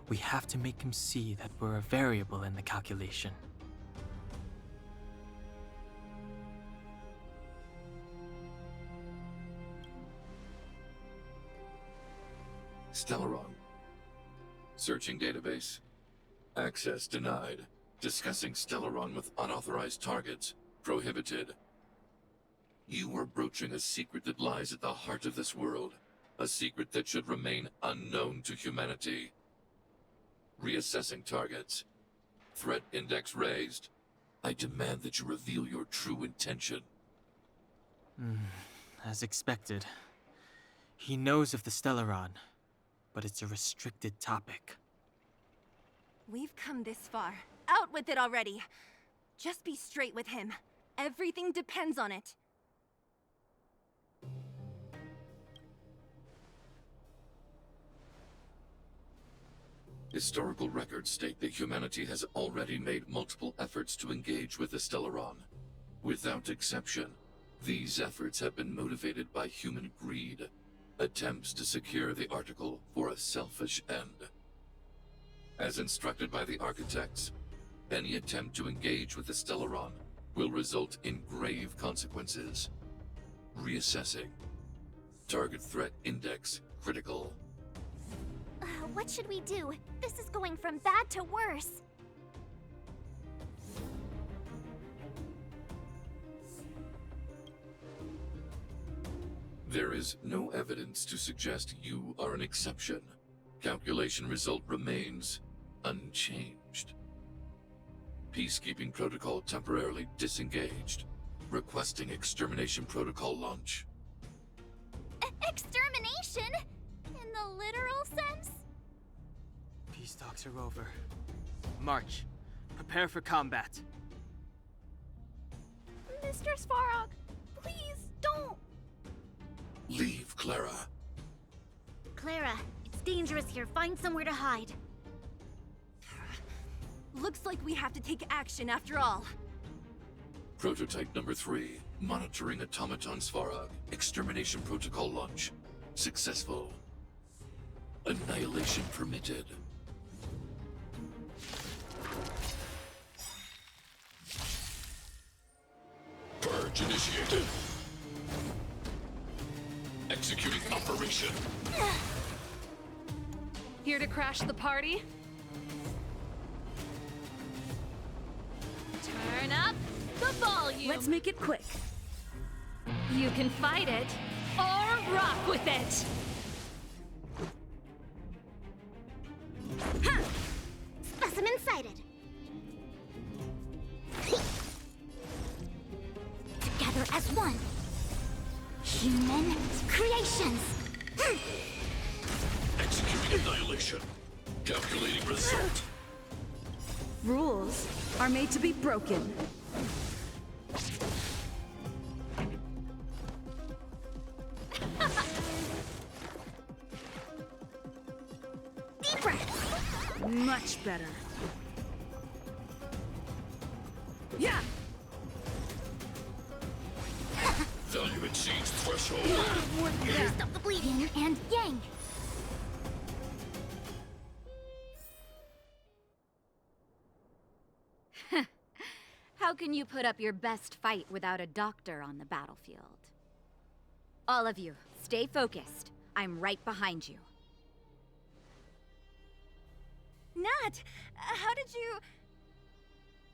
we have to make him see that we're a variable in the calculation. Stellaron. Searching database. Access denied. Discussing Stellaron with unauthorized targets. Prohibited. You are broaching a secret that lies at the heart of this world. A secret that should remain unknown to humanity. Reassessing targets. Threat index raised. I demand that you reveal your true intention. As expected. He knows of the Stellaron, but it's a restricted topic. We've come this far. Out with it already! Just be straight with him. Everything depends on it. Historical records state that humanity has already made multiple efforts to engage with the Stellaron. Without exception, these efforts have been motivated by human greed, attempts to secure the article for a selfish end. As instructed by the architects, any attempt to engage with the Stellaron will result in grave consequences. Reassessing. Target threat index critical. What should we do? This is going from bad to worse. There is no evidence to suggest you are an exception. Calculation result remains unchanged. Peacekeeping protocol temporarily disengaged. Requesting extermination protocol launch. Extermination? In the literal sense? Peace talks are over. March. Prepare for combat. Mr. Svarog, please don't. Leave, Clara. Clara, it's dangerous here. Find somewhere to hide. Looks like we have to take action after all. Prototype number 3. Monitoring automaton Svarog. Extermination protocol launch. Successful. Annihilation permitted. Purge initiated. Executing operation. Here to crash the party? Turn up the volume! Let's make it quick. You can fight it, or rock with it! Huh! Specimen sighted. Together as one. Human creations. Executing annihilation. Calculating result. Rules are made to be broken. Deep breath. Much better. Yeah! Value exceeds threshold. Stop the bleeding. Yin and yang. How can you put up your best fight without a doctor on the battlefield? All of you, stay focused. I'm right behind you. Nat, how did you...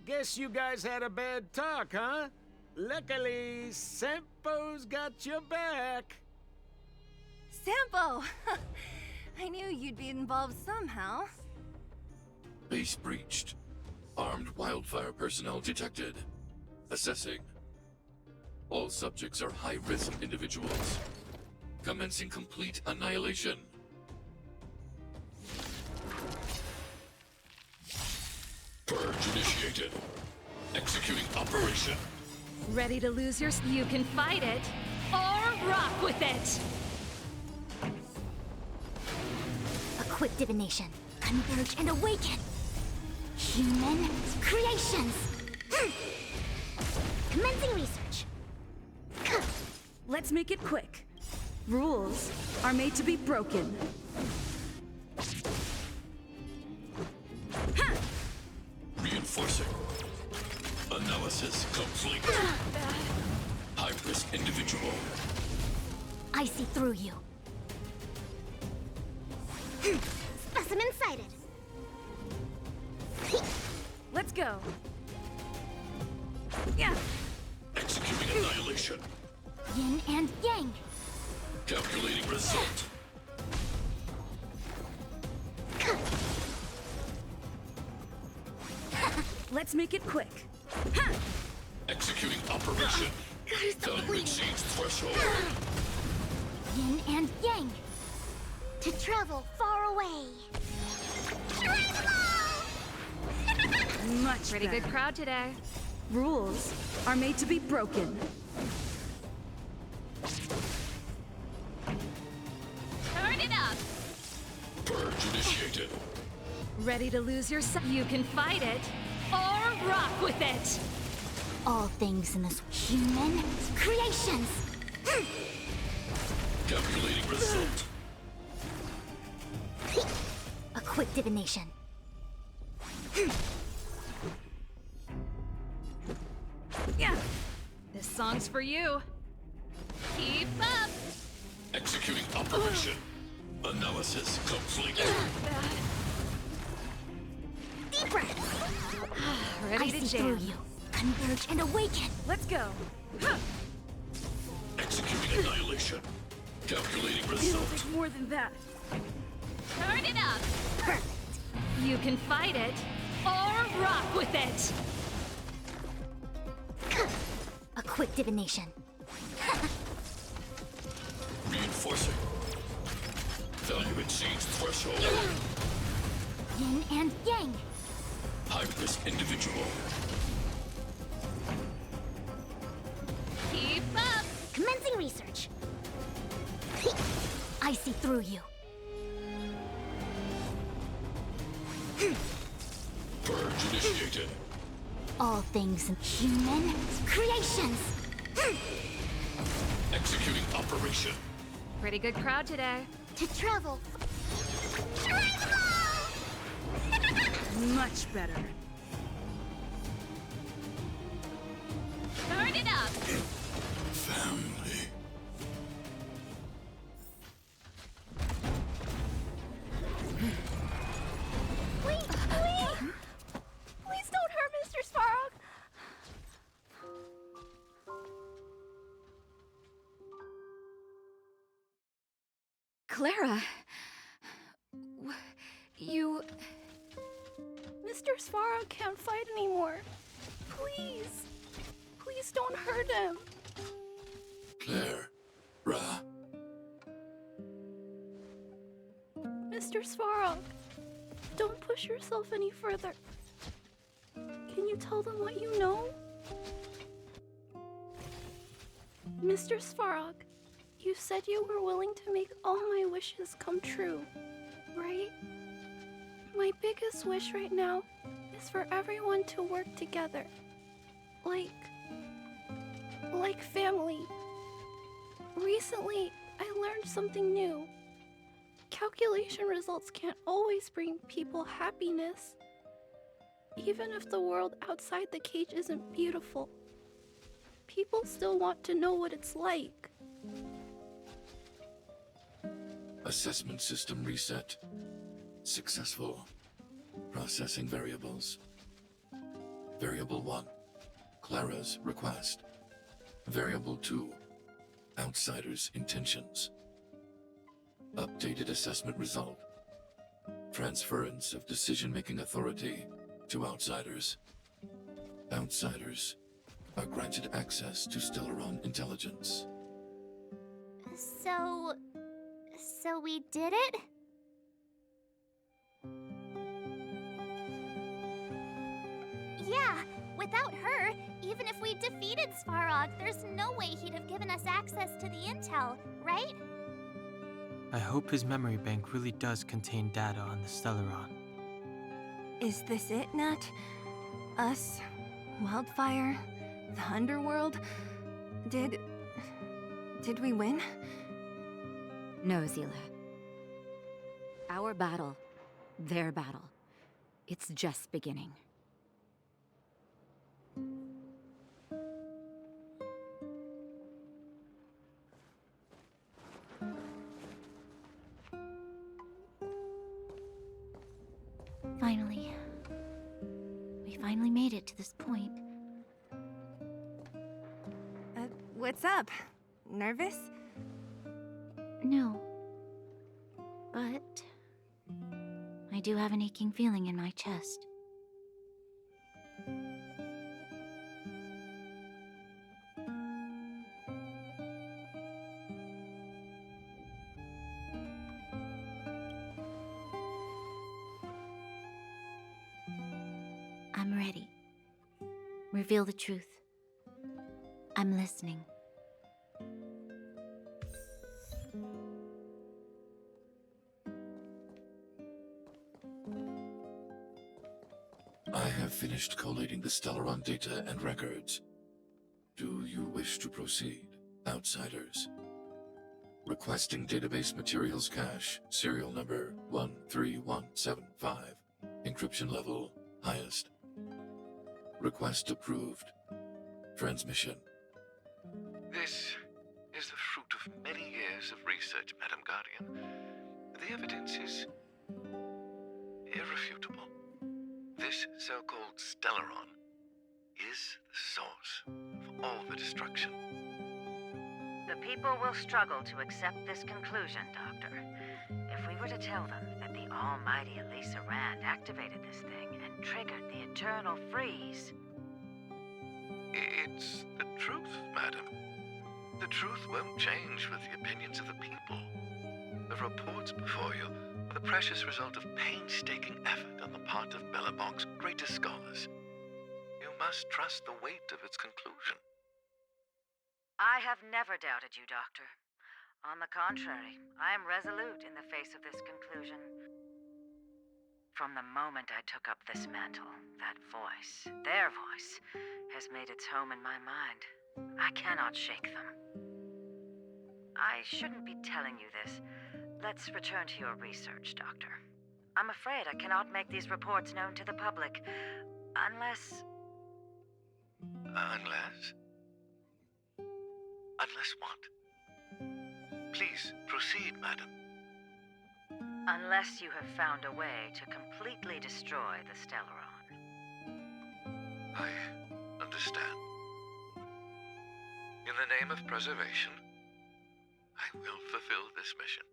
Guess you guys had a bad talk, huh? Luckily, Sempo's got your back. Sampo! I knew you'd be involved somehow. Base breached. Armed wildfire personnel detected. Assessing. All subjects are high-risk individuals. Commencing complete annihilation. Purge initiated. Executing operation. Ready to lose your... You can fight it, or rock with it! Equip divination. Converge and awaken. Human creations. Commencing research. Let's make it quick. Rules are made to be broken. Reinforcing. Analysis complete. High-risk individual. I see through you. Specimen sighted. Let's go. Yeah. Executing annihilation. Yin and yang. Calculating result. Let's make it quick. Executing operation. Value exceeds threshold. Yin and yang. To travel far away. Much Pretty better. good crowd today. Rules are made to be broken. Turn it up! Purge initiated. Ready to lose yourself? You can fight it, or rock with it! All things in this human creations! Calculating result. A quick divination. Yeah. This song's for you. Keep up! Executing operation. Analysis complete. Deep breath! Ready I to see jam. through you. Converge and awaken! Let's go. Executing annihilation. Calculating It'll result. take more than that. Turn it up! Perfect! You can fight it, or rock with it! A quick divination. Reinforcing. Value exceeds threshold. Yin and yang. High-risk individual. Keep up! Commencing research. I see through you. Purge initiated. All things in human creations. Executing operation. Pretty good crowd today. To travel. Much better. Turn it up! Family. Please don't hurt Mr. Svarog! Clara. You... Mr. Svarog can't fight anymore. Please. Please don't hurt him. Claire. Ra. Mr. Svarog, don't push yourself any further. Can you tell them what you know? Mr. Svarog, you said you were willing to make all my wishes come true, right? My biggest wish right now is for everyone to work together. Like family. Recently, I learned something new. Calculation results can't always bring people happiness. Even if the world outside the cage isn't beautiful, people still want to know what it's like. Assessment system reset. Successful. Processing variables. Variable 1. Clara's request. Variable 2. Outsider's intentions. Updated assessment result. Transference of decision-making authority to outsiders. Outsiders are granted access to Stellaron intelligence. So we did it? Yeah, without her, even if we defeated Svarog, there's no way he'd have given us access to the intel, right? I hope his memory bank really does contain data on the Stellaron. Is this it, Nat? Us? Wildfire? The underworld? Did we win? No, Zila. Our battle, their battle, it's just beginning. Finally. We finally made it to this point. What's up? Nervous? No. But I do have an aching feeling in my chest. I'm ready. Reveal the truth. I'm listening. have finished collating the Stellaron data and records. Do you wish to proceed, outsiders? Requesting database materials cache, serial number 13175. Encryption level, highest. Request approved. Transmission. This is the fruit of many years of research, Madam Guardian. The evidence is irrefutable. This so-called Stellaron is the source of all the destruction. The people will struggle to accept this conclusion, Doctor. If we were to tell them that the almighty Elisa Rand activated this thing and triggered the eternal freeze... It's the truth, madam. The truth won't change with the opinions of the people. The reports before you are the precious result of painstaking effort on the part of Belobog's greatest scholars. You must trust the weight of its conclusion. I have never doubted you, Doctor. On the contrary, I am resolute in the face of this conclusion. From the moment I took up this mantle, that voice, their voice, has made its home in my mind. I cannot shake them. I shouldn't be telling you this. Let's return to your research, Doctor. I'm afraid I cannot make these reports known to the public, unless... Unless? Unless what? Please, proceed, madam. Unless you have found a way to completely destroy the Stellaron. I understand. In the name of preservation, I will fulfill this mission.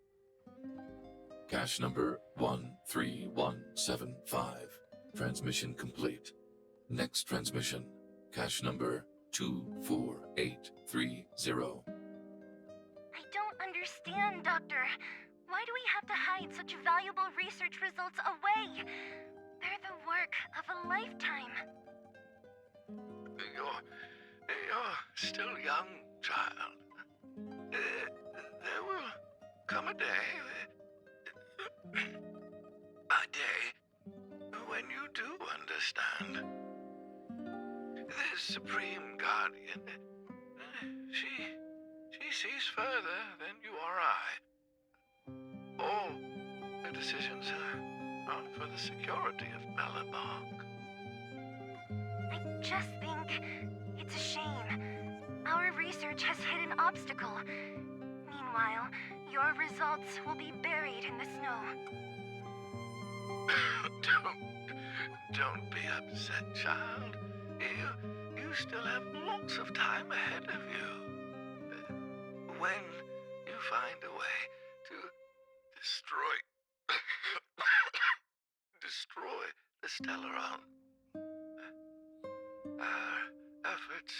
Cache number 13175. Transmission complete. Next transmission. Cache number 24830. I don't understand, Doctor. Why do we have to hide such valuable research results away? They're the work of a lifetime. You're still young, child. There will come a day when you do understand. This Supreme Guardian, she sees further than you or I. All her decisions are for the security of Belobog. I just think it's a shame. Our research has hit an obstacle. Meanwhile, your results will be buried in the snow. Don't be upset, child. You still have lots of time ahead of you. When you find a way to destroy the Stellaron, our efforts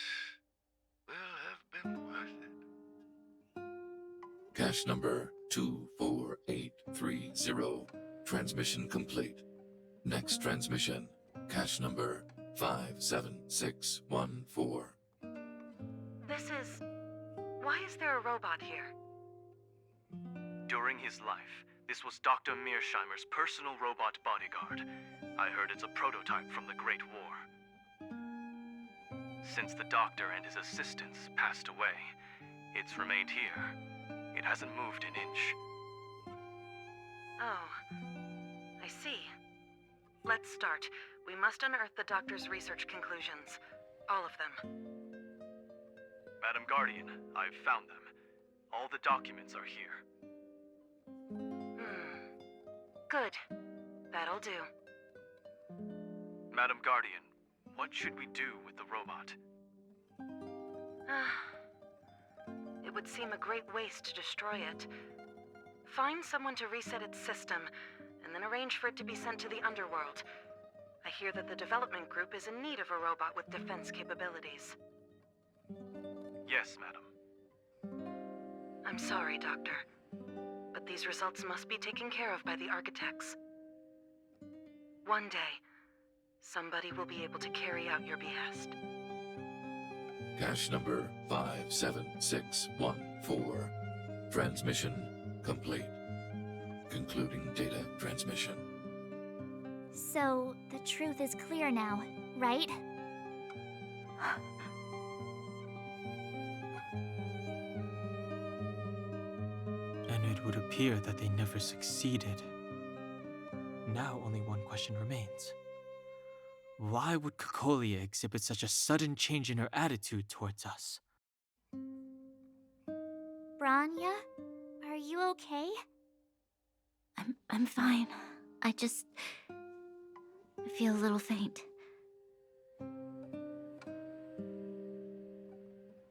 will have been worth it. Cache number 24830. Transmission complete. Next transmission. Cache number 57614. Why is there a robot here? During his life, this was Dr. Mearsheimer's personal robot bodyguard. I heard it's a prototype from the Great War. Since the doctor and his assistants passed away, it's remained here. It hasn't moved an inch. Oh, I see. Let's start. We must unearth the doctor's research conclusions. All of them. Madam Guardian, I've found them. All the documents are here. Good. That'll do. Madam Guardian, what should we do with the robot? It would seem a great waste to destroy it. Find someone to reset its system, and then arrange for it to be sent to the underworld. I hear that the development group is in need of a robot with defense capabilities. Yes, madam. I'm sorry, Doctor, but these results must be taken care of by the architects. One day, somebody will be able to carry out your behest. Cache number 57614. Transmission complete. Concluding data transmission. So, the truth is clear now, right? And it would appear that they never succeeded. Now only one question remains. Why would Cocolia exhibit such a sudden change in her attitude towards us? Branya, are you okay? I'm fine. I feel a little faint.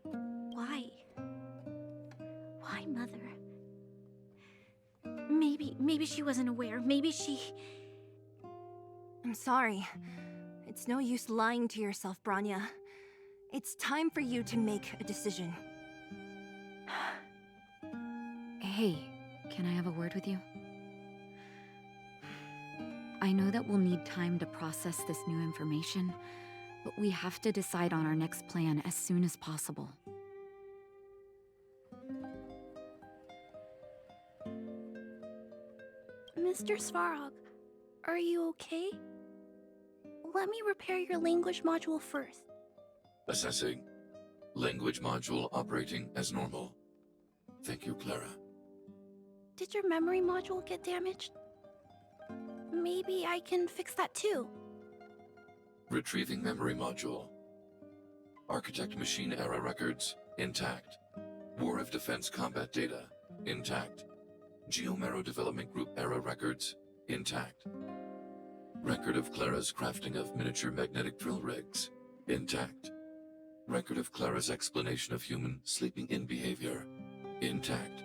Why? Why, Mother? Maybe she wasn't aware. Maybe she... I'm sorry. It's no use lying to yourself, Branya. It's time for you to make a decision. Hey, can I have a word with you? I know that we'll need time to process this new information, but we have to decide on our next plan as soon as possible. Mr. Svarog, are you okay? Let me repair your language module first. Assessing. Language module operating as normal. Thank you, Clara. Did your memory module get damaged? Maybe I can fix that too. Retrieving memory module. Architect machine era records, intact. War of Defense combat data, intact. Geomero Development Group era records, intact. Record of Clara's crafting of miniature magnetic drill rigs, intact. Record of Clara's explanation of human sleeping-in behavior, intact.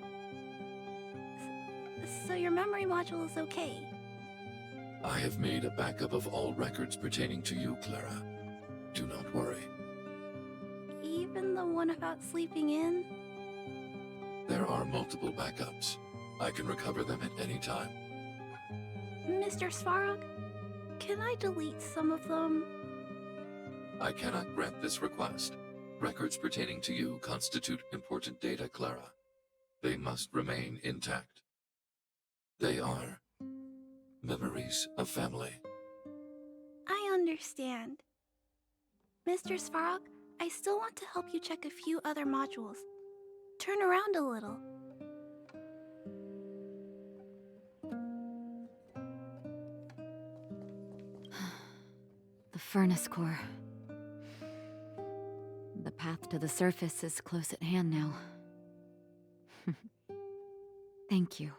So your memory module is okay? I have made a backup of all records pertaining to you, Clara. Do not worry. Even the one about sleeping in? There are multiple backups. I can recover them at any time. Mr. Svarog, can I delete some of them? I cannot grant this request. Records pertaining to you constitute important data, Clara. They must remain intact. They are memories of family. I understand. Mr. Svarog, I still want to help you check a few other modules. Turn around a little. The furnace core. The path to the surface is close at hand now. Thank you.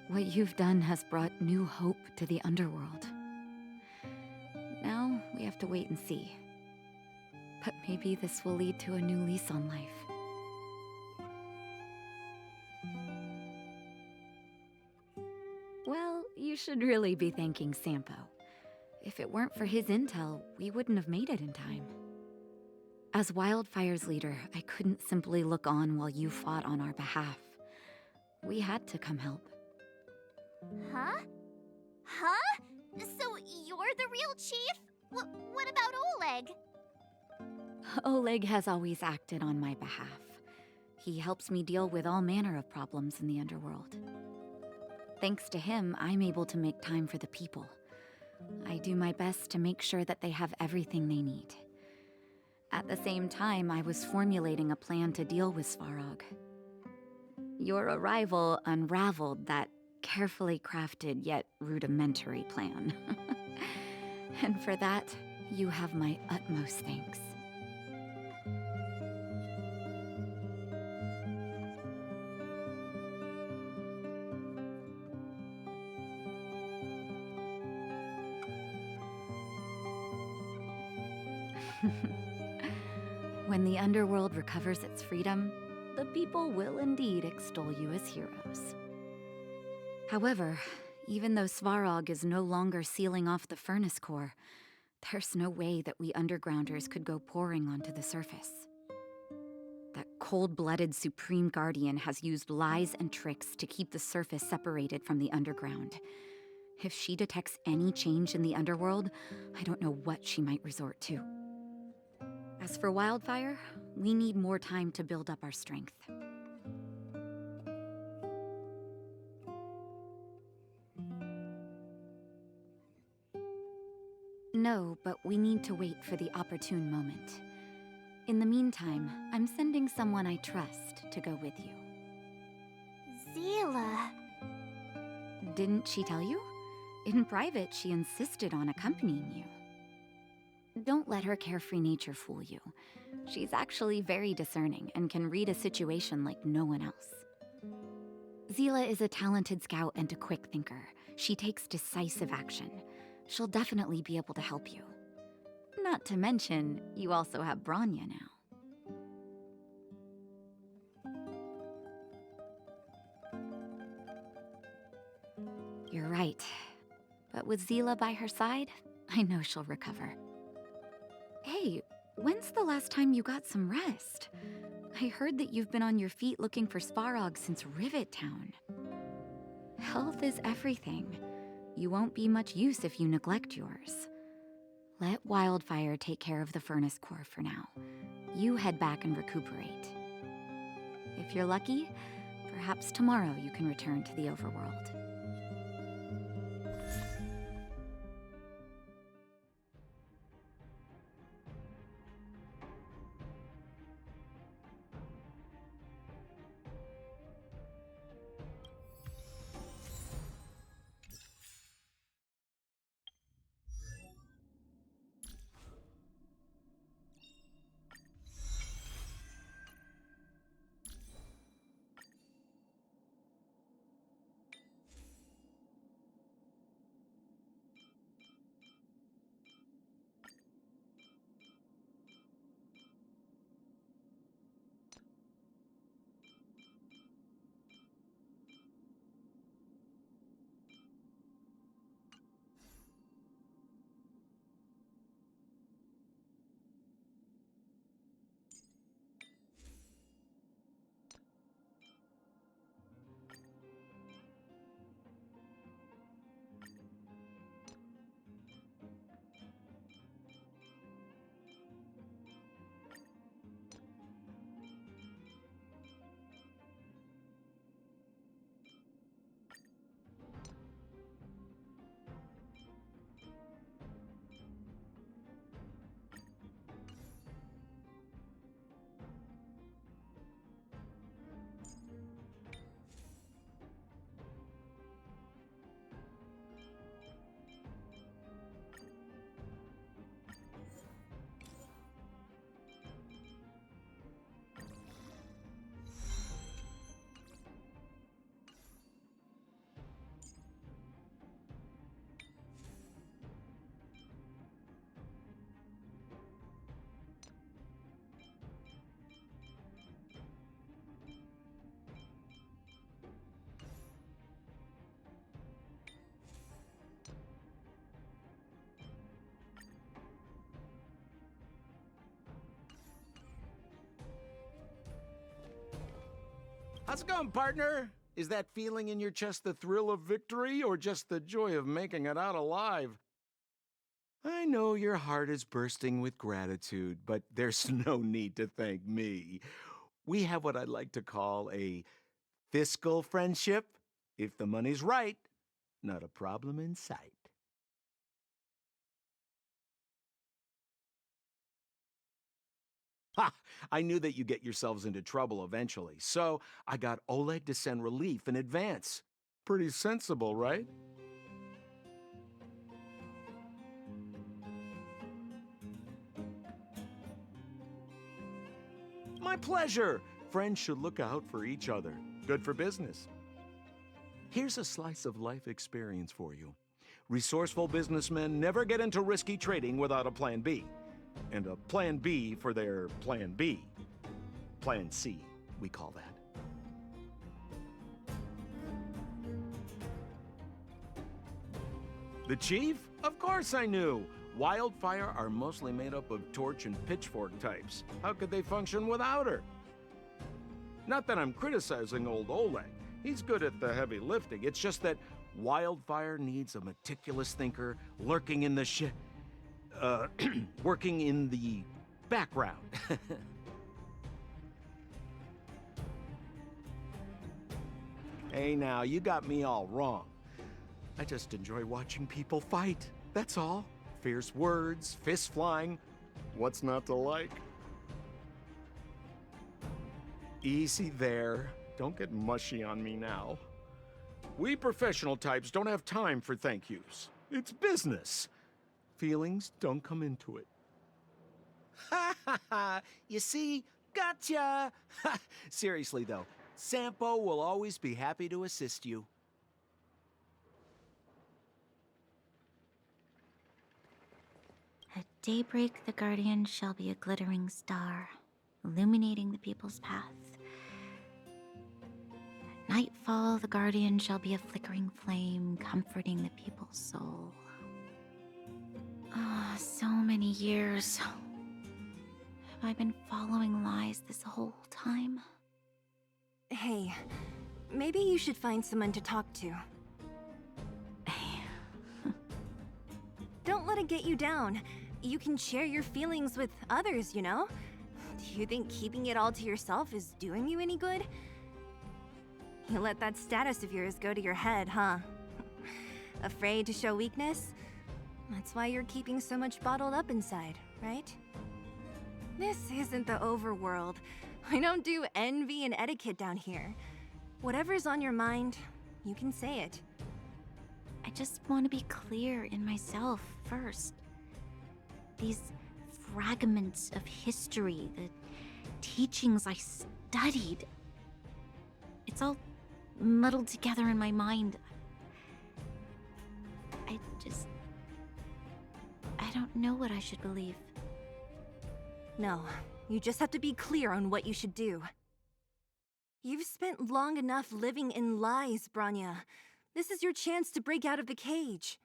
What you've done has brought new hope to the underworld. Now we have to wait and see. But maybe this will lead to a new lease on life. Well, you should really be thanking Sampo. If it weren't for his intel, we wouldn't have made it in time. As Wildfire's leader, I couldn't simply look on while you fought on our behalf. We had to come help. Huh? Huh? So you're the real chief? What about Oleg? Oleg has always acted on my behalf. He helps me deal with all manner of problems in the underworld. Thanks to him, I'm able to make time for the people. I do my best to make sure that they have everything they need. At the same time, I was formulating a plan to deal with Svarog. Your arrival unraveled that carefully crafted yet rudimentary plan. And for that, you have my utmost thanks. When the underworld recovers its freedom, the people will indeed extol you as heroes. However, even though Svarog is no longer sealing off the furnace core, there's no way that we undergrounders could go pouring onto the surface. That cold-blooded Supreme Guardian has used lies and tricks to keep the surface separated from the underground. If she detects any change in the underworld, I don't know what she might resort to. As for Wildfire, we need more time to build up our strength. No, but we need to wait for the opportune moment. In the meantime, I'm sending someone I trust to go with you. Zila. Didn't she tell you? In private, she insisted on accompanying you. Don't let her carefree nature fool you. She's actually very discerning and can read a situation like no one else. Zila is a talented scout and a quick thinker. She takes decisive action. She'll definitely be able to help you. Not to mention, you also have Branya now. You're right. But with Zila by her side, I know she'll recover. Hey, when's the last time you got some rest? I heard that you've been on your feet looking for Svarog since Rivet Town. Health is everything. You won't be much use if you neglect yours. Let Wildfire take care of the furnace core for now. You head back and recuperate. If you're lucky, perhaps tomorrow you can return to the overworld. How's it going, partner? Is that feeling in your chest the thrill of victory or just the joy of making it out alive? I know your heart is bursting with gratitude, but there's no need to thank me. We have what I'd like to call a fiscal friendship. If the money's right, not a problem in sight. Ha! I knew that you'd get yourselves into trouble eventually, so I got Oleg to send relief in advance. Pretty sensible, right? My pleasure! Friends should look out for each other. Good for business. Here's a slice of life experience for you. Resourceful businessmen never get into risky trading without a plan B. And a plan B for their plan B. Plan C, we call that. The chief? Of course I knew. Wildfire are mostly made up of torch and pitchfork types. How could they function without her? Not that I'm criticizing old Oleg. He's good at the heavy lifting. It's just that Wildfire needs a meticulous thinker lurking in the working in the background. Hey now, you got me all wrong. I just enjoy watching people fight. That's all. Fierce words, fists flying. What's not to like? Easy there. Don't get mushy on me now. We professional types don't have time for thank yous. It's business. Feelings don't come into it. Ha ha ha! You see? Gotcha! Seriously though, Sampo will always be happy to assist you. At daybreak, the Guardian shall be a glittering star, illuminating the people's path. At nightfall, the Guardian shall be a flickering flame, comforting the people's soul. Ah, so many years. Have I been following lies this whole time? Hey, maybe you should find someone to talk to. Don't let it get you down. You can share your feelings with others, you know? Do you think keeping it all to yourself is doing you any good? You let that status of yours go to your head, huh? Afraid to show weakness? That's why you're keeping so much bottled up inside, right? This isn't the overworld. I don't do envy and etiquette down here. Whatever's on your mind, you can say it. I just want to be clear in myself first. These fragments of history, the teachings I studied, it's all muddled together in my mind. I don't know what I should believe. No, you just have to be clear on what you should do. You've spent long enough living in lies, Branya. This is your chance to break out of the cage.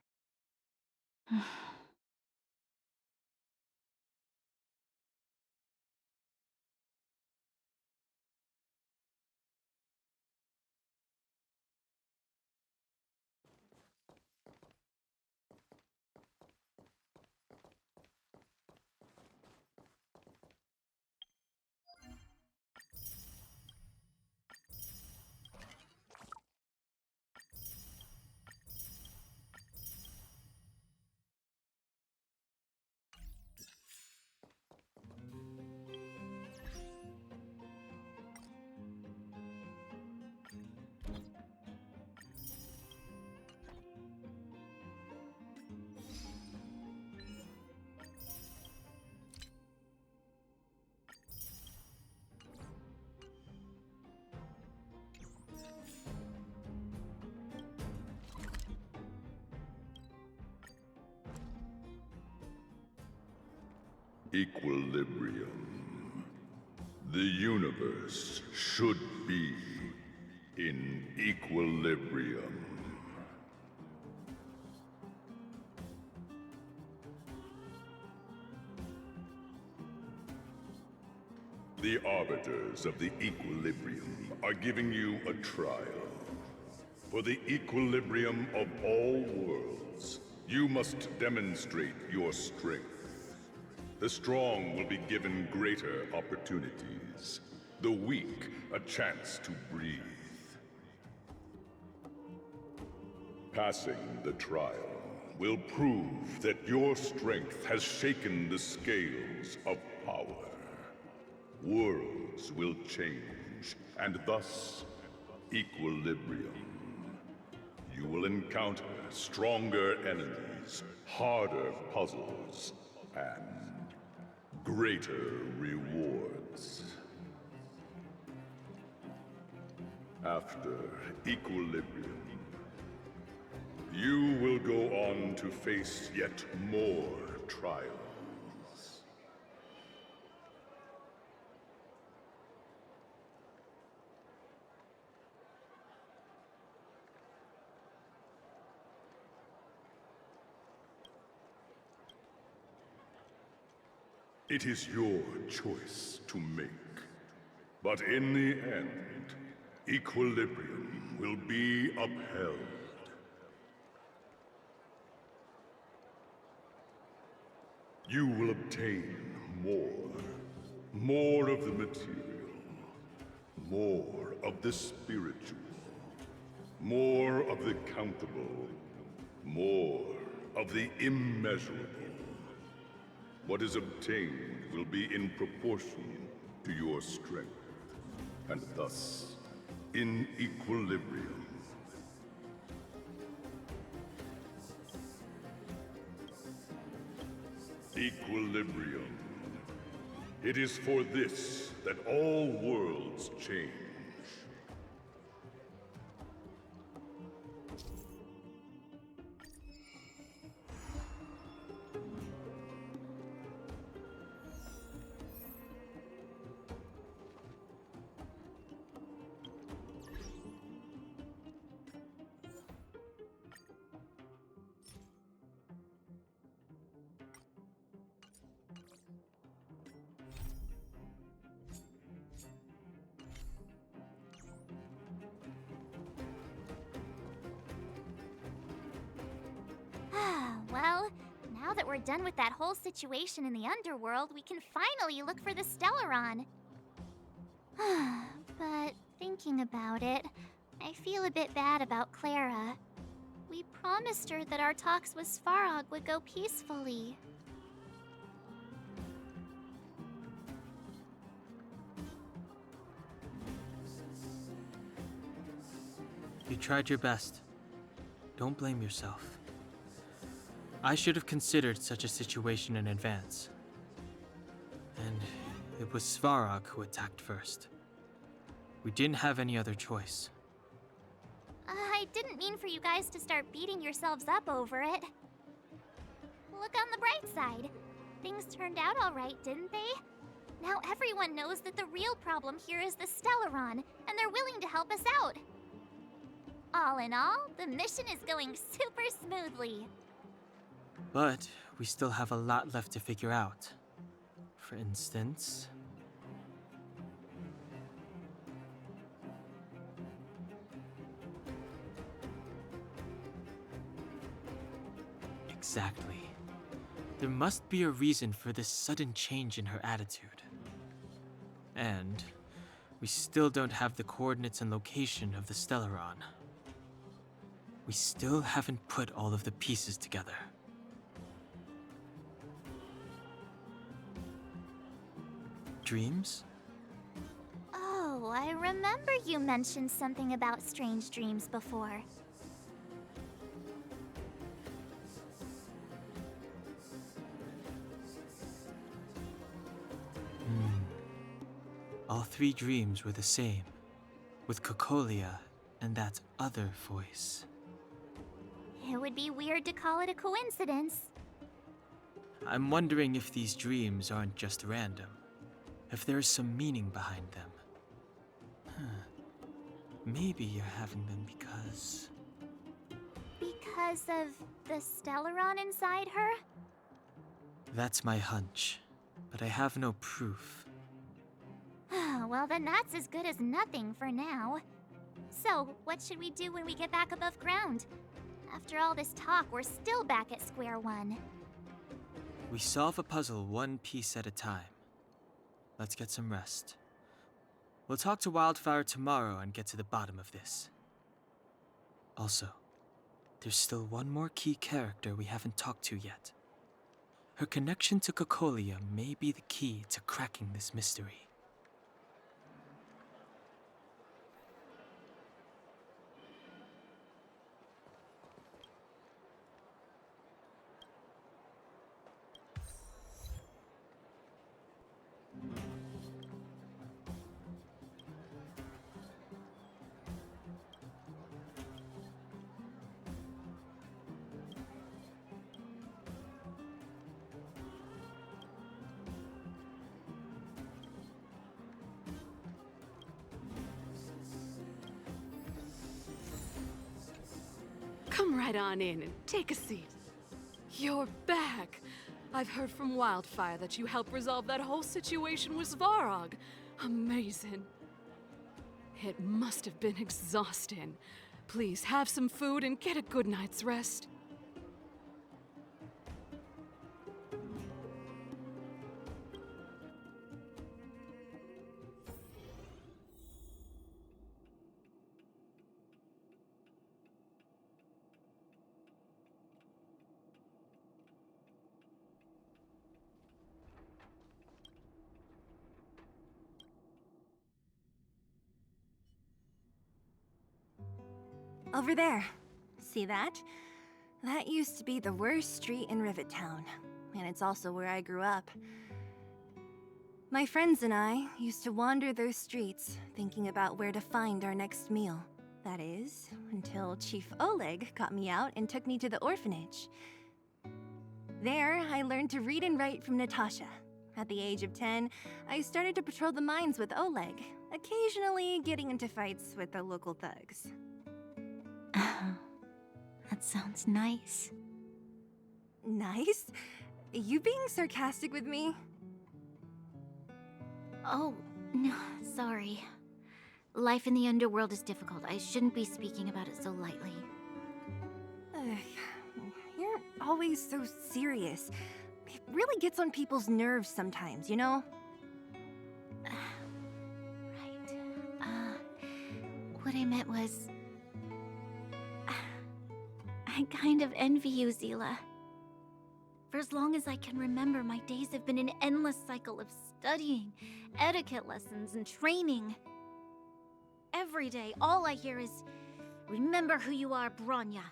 Equilibrium. The universe should be in equilibrium. The arbiters of the equilibrium are giving you a trial. For the equilibrium of all worlds, you must demonstrate your strength. The strong will be given greater opportunities. The weak, a chance to breathe. Passing the trial will prove that your strength has shaken the scales of power. Worlds will change, and thus, equilibrium. You will encounter stronger enemies, harder puzzles, and greater rewards. After equilibrium, you will go on to face yet more trials. It is your choice to make. But in the end, equilibrium will be upheld. You will obtain more of the material, more of the spiritual, more of the countable, more of the immeasurable. What is obtained will be in proportion to your strength, and thus in equilibrium. Equilibrium. It is for this that all worlds change. Well, now that we're done with that whole situation in the underworld, we can finally look for the Stellaron. But thinking about it, I feel a bit bad about Clara. We promised her that our talks with Svarog would go peacefully. You tried your best. Don't blame yourself. I should have considered such a situation in advance. And it was Svarog who attacked first. We didn't have any other choice. I didn't mean for you guys to start beating yourselves up over it. Look on the bright side. Things turned out all right, didn't they? Now everyone knows that the real problem here is the Stellaron, and they're willing to help us out. All in all, the mission is going super smoothly. But we still have a lot left to figure out. For instance... Exactly. There must be a reason for this sudden change in her attitude. And we still don't have the coordinates and location of the Stellaron. We still haven't put all of the pieces together. Dreams? Oh, I remember you mentioned something about strange dreams before. All three dreams were the same, with Cocolia and that other voice. It would be weird to call it a coincidence. I'm wondering if these dreams aren't just random, if there's some meaning behind them. Maybe you're having them because... Because of the Stellaron inside her? That's my hunch, but I have no proof. Well, then that's as good as nothing for now. So, what should we do when we get back above ground? After all this talk, we're still back at square one. We solve a puzzle one piece at a time. Let's get some rest. We'll talk to Wildfire tomorrow and get to the bottom of this. Also, there's still one more key character we haven't talked to yet. Her connection to Cocolia may be the key to cracking this mystery. Come right on in and take a seat. You're back. I've heard from Wildfire that you helped resolve that whole situation with Svarog. Amazing. It must have been exhausting. Please have some food and get a good night's rest. Over there. See that? That used to be the worst street in Rivet Town, and it's also where I grew up. My friends and I used to wander those streets, thinking about where to find our next meal. That is, until Chief Oleg got me out and took me to the orphanage. There, I learned to read and write from Natasha. At the age of 10, I started to patrol the mines with Oleg, occasionally getting into fights with the local thugs. That sounds nice. Nice? You being sarcastic with me? Oh, no, sorry. Life in the underworld is difficult. I shouldn't be speaking about it so lightly. You're always so serious. It really gets on people's nerves sometimes, you know? Right. What I meant was... I kind of envy you, Zila. For as long as I can remember, my days have been an endless cycle of studying, etiquette lessons, and training. Every day, all I hear is, "Remember who you are, Bronya.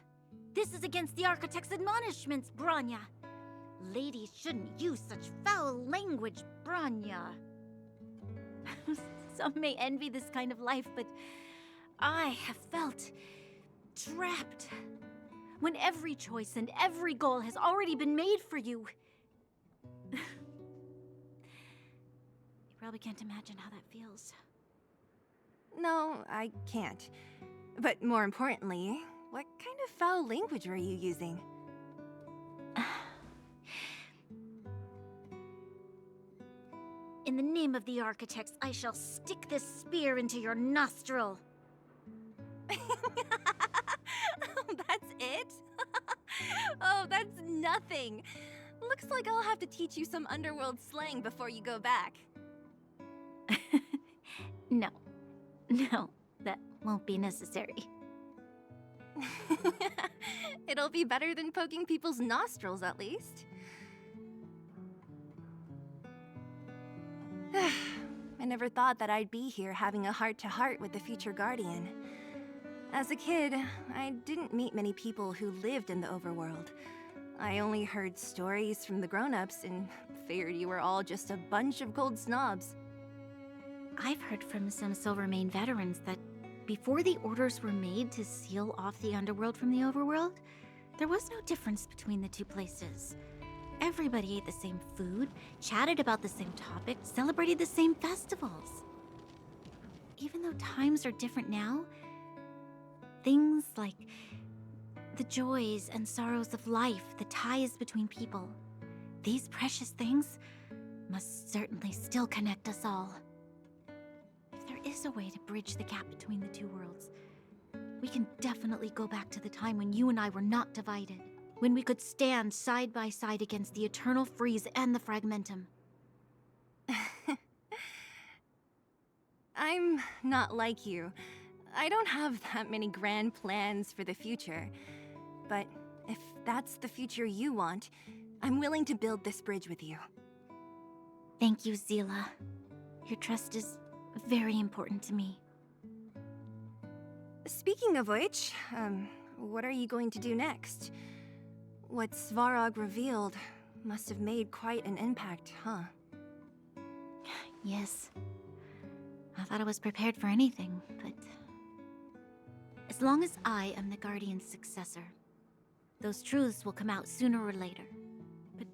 This is against the Architect's admonishments, Bronya. Ladies shouldn't use such foul language, Bronya." Some may envy this kind of life, but I have felt trapped. When every choice and every goal has already been made for you. You probably can't imagine how that feels. No, I can't. But more importantly, what kind of foul language were you using? In the name of the Architects, I shall stick this spear into your nostril. That's it? Oh, that's nothing. Looks like I'll have to teach you some underworld slang before you go back. No, that won't be necessary. It'll be better than poking people's nostrils, at least. I never thought that I'd be here having a heart-to-heart with the future Guardian. As a kid, I didn't meet many people who lived in the overworld. I only heard stories from the grown-ups and figured you were all just a bunch of cold snobs. I've heard from some Silvermane veterans that before the orders were made to seal off the underworld from the overworld, there was no difference between the two places. Everybody ate the same food, chatted about the same topics, celebrated the same festivals. Even though times are different now, things like the joys and sorrows of life, the ties between people, these precious things must certainly still connect us all. If there is a way to bridge the gap between the two worlds, we can definitely go back to the time when you and I were not divided, when we could stand side by side against the Eternal Freeze and the Fragmentum. I'm not like you. I don't have that many grand plans for the future. But if that's the future you want, I'm willing to build this bridge with you. Thank you, Zila. Your trust is very important to me. Speaking of which, what are you going to do next? What Svarog revealed must have made quite an impact, huh? Yes. I thought I was prepared for anything, but... as long as I am the Guardian's successor, those truths will come out sooner or later. But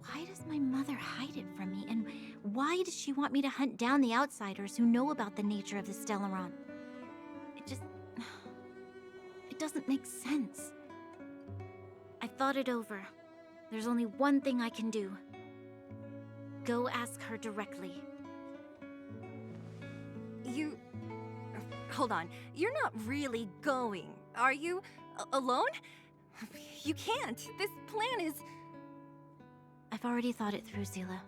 why does my mother hide it from me? And why does she want me to hunt down the outsiders who know about the nature of the Stellaron? It doesn't make sense. I thought it over. There's only one thing I can do. Go ask her directly. Hold on. You're not really going, are you? Alone? You can't. This plan is... I've already thought it through, Zila.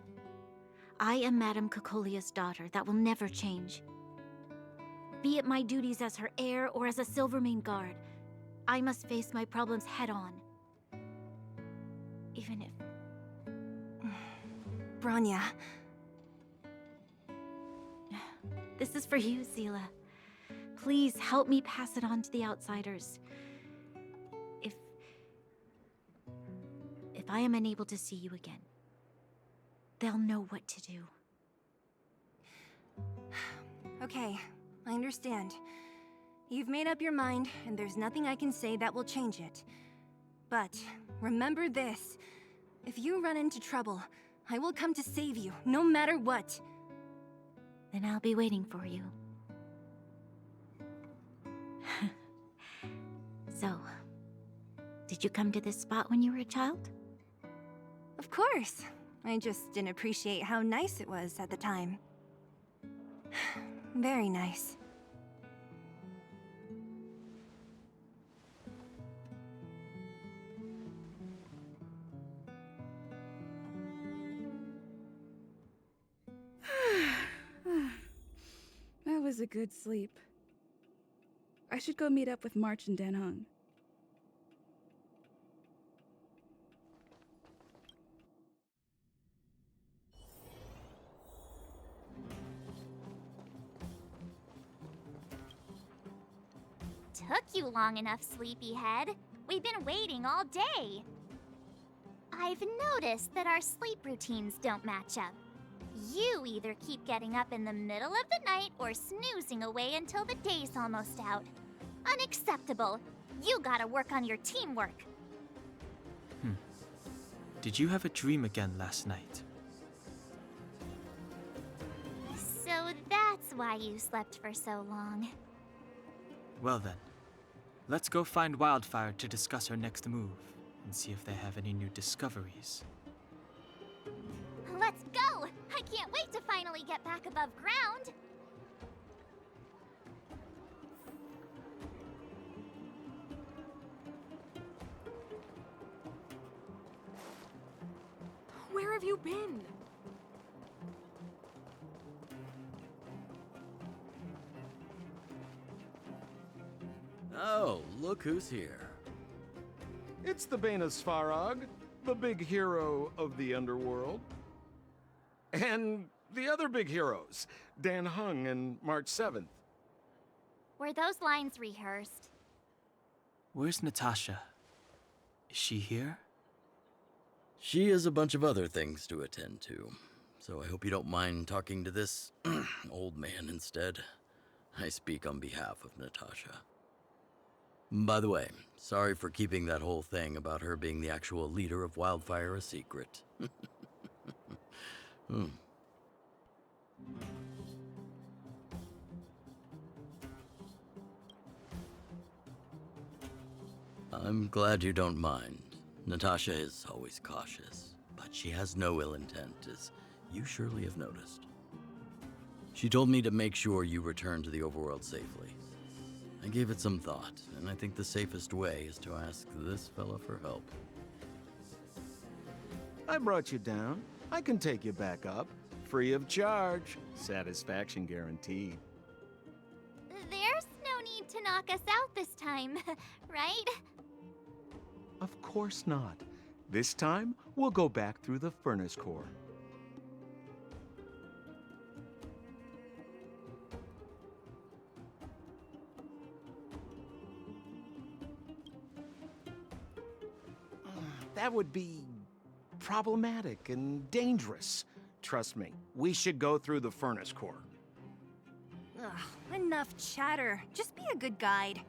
I am Madame Kokolia's daughter. That will never change. Be it my duties as her heir or as a Silvermane guard, I must face my problems head-on. Even if... Bronya. This is for you, Zila. Please help me pass it on to the outsiders. If I am unable to see you again, they'll know what to do. Okay, I understand. You've made up your mind, and there's nothing I can say that will change it. But remember this. If you run into trouble, I will come to save you, no matter what. Then I'll be waiting for you. So, did you come to this spot when you were a child? Of course. I just didn't appreciate how nice it was at the time. Very nice. That was a good sleep. I should go meet up with March and Danhung. Took you long enough, sleepyhead. We've been waiting all day. I've noticed that our sleep routines don't match up. You either keep getting up in the middle of the night or snoozing away until the day's almost out. Unacceptable. You gotta work on your teamwork. Did you have a dream again last night? So that's why you slept for so long. Well then, let's go find Wildfire to discuss her next move and see if they have any new discoveries. Let's go! I can't wait to finally get back above ground! Where have you been? Oh, look who's here. It's the Bane of Svarog, the big hero of the underworld. And the other big heroes, Danhung and March 7th. Were those lines rehearsed? Where's Natasha? Is she here? She has a bunch of other things to attend to, so I hope you don't mind talking to this old man instead. I speak on behalf of Natasha. By the way, sorry for keeping that whole thing about her being the actual leader of Wildfire a secret. I'm glad you don't mind. Natasha is always cautious, but she has no ill intent, as you surely have noticed. She told me to make sure you return to the overworld safely. I gave it some thought, and I think the safest way is to ask this fella for help. I brought you down. I can take you back up. Free of charge. Satisfaction guaranteed. There's no need to knock us out this time, right? Of course not. This time, we'll go back through the furnace core. That would be problematic and dangerous. Trust me, we should go through the furnace core. Ugh, enough chatter. Just be a good guide.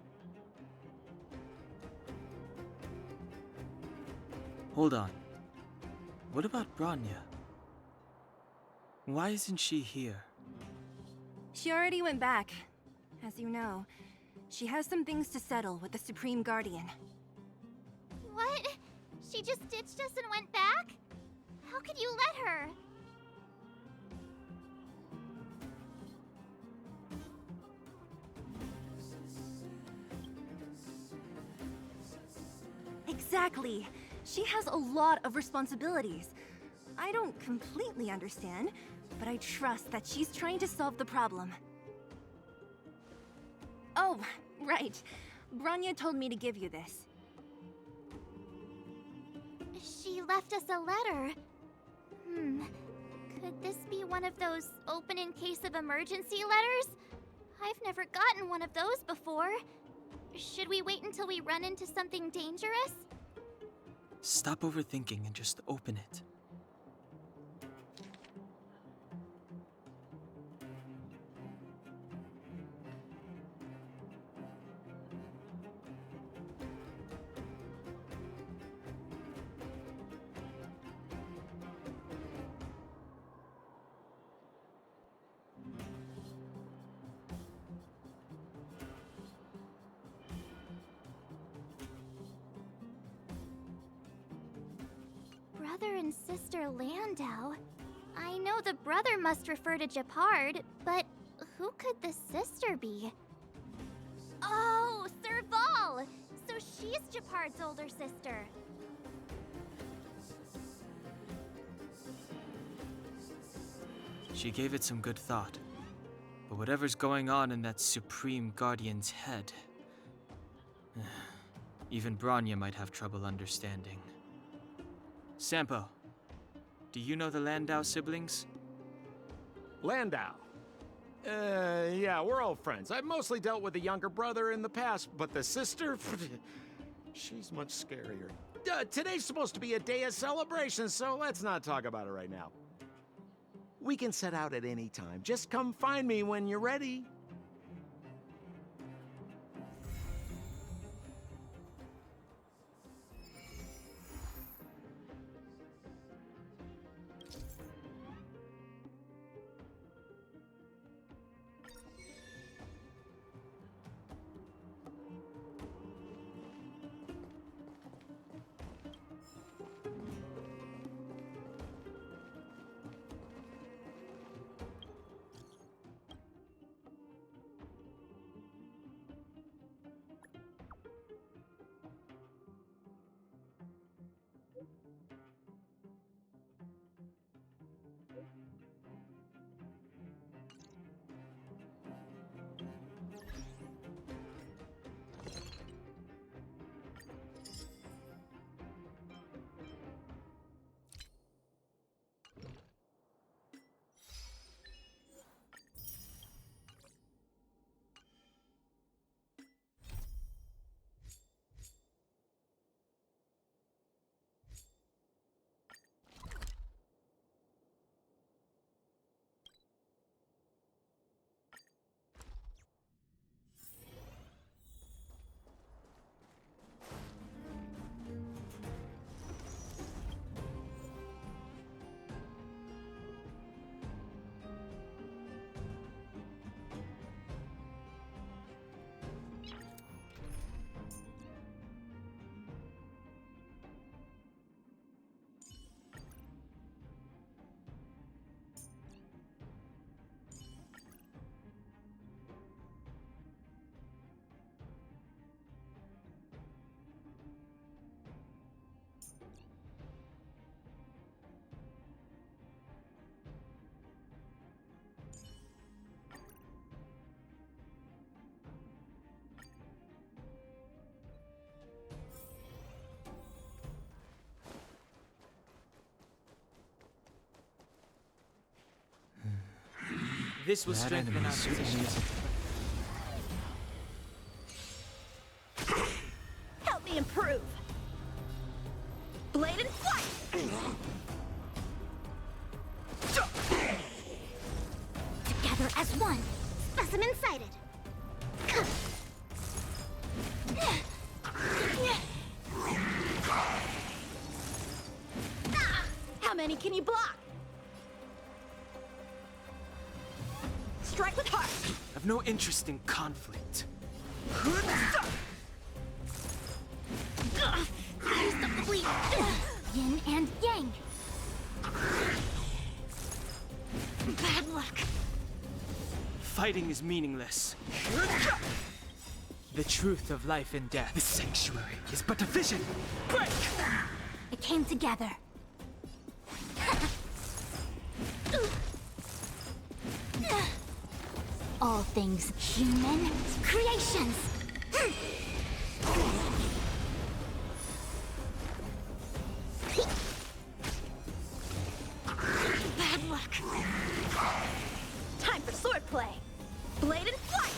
Hold on. What about Bronya? Why isn't she here? She already went back. As you know, she has some things to settle with the Supreme Guardian. What? She just ditched us and went back? How could you let her? Exactly. She has a lot of responsibilities. I don't completely understand, but I trust that she's trying to solve the problem. Oh, right. Bronya told me to give you this. She left us a letter. Could this be one of those open in case of emergency letters? I've never gotten one of those before. Should we wait until we run into something dangerous? Stop overthinking and just open it. Brother and sister Landau. I know the brother must refer to Gepard, but who could the sister be? Oh, Serval! So she's Gepard's older sister. She gave it some good thought. But whatever's going on in that Supreme Guardian's head, even Branya might have trouble understanding. Sampo, do you know the Landau siblings? Landau? Yeah, we're old friends. I've mostly dealt with the younger brother in the past, but the sister? She's much scarier. Today's supposed to be a day of celebration, so let's not talk about it right now. We can set out at any time. Just come find me when you're ready. This will strengthen our position. Help me improve! Blade and flight! Together as one. Specimen sighted. How many can you block? Strike with heart! I've no interest in conflict. Use the fleet. Yin and yang. Bad luck. Fighting is meaningless. The truth of life and death. The sanctuary is but a vision. Break! It came together. All things human creations. Bad luck. Time for swordplay. Blade and flight!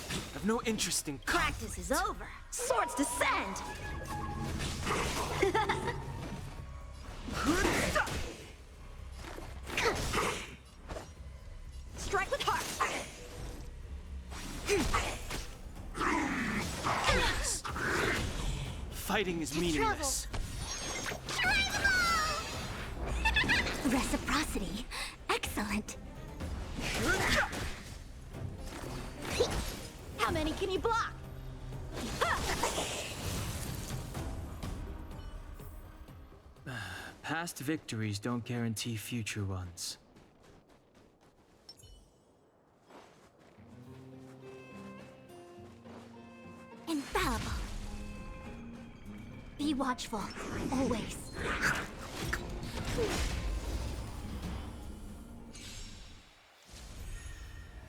no interest in Practice is over. Swords descend! Strike with heart! Fighting is meaningless. Reciprocity. Excellent. How many can you block? Past victories don't guarantee future ones. Infallible. Be watchful, always.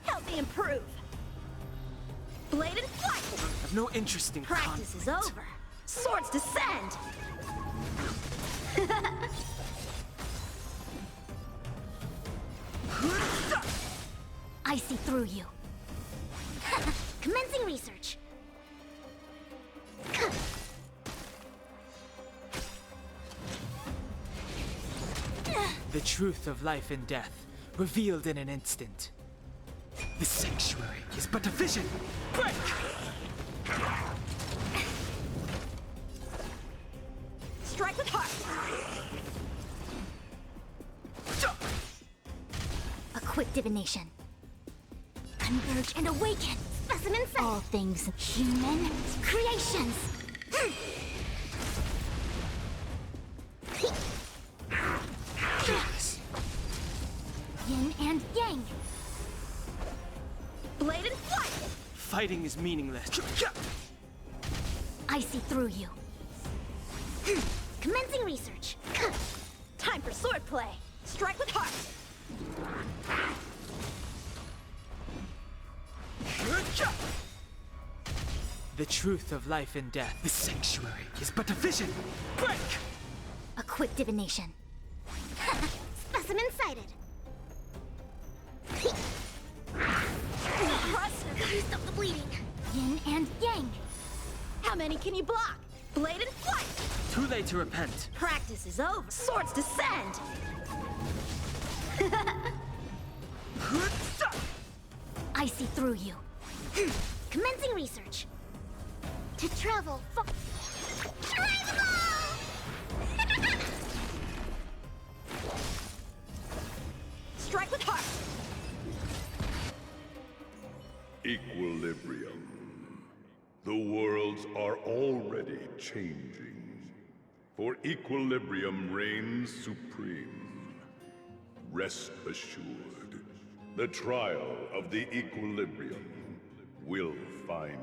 Help me improve. Blade and flight! I've no interest in Practice is over. Swords descend! I see through you. Commencing research. The truth of life and death, revealed in an instant. The sanctuary is but a vision. Break! Strike with heart! A quick divination. Converge and awaken. Specimen set. All things human creations. Yin and yang. Blade and flight! Fighting is meaningless. I see through you. Commencing research. Time for swordplay. Strike with heart! The truth of life and death. The sanctuary is but a vision. Break! A quick divination. Specimen sighted. Stop the bleeding. Yin and yang. How many can you block? Blade and flight! Too late to repent. Practice is over. Swords descend! I see through you. Commencing research. To travel far. Strike with heart! Equilibrium. The worlds are already changing. For equilibrium reigns supreme. Rest assured, the trial of the equilibrium will find